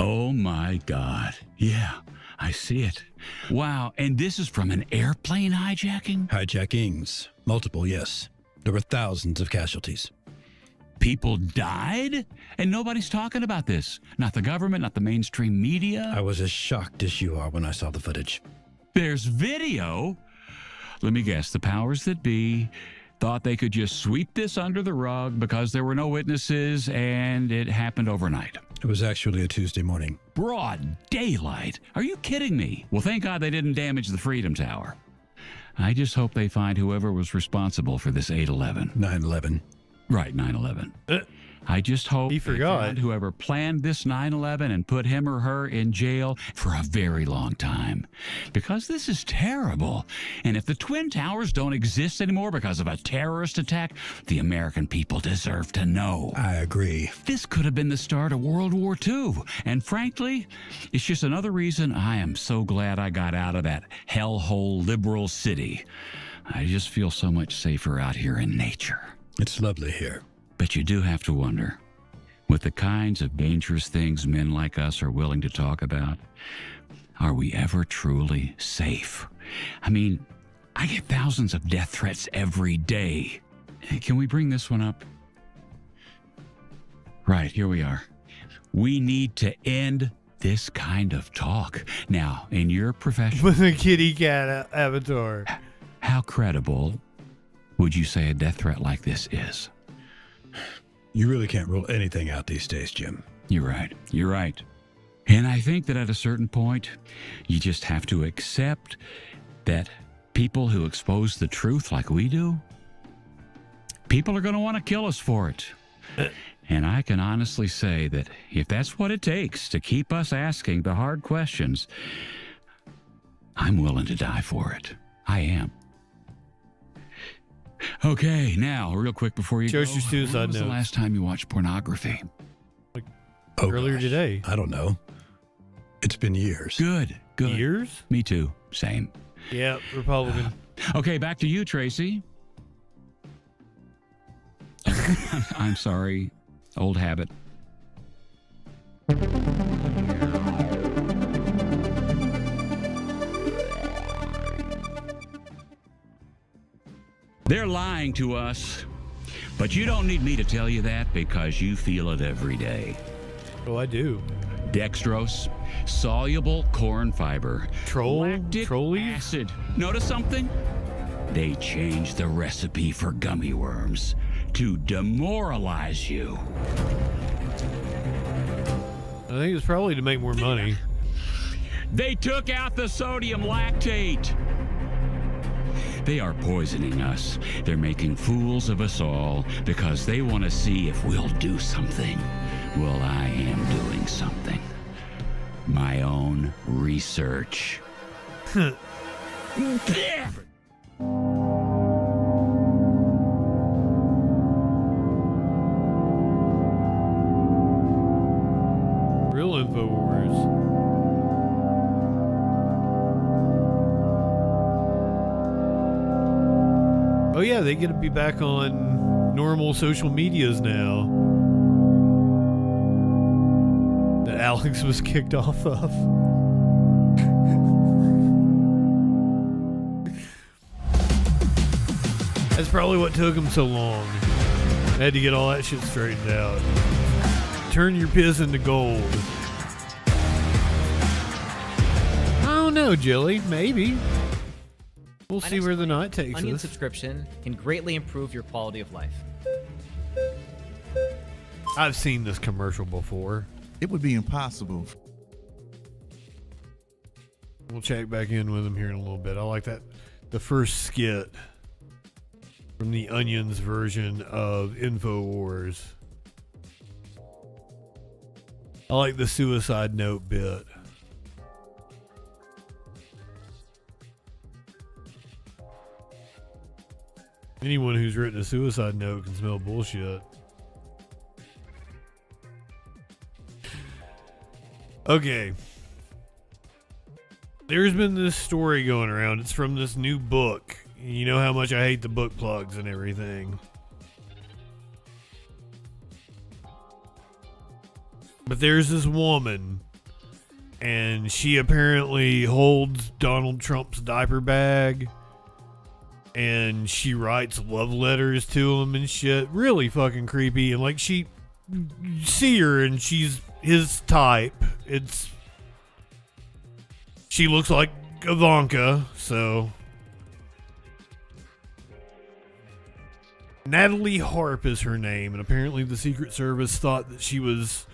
Oh, my God. Yeah, I see it. Wow, and this is from an airplane hijacking? Hijackings. Multiple, yes. There were thousands of casualties. People died? And nobody's talking about this. Not the government, not the mainstream media. I was as shocked as you are when I saw the footage. There's video? Let me guess, the powers that be thought they could just sweep this under the rug because there were no witnesses and it happened overnight. It was actually a Tuesday morning. Broad daylight? Are you kidding me? Well, thank God they didn't damage the Freedom Tower. I just hope they find whoever was responsible for this 8/11. 9/11. Right, 9/11. I just hope He they forgot. found whoever planned this 9/11 and put him or her in jail for a very long time. Because this is terrible. And if the Twin Towers don't exist anymore because of a terrorist attack, the American people deserve to know. I agree. This could have been the start of World War II. And frankly, it's just another reason I am so glad I got out of that hellhole liberal city. I just feel so much safer out here in nature. It's lovely here. But you do have to wonder, with the kinds of dangerous things men like us are willing to talk about, are we ever truly safe? I mean, I get thousands of death threats every day. Can we bring this one up? Right, here we are. We need to end this kind of talk. Now, in your profession... With a kitty cat avatar. How credible would you say a death threat like this is? You really can't rule anything out these days, Jim. You're right. You're right. And I think that at a certain point, you just have to accept that people who expose the truth like we do, people are going to want to kill us for it. And I can honestly say that if that's what it takes to keep us asking the hard questions, I'm willing to die for it. I am. Okay, now, real quick before you Show go, us your suicide when was the notes. last time you watched pornography? Earlier today. I don't know. It's been years. Good. Years? Me too. Same. Yeah, Republican. Okay, back to you, Tracy. I'm sorry. Old habit. They're lying to us, but you don't need me to tell you that because you feel it every day. Oh, I do. Dextrose, soluble corn fiber, lactic acid. Notice something? They changed the recipe for gummy worms to demoralize you. I think it's probably to make more money. They took out the sodium lactate. They are poisoning us. They're making fools of us all because they want to see if we'll do something. Well, I am doing something. My own research. Real InfoWars. Oh yeah, they get to be back on normal social medias now that Alex was kicked off of. That's probably what took him so long. I had to get all that shit straightened out. Turn your piss into gold. I don't know, Jilly. Maybe. We'll see where the night takes Onion us. subscription can greatly improve your quality of life. I've seen this commercial before. It would be impossible. We'll check back in with him here in a little bit. I like that. The first skit from the Onion's version of InfoWars. I like the suicide note bit. Anyone who's written a suicide note can smell bullshit. Okay. There's been this story going around. It's from this new book. You know how much I hate the book plugs and everything. But there's this woman, and she apparently holds Donald Trump's diaper bag, and she writes love letters to him and shit. Really fucking creepy. And like, you see her, and she's his type. She looks like Ivanka, so. Natalie Harp is her name, and apparently the Secret Service thought that she was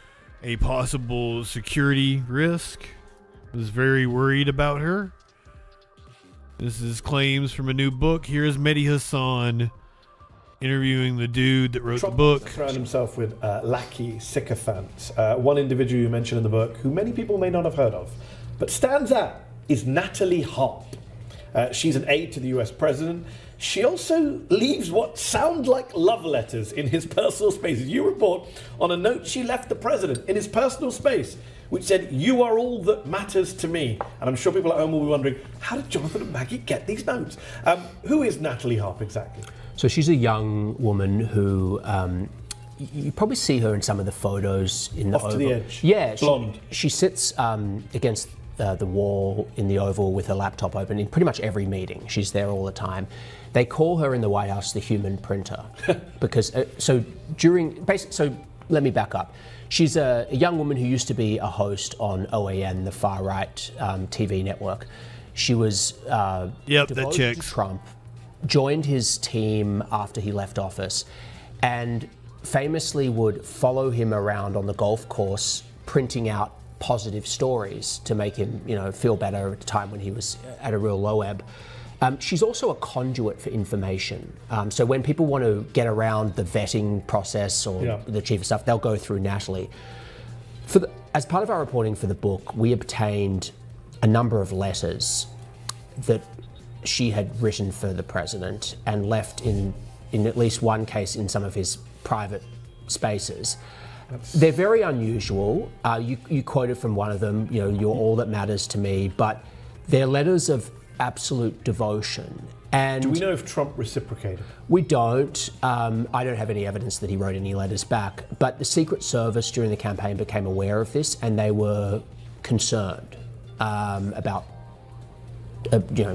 a possible security risk. Was very worried about her. This is claims from a new book. Here's Mehdi Hassan interviewing the dude that wrote the book. Surrounded himself with lackey sycophants. One individual you mentioned in the book, who many people may not have heard of, but stands out, is Natalie Harp. She's an aide to the US president. She also leaves what sound like love letters in his personal space. You report on a note she left the president in his personal space, which said, "You are all that matters to me." And I'm sure people at home will be wondering, how did Jonathan and Maggie get these notes? Who is Natalie Harp exactly? So she's a young woman who, you probably see her in some of the photos in the Off to the edge. Yeah, Blonde. She sits against the wall in the Oval with her laptop open in pretty much every meeting. She's there all the time. They call her in the White House the human printer because so let me back up. She's a young woman who used to be a host on OAN, the far right TV network. She was devoted to Trump, joined his team after he left office, and famously would follow him around on the golf course, printing out positive stories to make him, feel better at a time when he was at a real low ebb. She's also a conduit for information. So when people want to get around the vetting process or the chief of staff, they'll go through Natalie. As part of our reporting for the book, we obtained a number of letters that she had written for the president and left in at least one case in some of his private spaces. They're very unusual. You quoted from one of them, "You're all that matters to me," but they're letters of absolute devotion. And do we know if Trump reciprocated? We don't. I don't have any evidence that he wrote any letters back, but the Secret Service during the campaign became aware of this, and they were concerned about,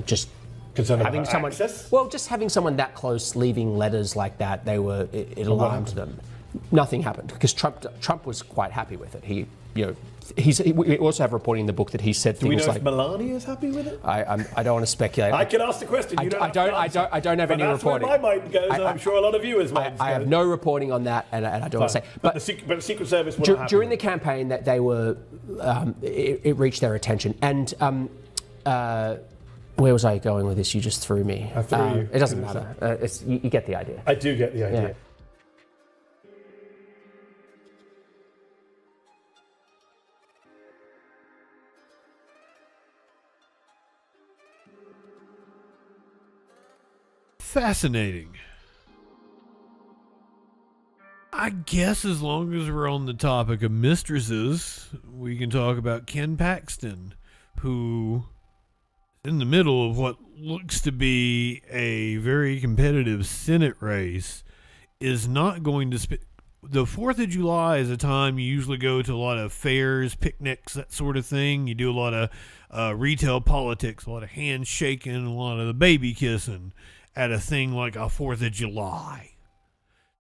just concerned having about someone. Access? Well, just having someone that close leaving letters like that, it alarmed them. Nothing happened because Trump was quite happy with it. We also have reporting in the book that he said Do we things know like. if Melania is happy with it? I don't want to speculate. I can ask the question. You I don't have any reporting. That's where my mind goes. I'm sure a lot of viewers' minds I have no reporting on that, and I don't want to say. But the Secret Service were not happy during the campaign that they were, it reached their attention. And where was I going with this? You just threw me. I threw you. It doesn't matter. You get the idea. I do get the idea. Yeah. Fascinating. I guess as long as we're on the topic of mistresses, we can talk about Ken Paxton, who, in the middle of what looks to be a very competitive Senate race, is not going to the 4th of July is a time you usually go to a lot of fairs, picnics, that sort of thing. You do a lot of retail politics, a lot of handshaking, a lot of the baby kissing at a thing like a 4th of July.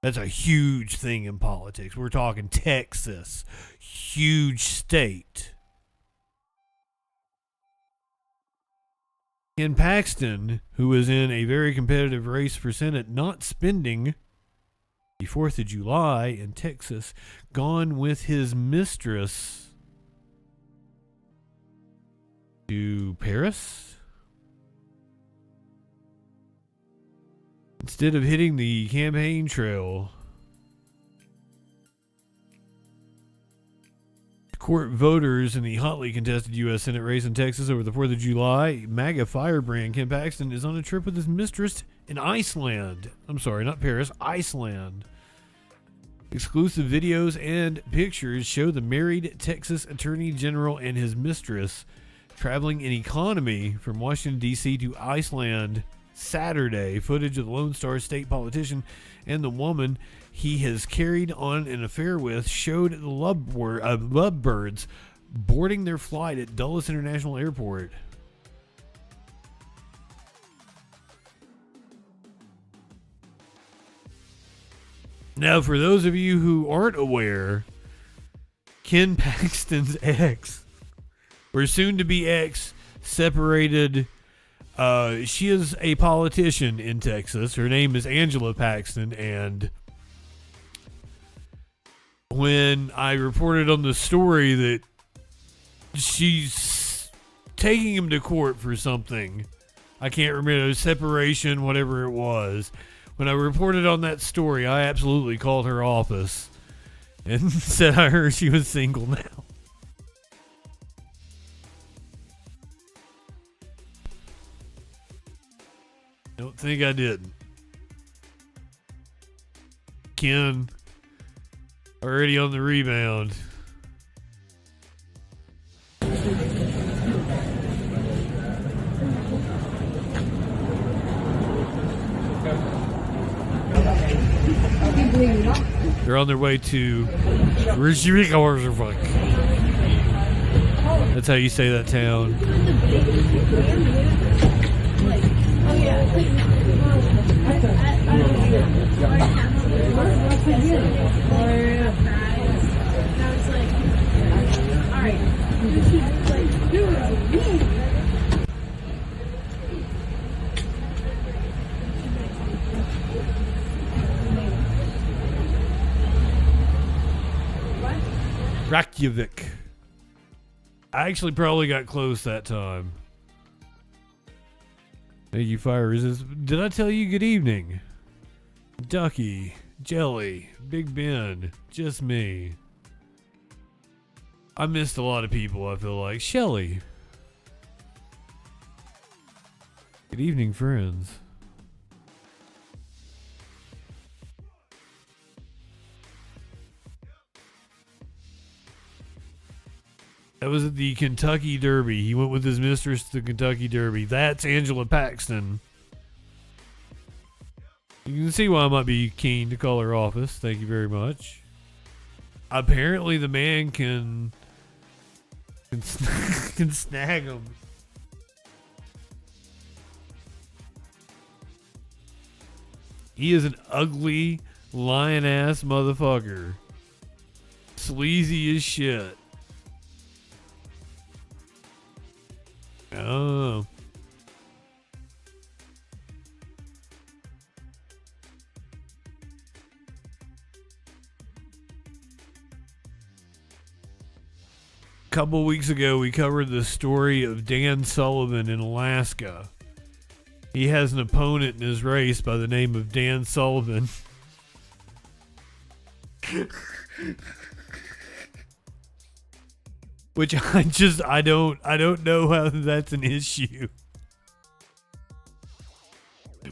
That's a huge thing in politics. We're talking Texas, huge state. Ken Paxton, who is in a very competitive race for Senate, not spending the 4th of July in Texas, gone with his mistress to Paris. Instead of hitting the campaign trail, court voters in the hotly contested U.S. Senate race in Texas over the 4th of July. MAGA firebrand Ken Paxton is on a trip with his mistress in Iceland. I'm sorry, not Paris, Iceland. Exclusive videos and pictures show the married Texas Attorney General and his mistress traveling in economy from Washington, D.C. to Iceland Saturday. Footage of the Lone Star State politician and the woman he has carried on an affair with showed the lovebirds boarding their flight at Dulles International Airport. Now, for those of you who aren't aware, Ken Paxton's ex, or soon to be ex, separated. She is a politician in Texas. Her name is Angela Paxton, and when I reported on the story that she's taking him to court for something, I can't remember, separation, whatever it was. When I reported on that story, I absolutely called her office and said I heard she was single now. Don't think I didn't. Ken, already on the rebound. They're on their way to Reykjavik. That's how you say that town. Reykjavik. I actually probably got close that time. Thank you, Fire Resist. Did I tell you good evening? Ducky, Jelly, Big Ben, just me. I missed a lot of people, I feel like. Shelly. Good evening, friends. That was at the Kentucky Derby. He went with his mistress to the Kentucky Derby. That's Angela Paxton. You can see why I might be keen to call her office. Thank you very much. Apparently the man can snag him. He is an ugly, lion-ass motherfucker. Sleazy as shit. Oh. A couple weeks ago, we covered the story of Dan Sullivan in Alaska. He has an opponent in his race by the name of Dan Sullivan. Which I don't know how that's an issue.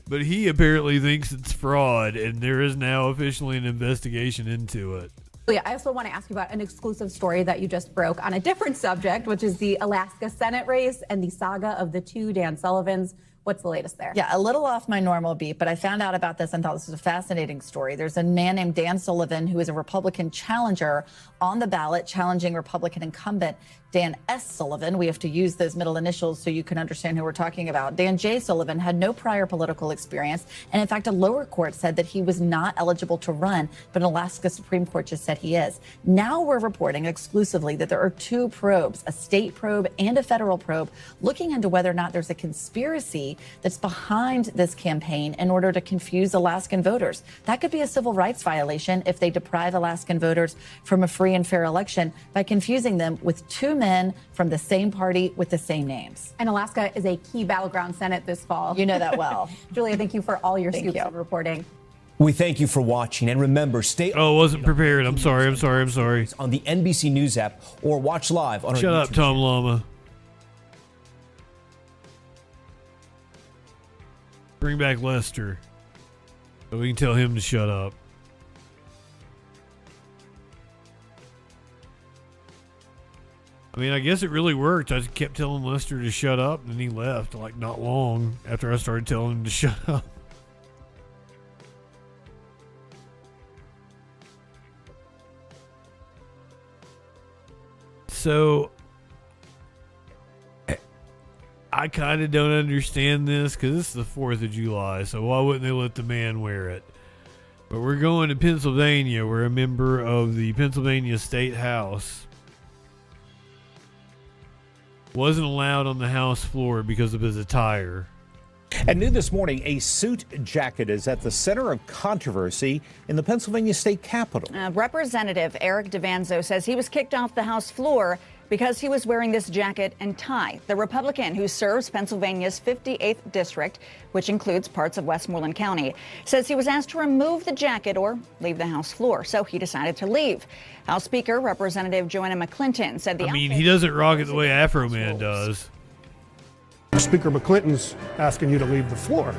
But he apparently thinks it's fraud, and there is now officially an investigation into it. Yeah, I also want to ask you about an exclusive story that you just broke on a different subject, which is the Alaska Senate race and the saga of the two Dan Sullivans. What's the latest there? Yeah, a little off my normal beat, but I found out about this and thought this was a fascinating story. There's a man named Dan Sullivan who is a Republican challenger on the ballot challenging Republican incumbent Dan S. Sullivan. We have to use those middle initials so you can understand who we're talking about. Dan J. Sullivan had no prior political experience, and in fact, a lower court said that he was not eligible to run, but an Alaska Supreme Court just said he is. Now we're reporting exclusively that there are two probes, a state probe and a federal probe, looking into whether or not there's a conspiracy that's behind this campaign in order to confuse Alaskan voters. That could be a civil rights violation if they deprive Alaskan voters from a free and fair election by confusing them with two men from the same party with the same names. And Alaska is a key battleground Senate this fall. You know that well. Julia, thank you for all your scoops and reporting. We thank you for watching, and remember, stay. Oh, wasn't prepared. I'm sorry. I'm sorry. On the NBC News app or watch live on our Shut up, YouTube Tom Llama. Bring back Lester so we can tell him to shut up. I mean, I guess it really worked. I just kept telling Lester to shut up, and then he left, like, not long after I started telling him to shut up. So, I kind of don't understand this, because this is the 4th of July, so why wouldn't they let the man wear it? But we're going to Pennsylvania, where a member of the Pennsylvania State House wasn't allowed on the House floor because of his attire. At noon this morning, a suit jacket is at the center of controversy in the Pennsylvania state capitol. Representative Eric DeVanzo says he was kicked off the House floor because he was wearing this jacket and tie. The Republican who serves Pennsylvania's 58th district, which includes parts of Westmoreland County, says he was asked to remove the jacket or leave the House floor, so he decided to leave. House Speaker Representative Joanna McClinton said he doesn't rock it the way Afro Man does. Speaker McClinton's asking you to leave the floor.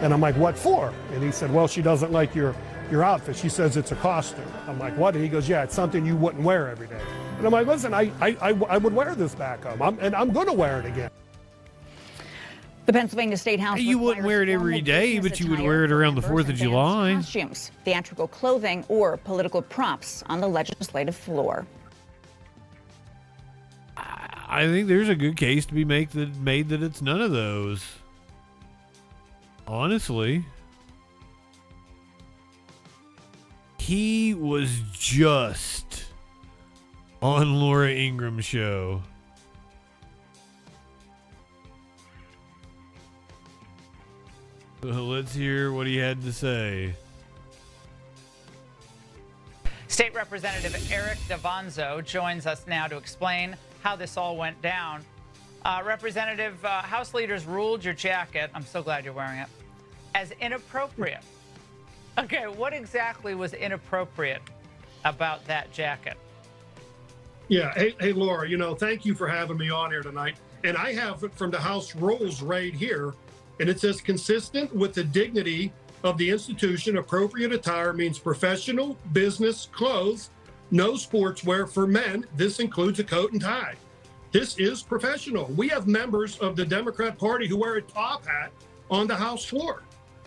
And I'm like, what for? And he said, well, she doesn't like your outfit. She says it's a costume. I'm like, what? And he goes, yeah, it's something you wouldn't wear every day. And I'm like, listen, I would wear this back home, and I'm going to wear it again. The Pennsylvania State House. You wouldn't wear it every day, but you would wear it around the 4th of July. Costumes, theatrical clothing, or political props on the legislative floor. I think there's a good case to be made that it's none of those. Honestly. He was just on Laura Ingram's show. So let's hear what he had to say. State Representative Eric DeVanzo joins us now to explain how this all went down. Representative, House leaders ruled your jacket, I'm so glad you're wearing it, as inappropriate. Okay, what exactly was inappropriate about that jacket? Yeah, hey Laura, thank you for having me on here tonight. And I have it from the House rules right here, and it says consistent with the dignity of the institution, appropriate attire means professional business clothes, no sportswear for men. This includes a coat and tie. This is professional. We have members of the Democrat Party who wear a top hat on the House floor.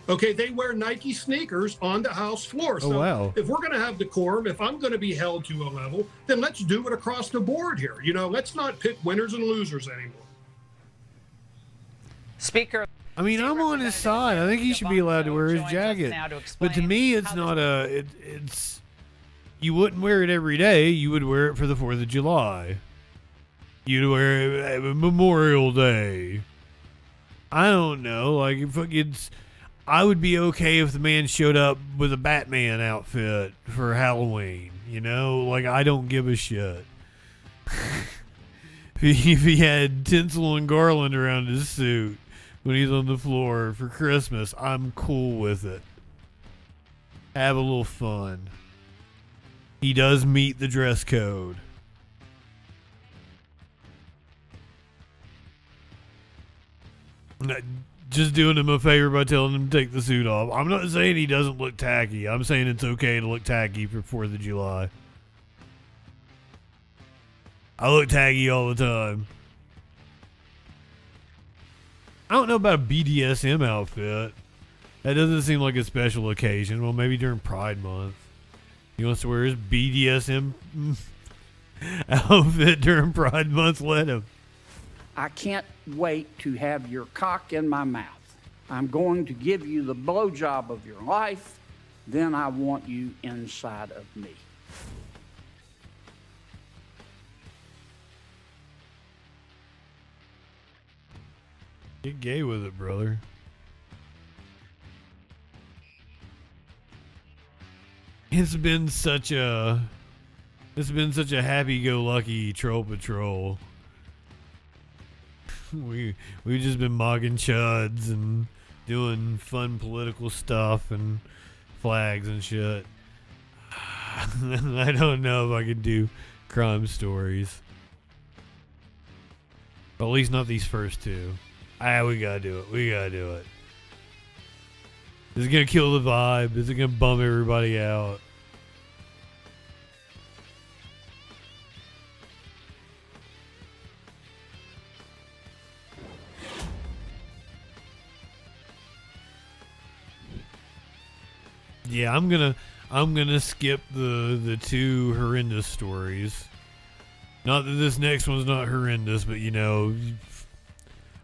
Okay, they wear Nike sneakers on the House floor. So wow. If we're going to have decorum, if I'm going to be held to a level, then let's do it across the board here. Let's not pick winners and losers anymore. Speaker. I'm on his side. I think he should be allowed to wear his jacket. But to me, it's not it's you wouldn't wear it every day. You would wear it for the 4th of July. You'd wear it Memorial Day. I don't know. I would be okay if the man showed up with a Batman outfit for Halloween. I don't give a shit. If he had tinsel and garland around his suit when he's on the floor for Christmas, I'm cool with it. Have a little fun. He does meet the dress code. Just doing him a favor by telling him to take the suit off. I'm not saying he doesn't look tacky. I'm saying it's okay to look tacky for 4th of July. I look tacky all the time. I don't know about a BDSM outfit. That doesn't seem like a special occasion. Well, maybe during Pride Month. He wants to wear his BDSM outfit during Pride Month. Let him. I can't wait to have your cock in my mouth. I'm going to give you the blowjob of your life. Then I want you inside of me. Get gay with it, brother. It's been such a happy-go-lucky troll patrol. We've just been mogging chuds and doing fun political stuff and flags and shit. I don't know if I could do crime stories. But at least not these first two. We gotta do it. We gotta do it. Is it gonna kill the vibe? Is it gonna bum everybody out? Yeah, I'm gonna skip the two horrendous stories. Not that this next one's not horrendous, but you know,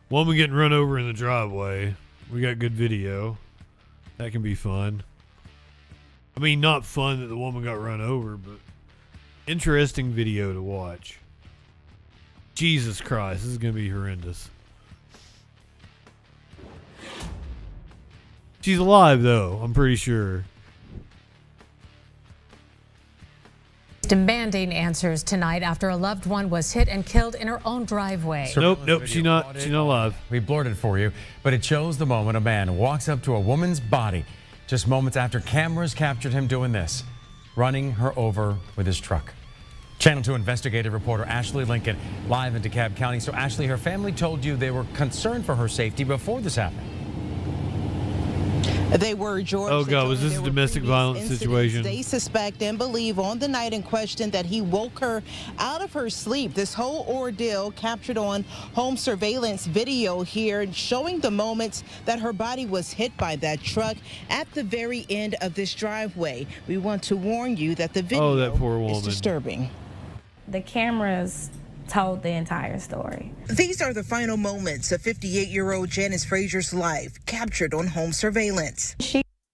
woman getting run over in the driveway. We got good video. That can be fun. I mean, not fun that the woman got run over, but interesting video to watch. Jesus Christ, this is gonna be horrendous. She's alive though, I'm pretty sure. Demanding answers tonight after a loved one was hit and killed in her own driveway. Nope, she's not alive. We blurred it for you, but it shows the moment a man walks up to a woman's body just moments after cameras captured him doing this, running her over with his truck. Channel 2 investigative reporter Ashley Lincoln live in DeKalb County. So Ashley, her family told you they were concerned for her safety before this happened. They were, George. Oh God, was this a domestic violence situation? They suspect and believe on the night in question that he woke her out of her sleep. This whole ordeal captured on home surveillance video here, showing the moments that her body was hit by that truck at the very end of this driveway. We want to warn you that the video that poor woman. is disturbing. The cameras told the entire story. These are the final moments of 58-year-old Janice Frazier's life, captured on home surveillance.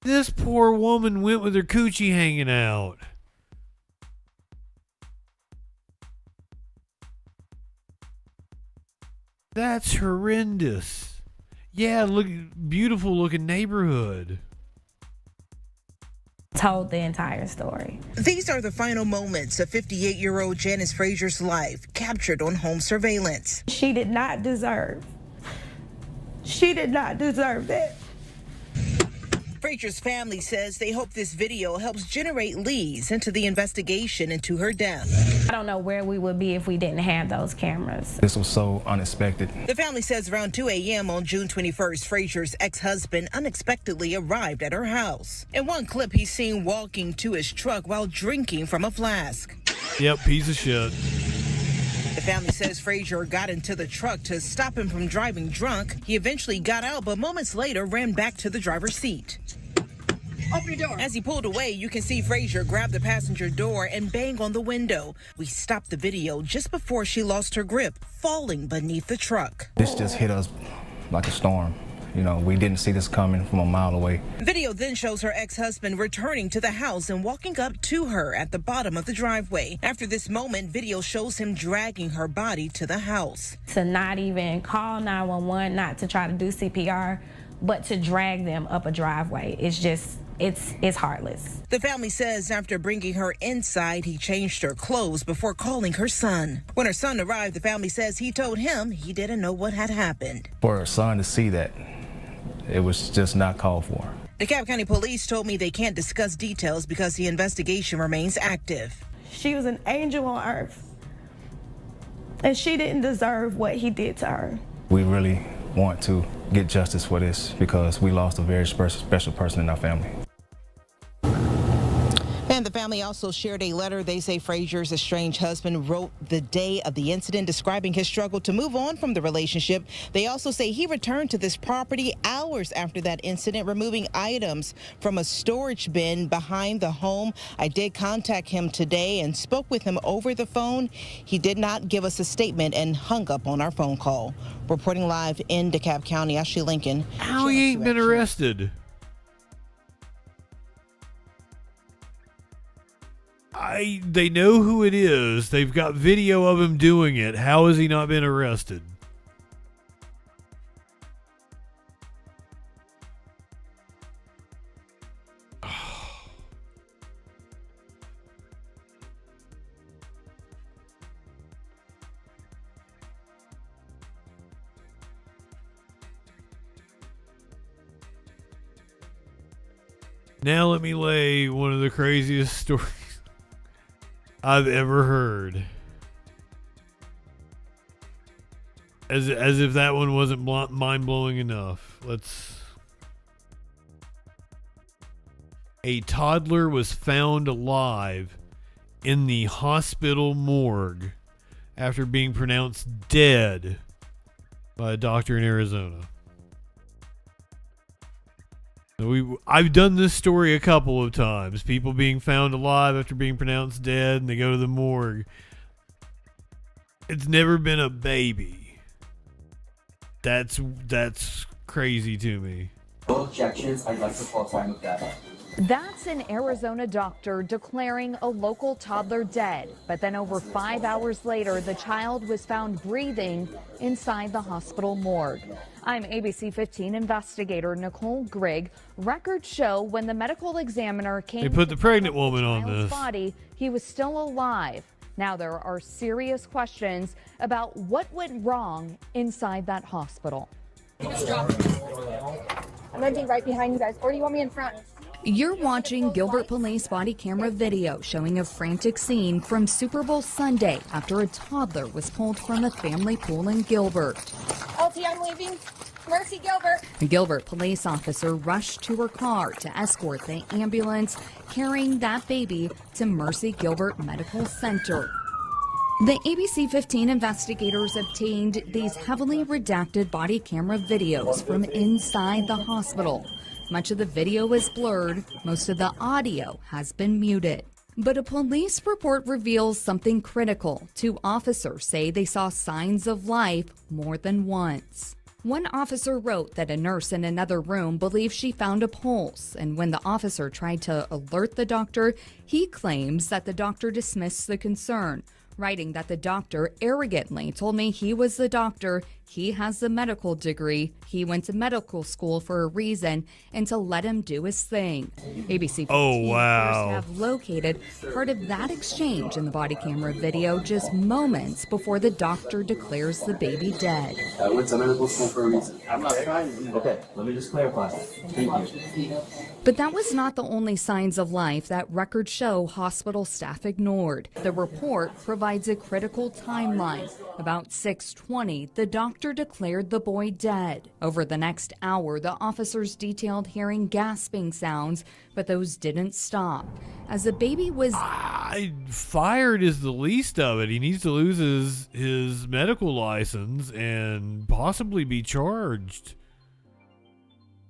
This poor woman went with her coochie hanging out. That's horrendous. Yeah, look, beautiful looking neighborhood. Told the entire story. These are the final moments of 58-year-old Janice Frazier's life, captured on home surveillance. She did not deserve that. Frazier's family says they hope this video helps generate leads into the investigation into her death. I don't know where we would be if we didn't have those cameras. This was so unexpected. The family says around 2 a.m. on June 21st, Frazier's ex-husband unexpectedly arrived at her house. In one clip, he's seen walking to his truck while drinking from a flask. Yep, piece of shit. The family says Frazier got into the truck to stop him from driving drunk. He eventually got out, but moments later ran back to the driver's seat. Open your door. As he pulled away, you can see Frazier grab the passenger door and bang on the window. We stopped the video just before she lost her grip, falling beneath the truck. This just hit us like a storm. You know, we didn't see this coming from a mile away. Video then shows her ex-husband returning to the house and walking up to her at the bottom of the driveway. After this moment, video shows him dragging her body to the house. To not even call 911, not to try to do CPR, but to drag them up a driveway. It's heartless. The family says after bringing her inside, he changed her clothes before calling her son. When her son arrived, the family says he told him he didn't know what had happened. For her son to see that, it was just not called for. DeKalb County Police told me they can't discuss details because the investigation remains active. She was an angel on earth, and she didn't deserve what he did to her. We really want to get justice for this because we lost a very special person in our family. And the family also shared a letter they say Frazier's estranged husband wrote the day of the incident, describing his struggle to move on from the relationship. They also say he returned to this property hours after that incident, removing items from a storage bin behind the home. I did contact him today and spoke with him over the phone. He did not give us a statement and hung up on our phone call. Reporting live in DeKalb County, Ashley Lincoln. How he ain't been arrested? They know who it is. They've got video of him doing it. How has he not been arrested? Now let me lay one of the craziest stories I've ever heard. As if that one wasn't mind-blowing enough. A toddler was found alive in the hospital morgue after being pronounced dead by a doctor in Arizona. I've done this story a couple of times. People being found alive after being pronounced dead, and they go to the morgue. It's never been a baby. That's crazy to me. No objections. I'd like to call time of that. That's an Arizona doctor declaring a local toddler dead. But then over 5 hours later, the child was found breathing inside the hospital morgue. I'm ABC 15 investigator Nicole Grigg. Records show when the medical examiner came They put the pregnant woman on this body, he was still alive. Now there are serious questions about what went wrong inside that hospital. I'm gonna be right behind you guys, or do you want me in front? You're watching Gilbert Police body camera video showing a frantic scene from Super Bowl Sunday after a toddler was pulled from a family pool in Gilbert. LT, I'm leaving. Mercy Gilbert. A Gilbert police officer rushed to her car to escort the ambulance carrying that baby to Mercy Gilbert Medical Center. The ABC 15 investigators obtained these heavily redacted body camera videos from inside the hospital. Much of the video is blurred, most of the audio has been muted. But a police report reveals something critical. Two officers say they saw signs of life more than once. One officer wrote that a nurse in another room believed she found a pulse, and when the officer tried to alert the doctor, he claims that the doctor dismissed the concern, writing that the doctor arrogantly told me he was the doctor, he has the medical degree, he went to medical school for a reason, and to let him do his thing. ABC 15 have located part of that exchange in the body camera video just moments before the doctor declares the baby dead. I went to medical school for a reason. I'm not trying. Okay, let me just clarify. Thank you. But that was not the only signs of life that records show hospital staff ignored. The report provides a critical timeline. About 6:20, the doctor declared the boy dead. Over the next hour, the officers detailed hearing gasping sounds, but those didn't stop. As the baby was fired is the least of it. He needs to lose his medical license and possibly be charged.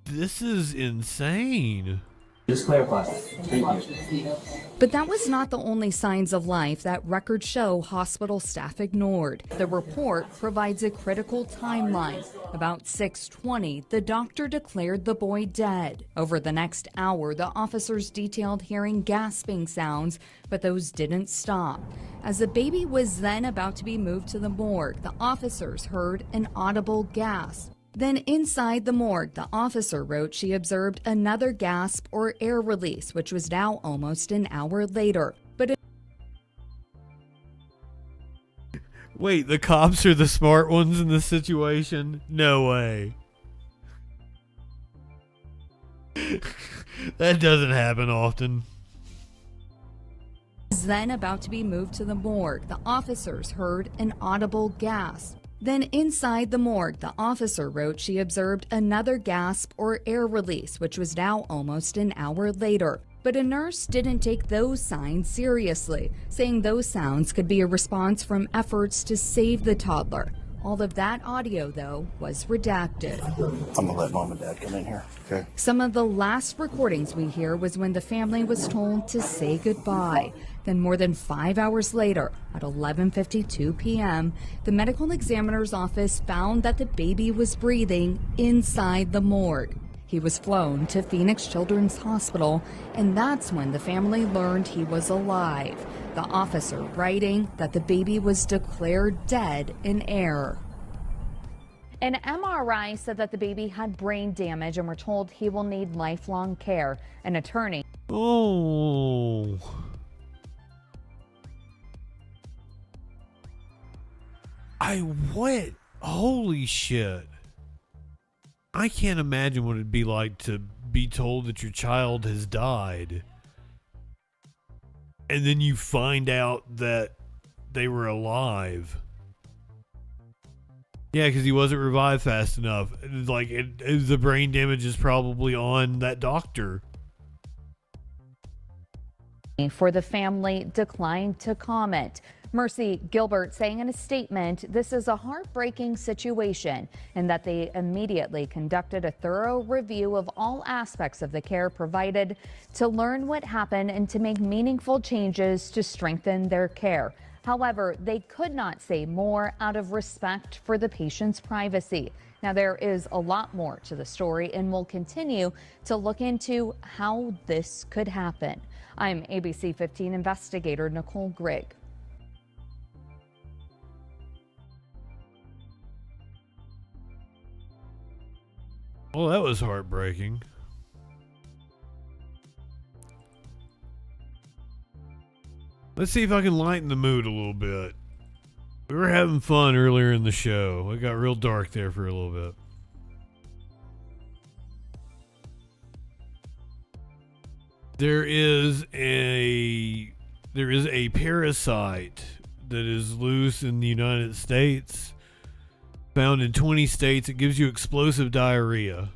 This is insane. Just clarify. Thank you. But that was not the only signs of life that records show hospital staff ignored. The report provides a critical timeline. About 6:20, the doctor declared the boy dead. Over the next hour, the officers detailed hearing gasping sounds, but those didn't stop. As the baby was then about to be moved to the morgue, the officers heard an audible gasp. Then inside the morgue, the officer wrote she observed another gasp or air release, which was now almost an hour later. But wait, the cops are the smart ones in this situation? No way. That doesn't happen often. Then about to be moved to the morgue, the officers heard an audible gasp. Then inside the morgue, the officer wrote she observed another gasp or air release, which was now almost an hour later. But a nurse didn't take those signs seriously, saying those sounds could be a response from efforts to save the toddler. All of that audio, though, was redacted. I'm gonna let mom and dad come in here, okay? Some of the last recordings we hear was when the family was told to say goodbye. Then more than 5 hours later, at 11:52 p.m., the medical examiner's office found that the baby was breathing inside the morgue. He was flown to Phoenix Children's Hospital, and that's when the family learned he was alive. The officer writing that the baby was declared dead in error. An MRI said that the baby had brain damage and we're told he will need lifelong care. An attorney. Oh. What? Holy shit. I can't imagine what it'd be like to be told that your child has died, and then you find out that they were alive. Yeah, because he wasn't revived fast enough. Like, the brain damage is probably on that doctor. For the family declined to comment. Mercy Gilbert saying in a statement, this is a heartbreaking situation and that they immediately conducted a thorough review of all aspects of the care provided to learn what happened and to make meaningful changes to strengthen their care. However, they could not say more out of respect for the patient's privacy. Now, there is a lot more to the story, and we'll continue to look into how this could happen. I'm ABC 15 investigator Nicole Grigg. Well, that was heartbreaking. Let's see if I can lighten the mood a little bit. We were having fun earlier in the show. It got real dark there for a little bit. There is a parasite that is loose in the United States, found in 20 states. It gives you explosive diarrhea.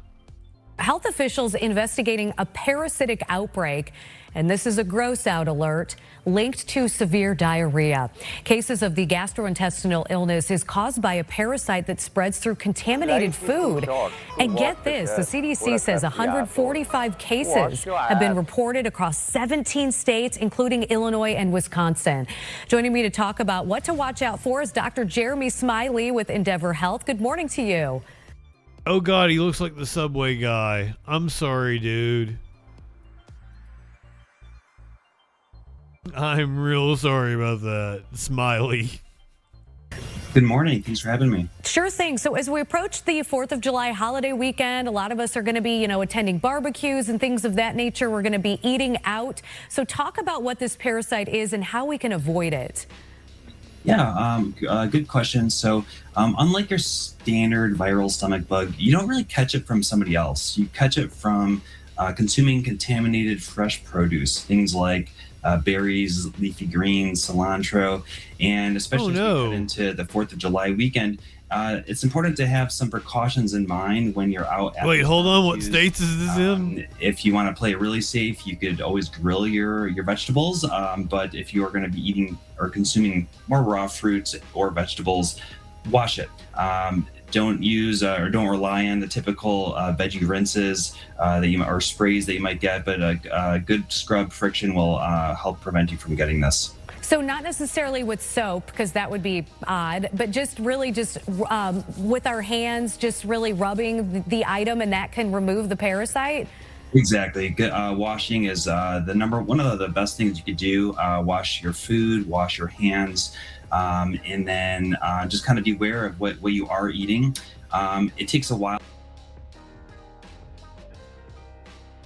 Health officials investigating a parasitic outbreak, and this is a gross out alert, linked to severe diarrhea. Cases of the gastrointestinal illness is caused by a parasite that spreads through contaminated food. And get this, the CDC says 145 cases have been reported across 17 states, including Illinois and Wisconsin. Joining me to talk about what to watch out for is Dr. Jeremy Smiley with Endeavor Health. Good morning to you. Oh God, he looks like the Subway guy. I'm sorry, dude. I'm real sorry about that, Smiley. Good morning. Thanks for having me. Sure thing. So as we approach the 4th of July holiday weekend, a lot of us are going to be, attending barbecues and things of that nature. We're going to be eating out. So talk about what this parasite is and how we can avoid it. Yeah, good question. So unlike your standard viral stomach bug, you don't really catch it from somebody else. You catch it from consuming contaminated fresh produce, things like berries, leafy greens, cilantro, and especially as we get into the 4th of July weekend, it's important to have some precautions in mind when you're out. Wait, hold on. What states is this in? If you want to play it really safe, you could always grill your vegetables. But if you are going to be eating or consuming more raw fruits or vegetables, wash it. Don't use or don't rely on the typical veggie rinses or sprays that you might get, but a good scrub friction will help prevent you from getting this. So not necessarily with soap, because that would be odd, but just with our hands, just really rubbing the item, and that can remove the parasite? Exactly. Washing is one of the best things you could do. Wash your food, wash your hands, and then just kind of be aware of what you are eating. It takes a while.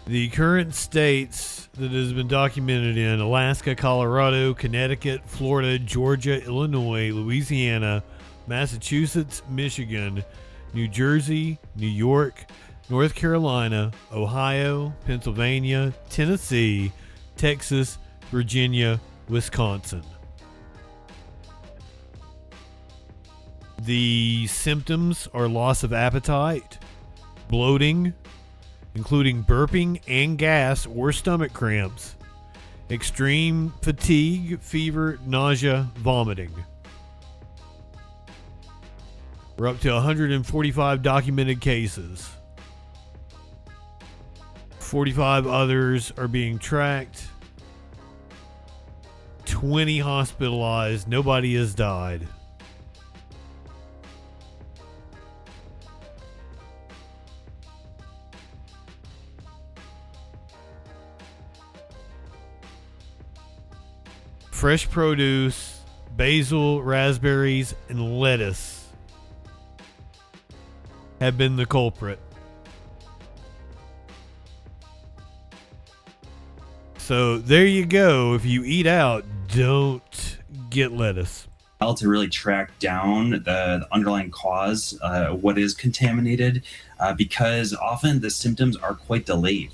The current states that has been documented in Alaska, Colorado, Connecticut, Florida, Georgia, Illinois, Louisiana, Massachusetts, Michigan, New Jersey, New York, North Carolina, Ohio, Pennsylvania, Tennessee, Texas, Virginia, Wisconsin. The symptoms are loss of appetite, bloating, including burping and gas or stomach cramps, extreme fatigue, fever, nausea, vomiting. We're up to 145 documented cases. 45 others are being tracked. 20 hospitalized. Nobody has died. Fresh produce, basil, raspberries, and lettuce have been the culprit. So there you go. If you eat out, don't get lettuce. held to really track down the underlying cause, what is contaminated, because often the symptoms are quite delayed.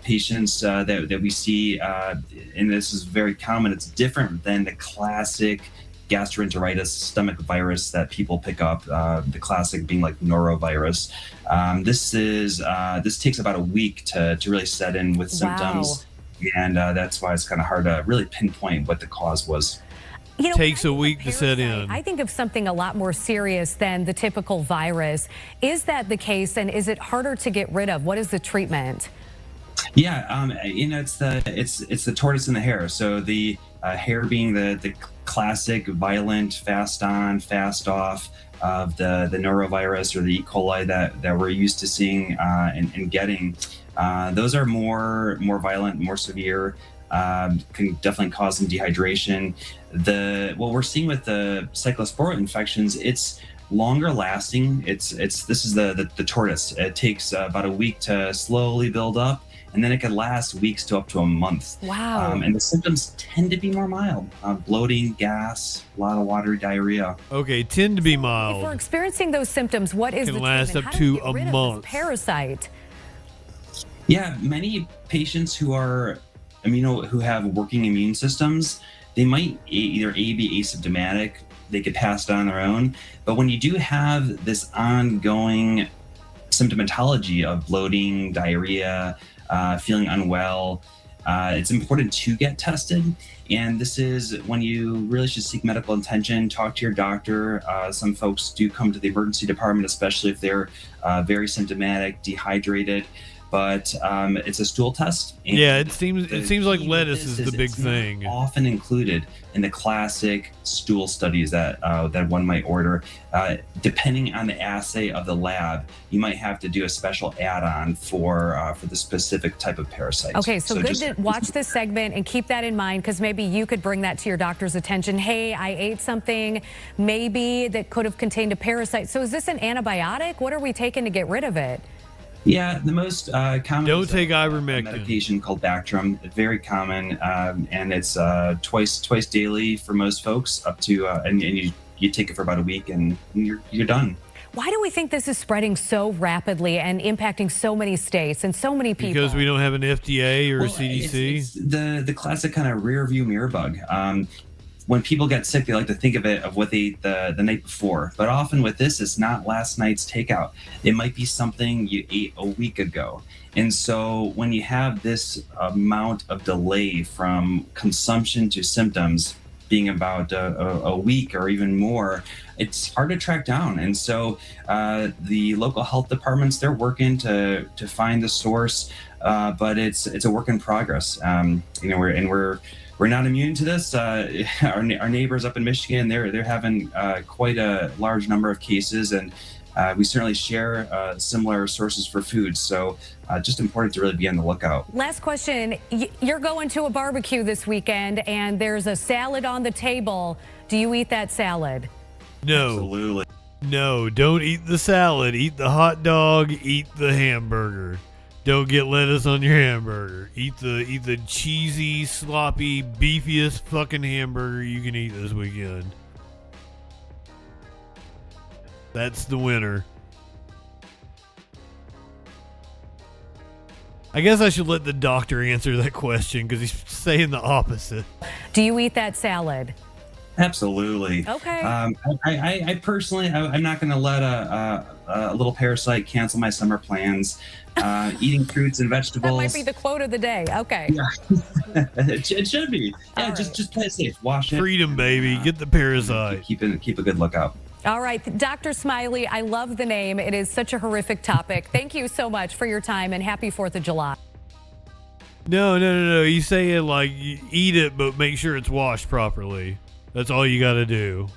Patients that we see, and this is very common, it's different than the classic gastroenteritis stomach virus that people pick up, the classic being like norovirus. This takes about a week to really set in with symptoms. And that's why it's kind of hard to really pinpoint what the cause was. You know, takes a week to set in. I think of something a lot more serious than the typical virus. Is that the case, and is it harder to get rid of? What is the treatment? Yeah, it's the tortoise and the hare. So the hare being the classic violent fast on, fast off of the norovirus or the E. coli that we're used to seeing and getting. Those are more violent, more severe, can definitely cause some dehydration. What we're seeing with the cyclosporal infections, it's longer lasting. This is the tortoise. It takes about a week to slowly build up, and then it can last weeks to up to a month. Wow. And the symptoms tend to be more mild. Bloating, gas, a lot of watery diarrhea. Okay, tend to be mild. If we're experiencing those symptoms, what is Can the last treatment? up How do we to get a rid of this month. parasite? Yeah, many patients who are who have working immune systems, they might either be asymptomatic, they could pass it on their own. But when you do have this ongoing symptomatology of bloating, diarrhea, feeling unwell, it's important to get tested. And this is when you really should seek medical attention, talk to your doctor. Some folks do come to the emergency department, especially if they're very symptomatic, dehydrated. But it's a stool test. And yeah, it seems like lettuce is the big thing. Often included in the classic stool studies that one might order. Depending on the assay of the lab, you might have to do a special add-on for the specific type of parasite. Okay, so good to watch this segment and keep that in mind, because maybe you could bring that to your doctor's attention. Hey, I ate something maybe that could have contained a parasite. So is this an antibiotic? What are we taking to get rid of it? Yeah, the most common. Don't take ivermectin. Medication called Bactrim, very common, and it's twice daily for most folks. Up to and you take it for about a week, and you're done. Why do we think this is spreading so rapidly and impacting so many states and so many people? Because we don't have an FDA or a CDC. It's the classic kind of rear view mirror bug. When people get sick, they like to think of what they ate the night before. But often with this, it's not last night's takeout. It might be something you ate a week ago. And so when you have this amount of delay from consumption to symptoms being about a week or even more, it's hard to track down. And so the local health departments, they're working to find the source, but it's a work in progress. We're not immune to this. Our neighbors up in Michigan, they're having quite a large number of cases, and we certainly share similar sources for food. So just important to really be on the lookout. Last question. You're going to a barbecue this weekend, and there's a salad on the table. Do you eat that salad? No. Absolutely. No, don't eat the salad. Eat the hot dog. Eat the hamburger. Don't get lettuce on your hamburger. Eat the cheesy, sloppy, beefiest fucking hamburger you can eat this weekend. That's the winner. I guess I should let the doctor answer that question, because he's saying the opposite. Do you eat that salad? Absolutely. Okay. I personally, I'm not going to let a little parasite cancel my summer plans. Eating fruits and vegetables. That might be the quote of the day. Okay. Yeah. It should be. Yeah, All just play it safe. Wash it. Freedom, baby. Get the parasite. Keep a good lookout. All right, Dr. Smiley, I love the name. It is such a horrific topic. Thank you so much for your time, and happy 4th of July. No. You say it like you eat it, but make sure it's washed properly. That's all you got to do.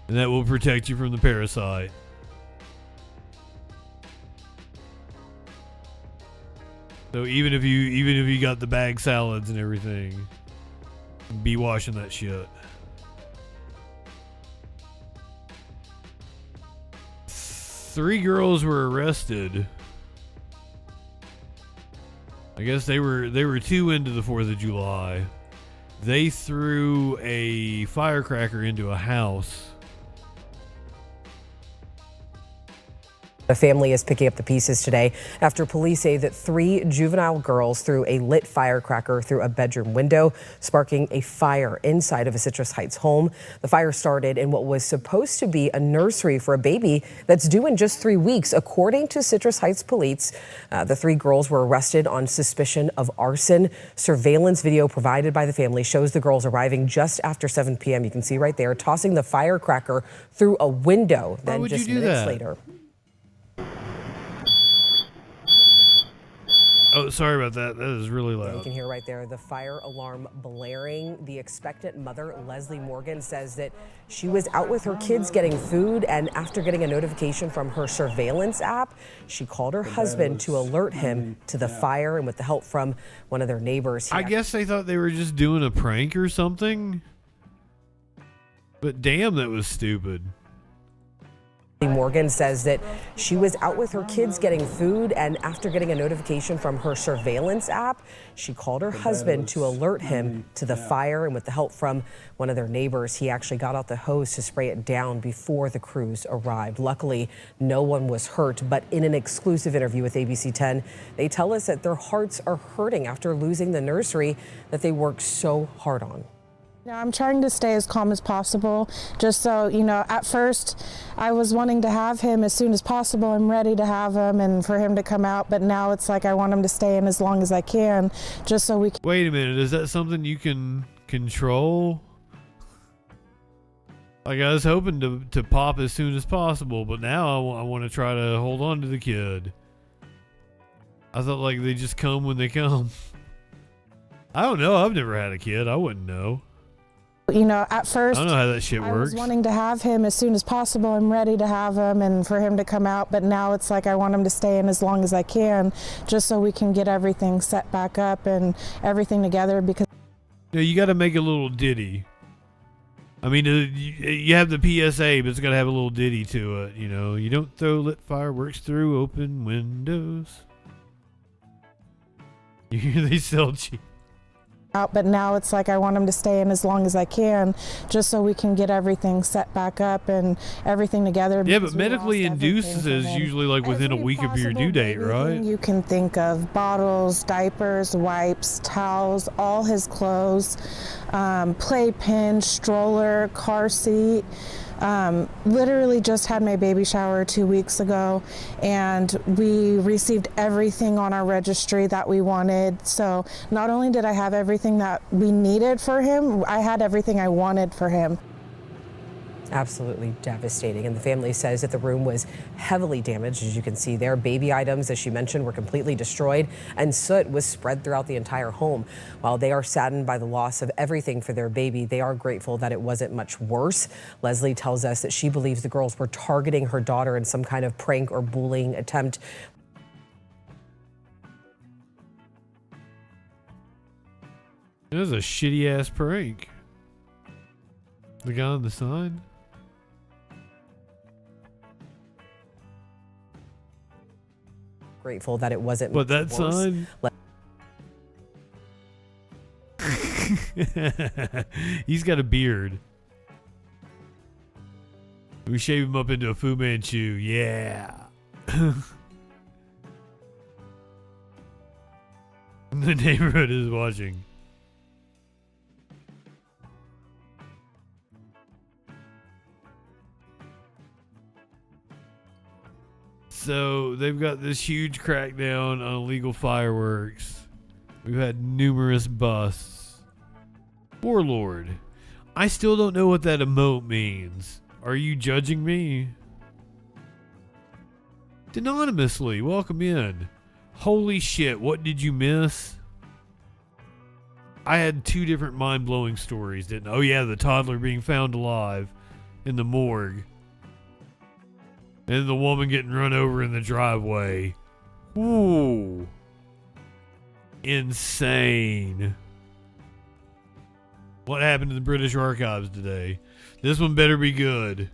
And that will protect you from the parasite. So even if you got the bag salads and everything, be washing that shit. Three girls were arrested. I guess they were too into the 4th of July. They threw a firecracker into a house. The family is picking up the pieces today after police say that 3 juvenile girls threw a lit firecracker through a bedroom window, sparking a fire inside of a Citrus Heights home. The fire started in what was supposed to be a nursery for a baby that's due in just 3 weeks. According to Citrus Heights police, the 3 girls were arrested on suspicion of arson. Surveillance video provided by the family shows the girls arriving just after 7 p.m. You can see right there, tossing the firecracker through a window. Why Then would just you do minutes that? later. Oh, sorry about that. That is really You loud. can hear right there the fire alarm blaring. The expectant mother, Leslie Morgan, says that she was out with her kids getting food, and after getting a notification from her surveillance app, she called her husband to alert him to the fire, and with the help from one of their neighbors. I guess they thought they were just doing a prank or something. But damn, that was stupid. Morgan says that she was out with her kids getting food, and after getting a notification from her surveillance app, she called her husband to alert him to the fire, and with the help from one of their neighbors, he actually got out the hose to spray it down before the crews arrived. Luckily, no one was hurt, but in an exclusive interview with ABC 10, they tell us that their hearts are hurting after losing the nursery that they worked so hard on. Now, I'm trying to stay as calm as possible, just so, at first I was wanting to have him as soon as possible. I'm ready to have him and for him to come out, but now it's like I want him to stay in as long as I can, just so we can. Wait a minute, is that something you can control? Like, I was hoping to pop as soon as possible, but now I want to try to hold on to the kid. I thought, like, they just come when they come. I don't know. I've never had a kid. I wouldn't know. At first I don't know how that shit I works. was wanting to have him as soon as possible. I'm ready to have him and for him to come out, but now it's like I want him to stay in as long as I can, just so we can get everything set back up and everything together, because You got to make a little ditty. I mean, you have the PSA, but it's got to have a little ditty to it. You don't throw lit fireworks through open windows. You hear they sell cheap. out, but now it's like I want him to stay in as long as I can, just so we can get everything set back up and everything together. Yeah, but medically induced is usually like within a week of your due date, right? You can think of bottles, diapers, wipes, towels, all his clothes, playpen, stroller, car seat. Literally just had my baby shower 2 weeks ago, and we received everything on our registry that we wanted. So not only did I have everything that we needed for him, I had everything I wanted for him. Absolutely devastating. And the family says that the room was heavily damaged. As you can see there, baby items, as she mentioned, were completely destroyed, and soot was spread throughout the entire home. While they are saddened by the loss of everything for their baby, they are grateful that it wasn't much worse. Leslie tells us that she believes the girls were targeting her daughter in some kind of prank or bullying attempt. It was a shitty ass prank. The guy on the sign. Grateful that it wasn't What, much that worse. sign? He's got a beard. We shave him up into a Fu Manchu. Yeah. The neighborhood is watching. So they've got this huge crackdown on illegal fireworks. We've had numerous busts. Warlord. I still don't know what that emote means. Are you judging me? Anonymously, welcome in. Holy shit, what did you miss? I had 2 different mind-blowing stories, didn't I? Oh yeah, the toddler being found alive in the morgue. And the woman getting run over in the driveway. Ooh. Insane. What happened in the British Archives today? This one better be good.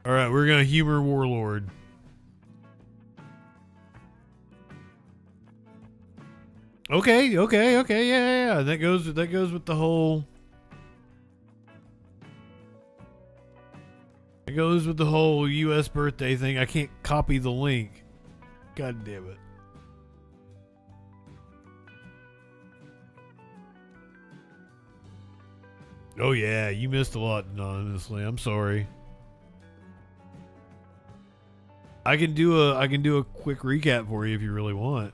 Alright, we're going to humor Warlord. Okay, yeah. That goes with the whole. It goes with the whole U.S. birthday thing. I can't copy the link. God damn it. Oh yeah, you missed a lot, honestly. I'm sorry. I can do a quick recap for you if you really want.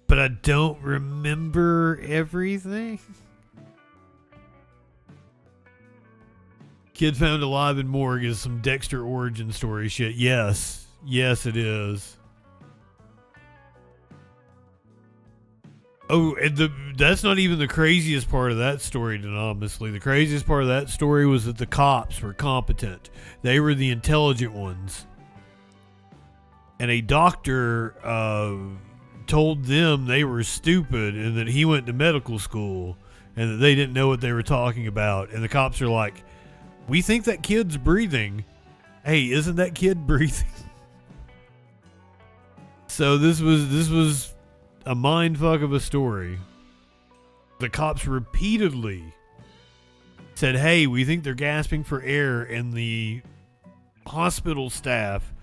But I don't remember everything. Kid found alive in morgue is some Dexter origin story shit. Yes, it is. Oh, and that's not even the craziest part of that story, honestly. The craziest part of that story was that the cops were competent. They were the intelligent ones. And a doctor told them they were stupid and that he went to medical school and that they didn't know what they were talking about. And the cops are like, we think that kid's breathing. Hey, isn't that kid breathing? So this was a mind fuck of a story. The cops repeatedly said, hey, we think they're gasping for air, and the hospital staff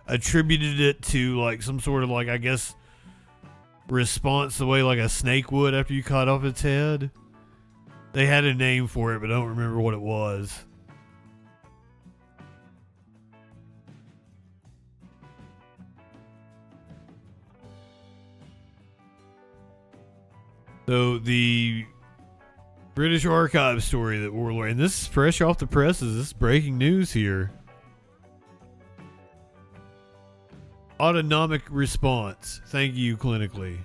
attributed it to like some sort of like, I guess, response the way like a snake would after you cut off its head. They had a name for it, but I don't remember what it was. So the British Archive story that we're learning, this is fresh off the presses. This is breaking news here. Autonomic response. Thank you, clinically.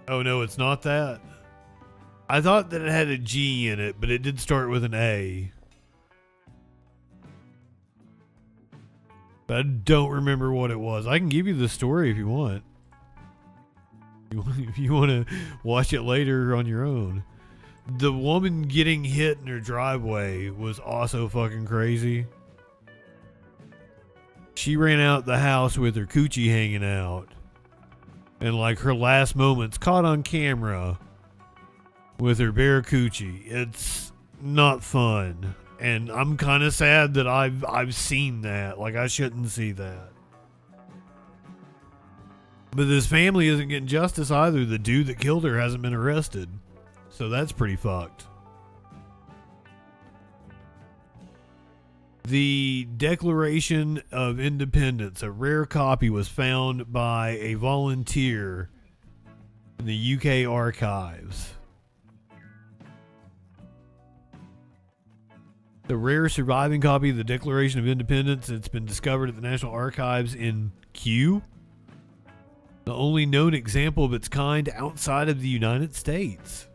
Oh no, it's not that. I thought that it had a G in it, but it did start with an A. But I don't remember what it was. I can give you the story if you want. If you want to watch it later on your own. The woman getting hit in her driveway was also fucking crazy. She ran out the house with her coochie hanging out. And like her last moments caught on camera with her bare coochie. It's not fun. And I'm kind of sad that I've seen that. Like, I shouldn't see that. But this family isn't getting justice either. The dude that killed her hasn't been arrested. So that's pretty fucked. The Declaration of Independence, a rare copy, was found by a volunteer in the UK archives. The rare surviving copy of the Declaration of Independence, it's been discovered at the National Archives in Kew. The only known example of its kind outside of the United States.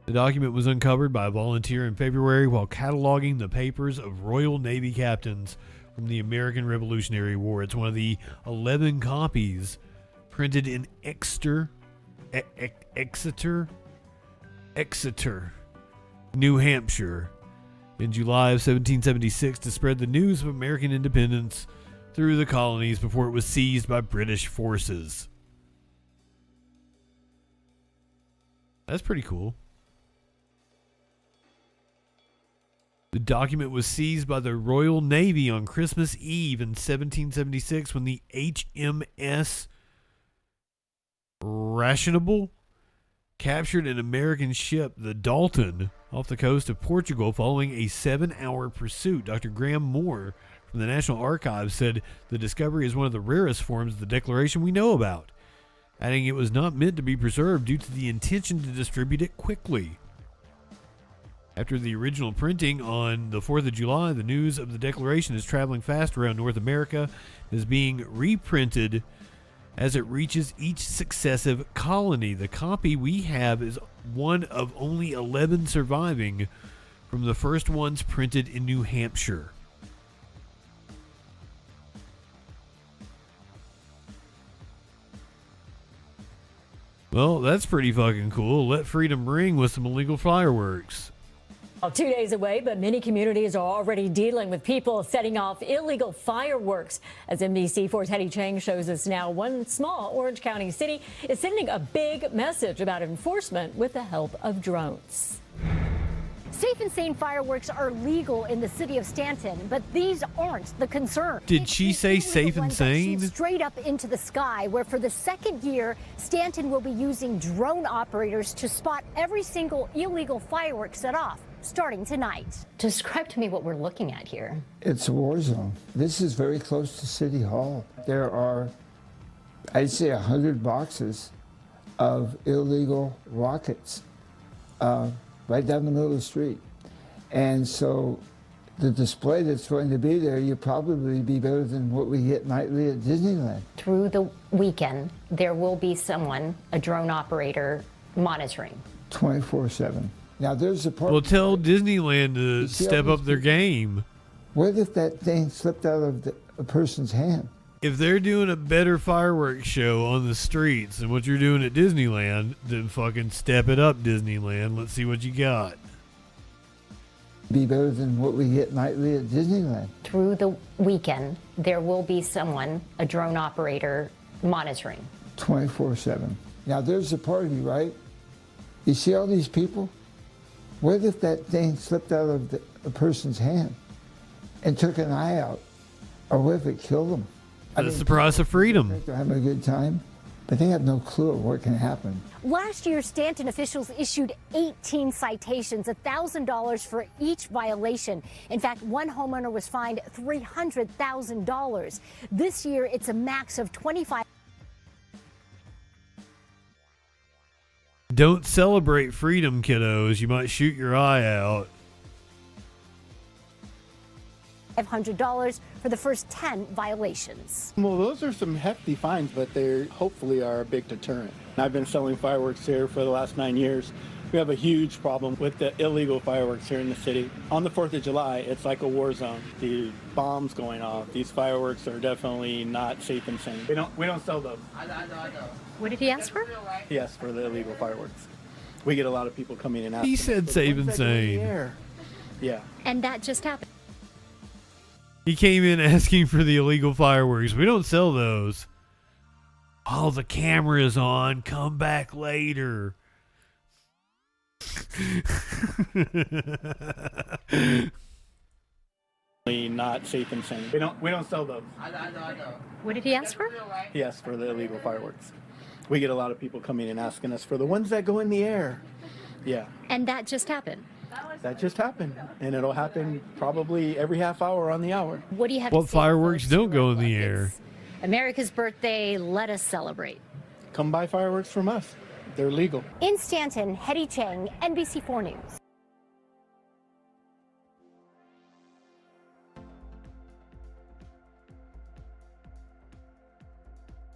The document was uncovered by a volunteer in February while cataloging the papers of Royal Navy captains from the American Revolutionary War. It's one of the 11 copies printed in Exeter, New Hampshire, in July of 1776 to spread the news of American independence through the colonies before it was seized by British forces. That's pretty cool. The document was seized by the Royal Navy on Christmas Eve in 1776 when the HMS Rationable captured an American ship, the Dalton, off the coast of Portugal following a 7-hour pursuit. Dr. Graham Moore from the National Archives said the discovery is one of the rarest forms of the Declaration we know about, adding it was not meant to be preserved due to the intention to distribute it quickly. After the original printing on the 4th of July, the news of the Declaration is traveling fast around North America and is being reprinted as it reaches each successive colony. The copy we have is one of only 11 surviving from the first ones printed in New Hampshire. Well, that's pretty fucking cool. Let freedom ring with some illegal fireworks. Well, 2 days away, but many communities are already dealing with people setting off illegal fireworks. As NBC4's Hetty Chang shows us now, one small Orange County city is sending a big message about enforcement with the help of drones. Safe and sane fireworks are legal in the city of Stanton, but these aren't the concern. Did she say safe and sane? Straight up into the sky, where for the second year, Stanton will be using drone operators to spot every single illegal firework set off, starting tonight. Describe to me what we're looking at here. It's a war zone. This is very close to City Hall. There are, I'd say, 100 boxes of illegal rockets right down the middle of the street. And so the display that's going to be there, you'll probably be better than what we get nightly at Disneyland. Through the weekend, there will be someone, a drone operator, monitoring. 24/7. Now there's a part. Well, tell Disneyland to step up their game. What if that thing slipped out of a person's hand? If they're doing a better fireworks show on the streets than what you're doing at Disneyland, then fucking step it up, Disneyland. Let's see what you got. Be better than what we get nightly at Disneyland. Through the weekend, there will be someone, a drone operator, monitoring. 24/7. Now there's a party, right? You see all these people? What if that thing slipped out of a person's hand and took an eye out? Or what if it killed them? That's the price of freedom. They're having a good time, but they have no clue of what can happen. Last year, Stanton officials issued 18 citations, $1,000 for each violation. In fact, one homeowner was fined $300,000. This year, it's a max of $25,000. Don't celebrate freedom, kiddos. You might shoot your eye out. $500 for the first 10 violations. Well, those are some hefty fines, but they hopefully are a big deterrent. I've been selling fireworks here for the last 9 years. We have a huge problem with the illegal fireworks here in the city. On the 4th of July, it's like a war zone. The bombs going off, these fireworks are definitely not safe and sane. We don't sell those. What did he ask for? Yes, for the illegal fireworks. We get a lot of people coming in asking. He said safe and sane. Yeah. And that just happened. He came in asking for the illegal fireworks. We don't sell those. Oh, the camera's on. Come back later. Not safe and sane. We don't sell those. What did he ask for? Yes, for the illegal fireworks. We get a lot of people coming in asking us for the ones that go in the air. Yeah. And that just happened. That just happened, and it'll happen probably every half hour on the hour. What do you have What to say? fireworks don't go in the air? America's birthday, let us celebrate. Come buy fireworks from us. They're legal. In Stanton, Hetty Chang, NBC4 News.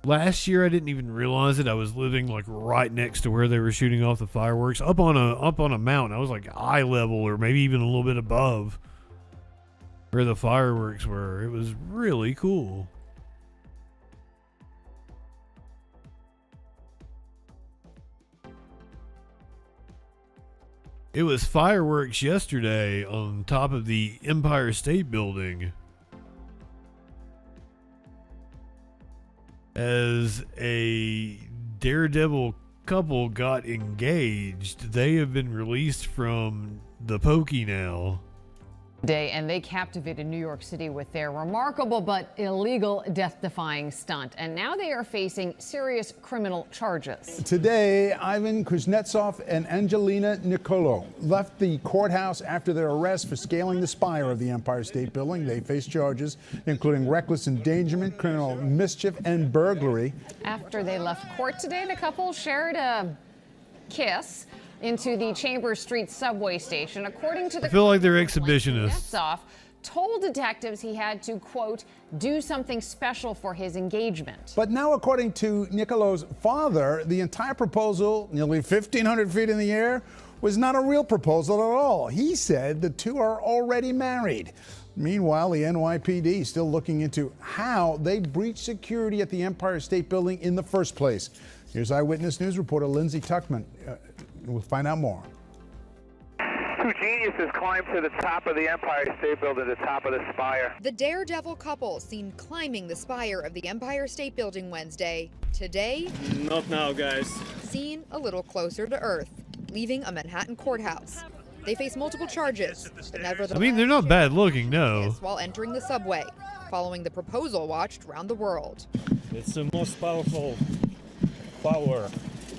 Last year, I didn't even realize it. I was living like right next to where they were shooting off the fireworks, up on a mountain. I was like eye level, or maybe even a little bit above where the fireworks were. It was really cool. It was fireworks yesterday on top of the Empire State Building. As a daredevil couple got engaged, they have been released from the pokey now. Day, and they captivated New York City with their remarkable but illegal death-defying stunt. And now they are facing serious criminal charges. Today, Ivan Kuznetsov and Angelina Nicolo left the courthouse after their arrest for scaling the spire of the Empire State Building. They face charges including reckless endangerment, criminal mischief, and burglary. After they left court today, the couple shared a kiss into the Chambers Street subway station. According to the I feel like they're exhibitionists. Kuznetsov told detectives he had to, quote, do something special for his engagement. But now, according to Nicolo's father, the entire proposal, nearly 1,500 feet in the air, was not a real proposal at all. He said the two are already married. Meanwhile, the NYPD is still looking into how they breached security at the Empire State Building in the first place. Here's Eyewitness News reporter Lindsay Tuckman. We'll find out more. Two geniuses climbed to the top of the Empire State Building, the top of the spire. The daredevil couple seen climbing the spire of the Empire State Building Wednesday. Today, Not now, guys. seen a little closer to Earth, leaving a Manhattan courthouse. They face multiple charges, but nevertheless, I mean, they're not bad looking, no. while entering the subway, following the proposal watched around the world. It's the most powerful power,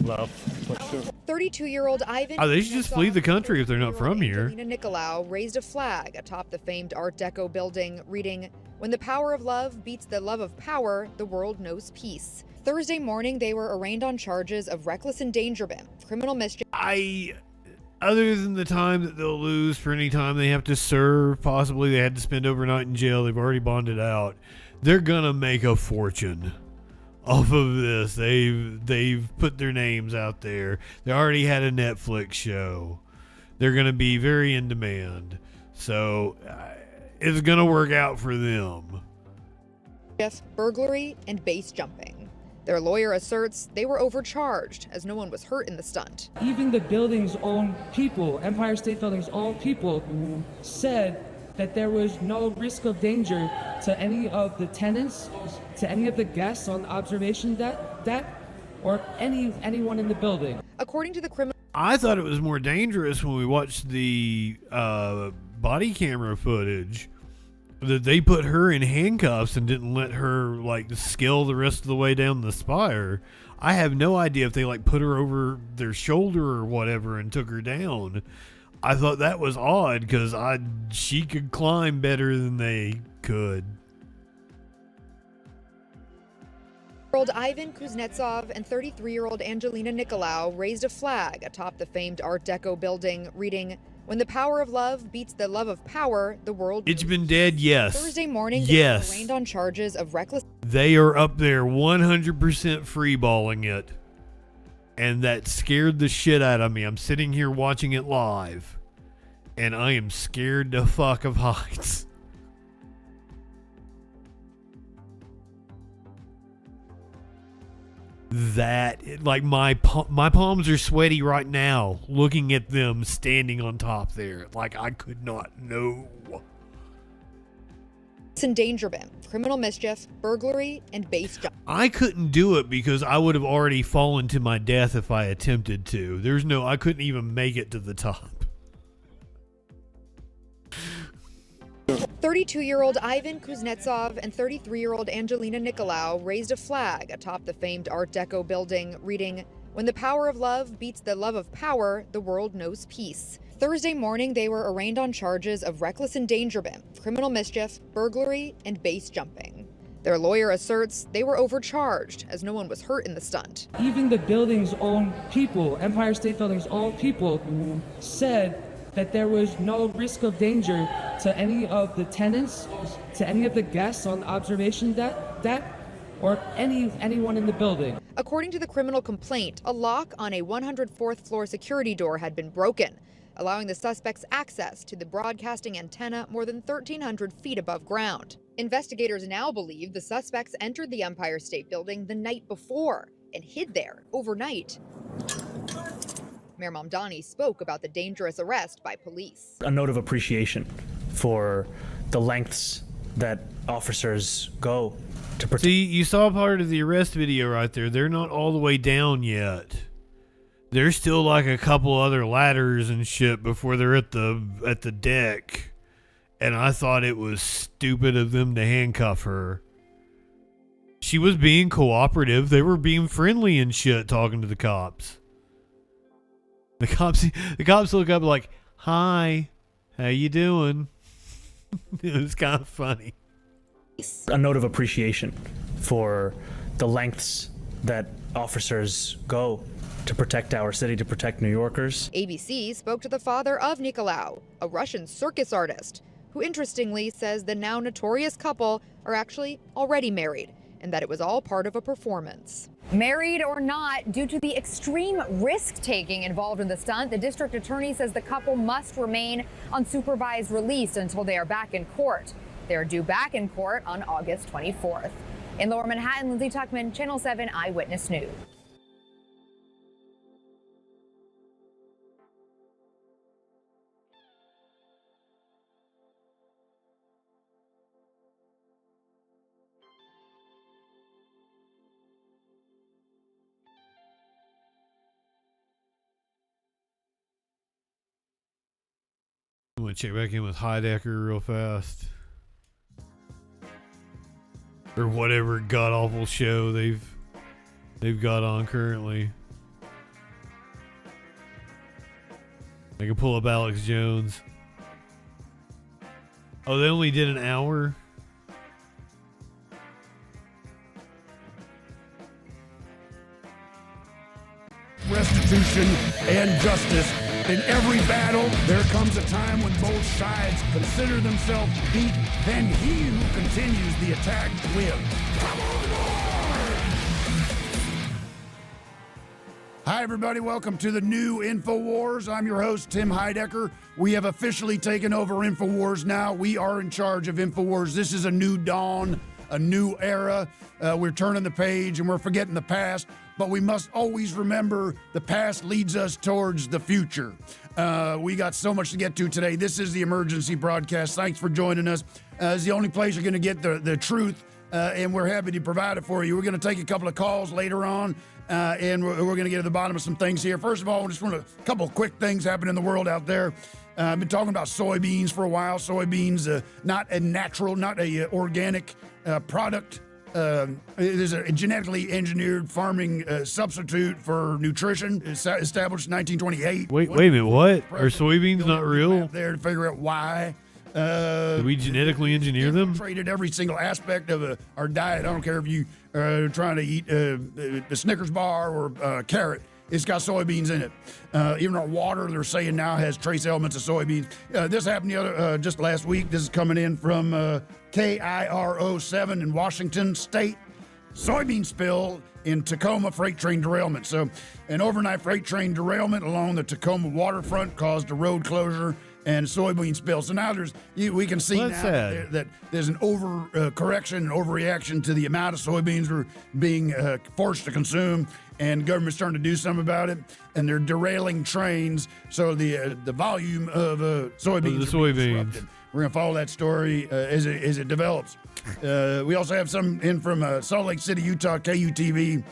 love, for sure. 32-year-old Ivan. Oh, they should just flee the country if they're not from here. Angelina Nicolau raised a flag atop the famed Art Deco building, reading, "When the power of love beats the love of power, the world knows peace." Thursday morning, they were arraigned on charges of reckless endangerment, criminal mischief. Other than the time that they'll lose for any time they have to serve, possibly they had to spend overnight in jail, they've already bonded out. They're gonna make a fortune off of this. They've put their names out there. They already had a Netflix show. They're gonna be very in demand. So it's gonna work out for them. Burglary and base jumping. Their lawyer asserts they were overcharged as no one was hurt in the stunt. Even the building's own people, Empire State Building's own people, said that there was no risk of danger to any of the tenants, to any of the guests on observation deck, or anyone in the building. According to the criminal, I thought it was more dangerous when we watched the body camera footage that they put her in handcuffs and didn't let her scale the rest of the way down the spire. I have no idea if they put her over their shoulder or whatever and took her down. I thought that was odd because she could climb better than they could. Ivan Kuznetsov and 33-year-old Angelina Nicolau raised a flag atop the famed Art Deco building, reading, "When the power of love beats the love of power, the world..." It's been dead, yes. Thursday morning, yes. they were arraigned on charges of reckless. They are up there 100% freeballing it. And that scared the shit out of me. I'm sitting here watching it live. And I am scared to fuck of heights. My palms are sweaty right now looking at them standing on top there. I could not know. Endangerment, criminal mischief, burglary, and base jump. I couldn't do it because I would have already fallen to my death if I attempted to. I couldn't even make it to the top. 32-year-old Ivan Kuznetsov and 33-year-old Angelina Nicolau raised a flag atop the famed Art Deco building, reading, "When the power of love beats the love of power, the world knows peace." Thursday morning, they were arraigned on charges of reckless endangerment, criminal mischief, burglary, and base jumping. Their lawyer asserts they were overcharged as no one was hurt in the stunt. Even the building's own people, Empire State Building's own people, said that there was no risk of danger to any of the tenants, to any of the guests on observation deck, or anyone in the building. According to the criminal complaint, a lock on a 104th floor security door had been broken, allowing the suspects access to the broadcasting antenna more than 1,300 feet above ground. Investigators now believe the suspects entered the Empire State Building the night before and hid there overnight. Mayor Mamdani spoke about the dangerous arrest by police. A note of appreciation for the lengths that officers go to protect. See, you saw part of the arrest video right there. They're not all the way down yet. There's still a couple other ladders and shit before they're at the deck. And I thought it was stupid of them to handcuff her. She was being cooperative. They were being friendly and shit talking to the cops. The cops look up like, "Hi, how you doing?" It was kind of funny. A note of appreciation for the lengths that officers go to protect our city, to protect New Yorkers. ABC spoke to the father of Nicolau, a Russian circus artist, who interestingly says the now notorious couple are actually already married and that it was all part of a performance. Married or not, due to the extreme risk-taking involved in the stunt, the district attorney says the couple must remain on supervised release until they are back in court. They are due back in court on August 24th. In Lower Manhattan, Lindsay Tuckman, Channel 7 Eyewitness News. want to check back in with Heidecker real fast. Or whatever god-awful show they've got on currently. I can pull up Alex Jones. Oh, they only did an hour? Restitution and justice. In every battle, there comes a time when both sides consider themselves beat, then he who continues the attack wins. Hi, everybody. Welcome to the new InfoWars. I'm your host, Tim Heidecker. We have officially taken over InfoWars now. We are in charge of InfoWars. This is a new dawn, a new era. We're turning the page and we're forgetting the past, but we must always remember the past leads us towards the future. We got so much to get to today. This is the emergency broadcast. Thanks for joining us. It's the only place you're going to get the truth, and we're happy to provide it for you. We're going to take a couple of calls later on. And we're going to get to the bottom of some things here. First of all, I just want a couple of quick things happening in the world out there. I've been talking about soybeans for a while. Soybeans, not a natural, not a organic product. It is a genetically engineered farming substitute for nutrition. It's established in 1928. Wait a minute, what? Are soybeans not real? There to figure out why. Did we genetically engineer them? Traded every single aspect of our diet. I don't care if you are trying to eat a Snickers bar or carrot. It's got soybeans in it. Even our water, they're saying now, has trace elements of soybeans. This happened just last week. This is coming in from KIRO7 in Washington State. Soybean spill in Tacoma freight train derailment. So an overnight freight train derailment along the Tacoma waterfront caused a road closure and soybean spill. So now we can see that there's an overcorrection and overreaction to the amount of soybeans we're being forced to consume, and the government's starting to do something about it, and they're derailing trains. So the volume of soybeans. The soybeans. We're gonna follow that story as it develops. We also have some in from Salt Lake City, Utah, KUTV.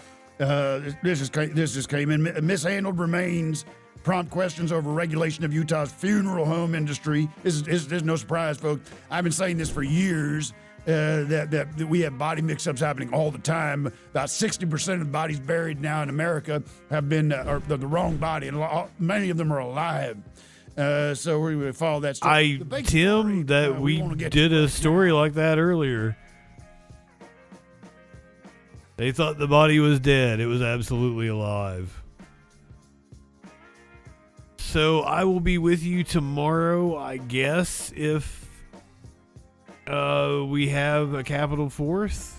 This just came in. Mishandled remains prompt questions over regulation of Utah's funeral home industry. This is no surprise, folks. I've been saying this for years, that we have body mix-ups happening all the time. About 60% of the bodies buried now in America have been the wrong body, and many of them are alive. So we follow that story. Tim, we did a story like that earlier. They thought the body was dead. It was absolutely alive. So I will be with you tomorrow, I guess, if we have a Capitol 4th.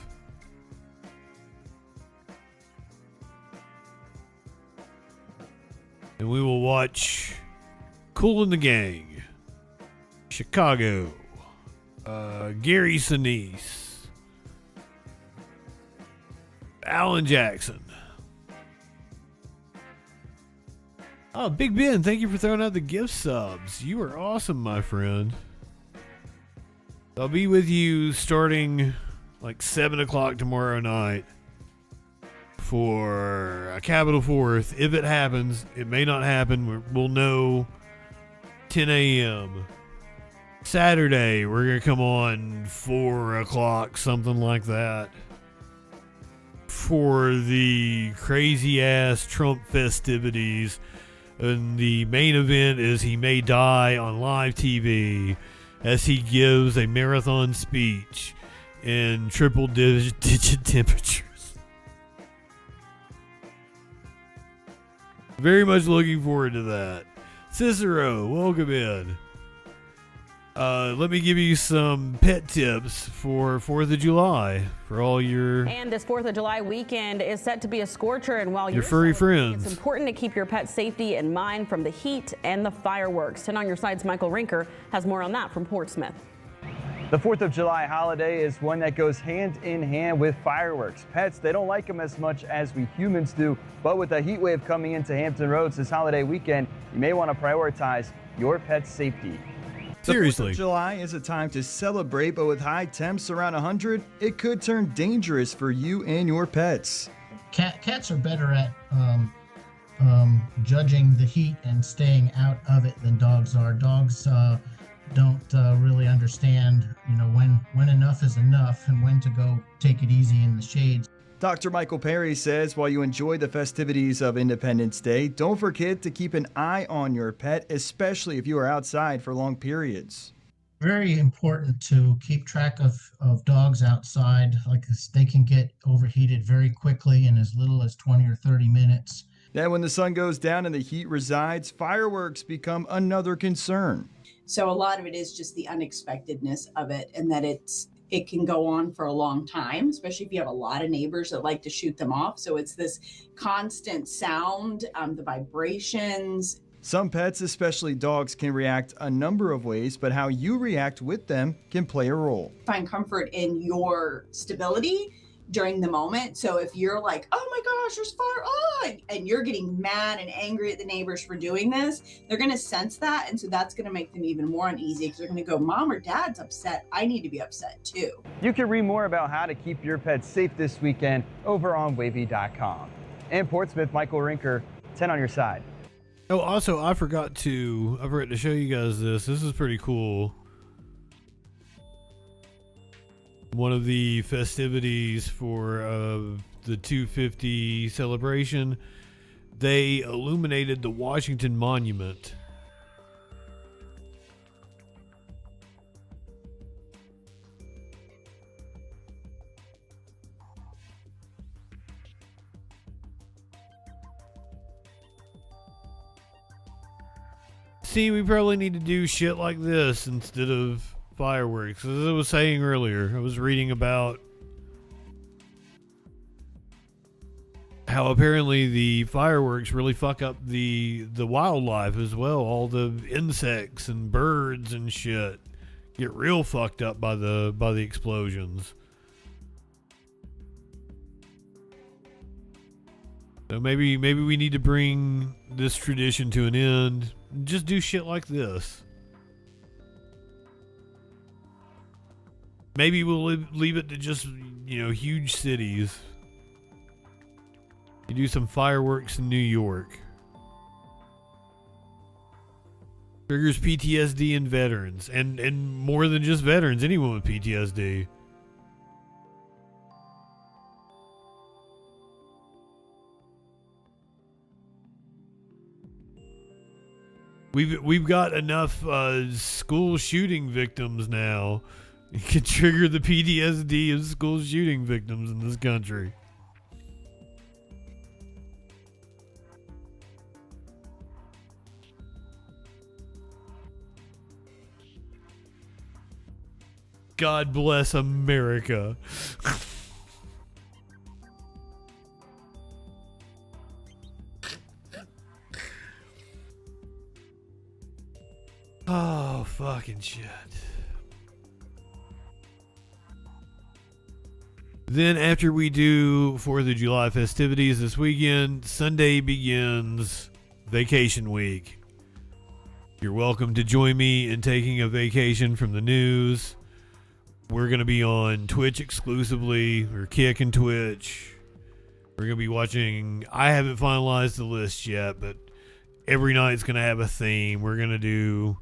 And we will watch Kool and the Gang, Chicago, Gary Sinise, Alan Jackson. Oh, Big Ben, thank you for throwing out the gift subs. You are awesome, my friend. I'll be with you starting like 7 o'clock tomorrow night for a Capitol 4th. If it happens, it may not happen. We'll know 10 a.m. Saturday, we're going to come on 4 o'clock, something like that, for the crazy-ass Trump festivities. And the main event is he may die on live TV as he gives a marathon speech in triple-digit temperatures. Very much looking forward to that. Cicero, welcome in. Let me give you some pet tips for 4th of July for all your... And this 4th of July weekend is set to be a scorcher, and while your furry friends. It's important to keep your pet's safety in mind from the heat and the fireworks. 10 on your side's Michael Rinker has more on that from Portsmouth. The 4th of July holiday is one that goes hand in hand with fireworks. Pets, they don't like them as much as we humans do, but with a heat wave coming into Hampton Roads this holiday weekend, you may want to prioritize your pet's safety. Seriously. The 4th of July is a time to celebrate, but with high temps around 100, it could turn dangerous for you and your pets. Cats are better at judging the heat and staying out of it than dogs are. Dogs don't really understand, when enough is enough and when to go take it easy in the shades. Dr. Michael Perry says while you enjoy the festivities of Independence Day, don't forget to keep an eye on your pet, especially if you are outside for long periods. Very important to keep track of dogs outside. Like this, they can get overheated very quickly in as little as 20 or 30 minutes. Then when the sun goes down and the heat resides, fireworks become another concern. So a lot of it is just the unexpectedness of it, and that it can go on for a long time, especially if you have a lot of neighbors that like to shoot them off. So it's this constant sound, the vibrations. Some pets, especially dogs, can react a number of ways, but how you react with them can play a role. Find comfort in your stability during the moment. So if you're like, oh my gosh, there's fire, and you're getting mad and angry at the neighbors for doing this, they're going to sense that. And so that's going to make them even more uneasy because they're going to go, Mom or Dad's upset. I need to be upset too. You can read more about how to keep your pets safe this weekend over on wavy.com. In Portsmouth, Michael Rinker, 10 on your side. Oh, also, I forgot to show you guys this. This is pretty cool. One of the festivities for the 250 celebration, they illuminated the Washington Monument. See, we probably need to do shit like this instead of fireworks. As I was saying earlier, I was reading about how apparently the fireworks really fuck up the wildlife as well. All the insects and birds and shit get real fucked up by the explosions. So maybe we need to bring this tradition to an end. Just do shit like this. Maybe we'll leave it to just, huge cities. You do some fireworks in New York. Triggers PTSD in veterans. And more than just veterans, anyone with PTSD. We've got enough school shooting victims now. It can trigger the PTSD of school shooting victims in this country. God bless America. Oh, fucking shit. Then after we do 4th of July festivities this weekend, Sunday begins vacation week. You're welcome to join me in taking a vacation from the news. We're going to be on Twitch exclusively, or Kick and Twitch. We're going to be watching, I haven't finalized the list yet, but every night's going to have a theme. We're going to do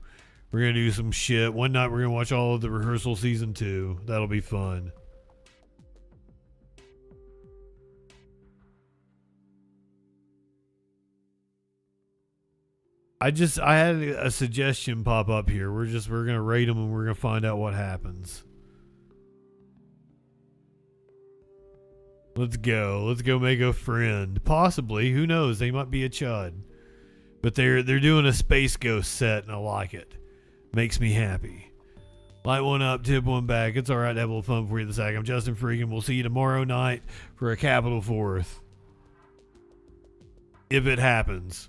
some shit. One night we're going to watch all of the rehearsal season 2. That'll be fun. I had a suggestion pop up here. We're going to rate them and we're going to find out what happens. Let's go. Let's go make a friend. Possibly. Who knows? They might be a chud. But they're doing a Space Ghost set and I like it. Makes me happy. Light one up, tip one back. It's alright to have a little fun for you this second. I'm Justin Freakin. We'll see you tomorrow night for a Capital 4th. If it happens.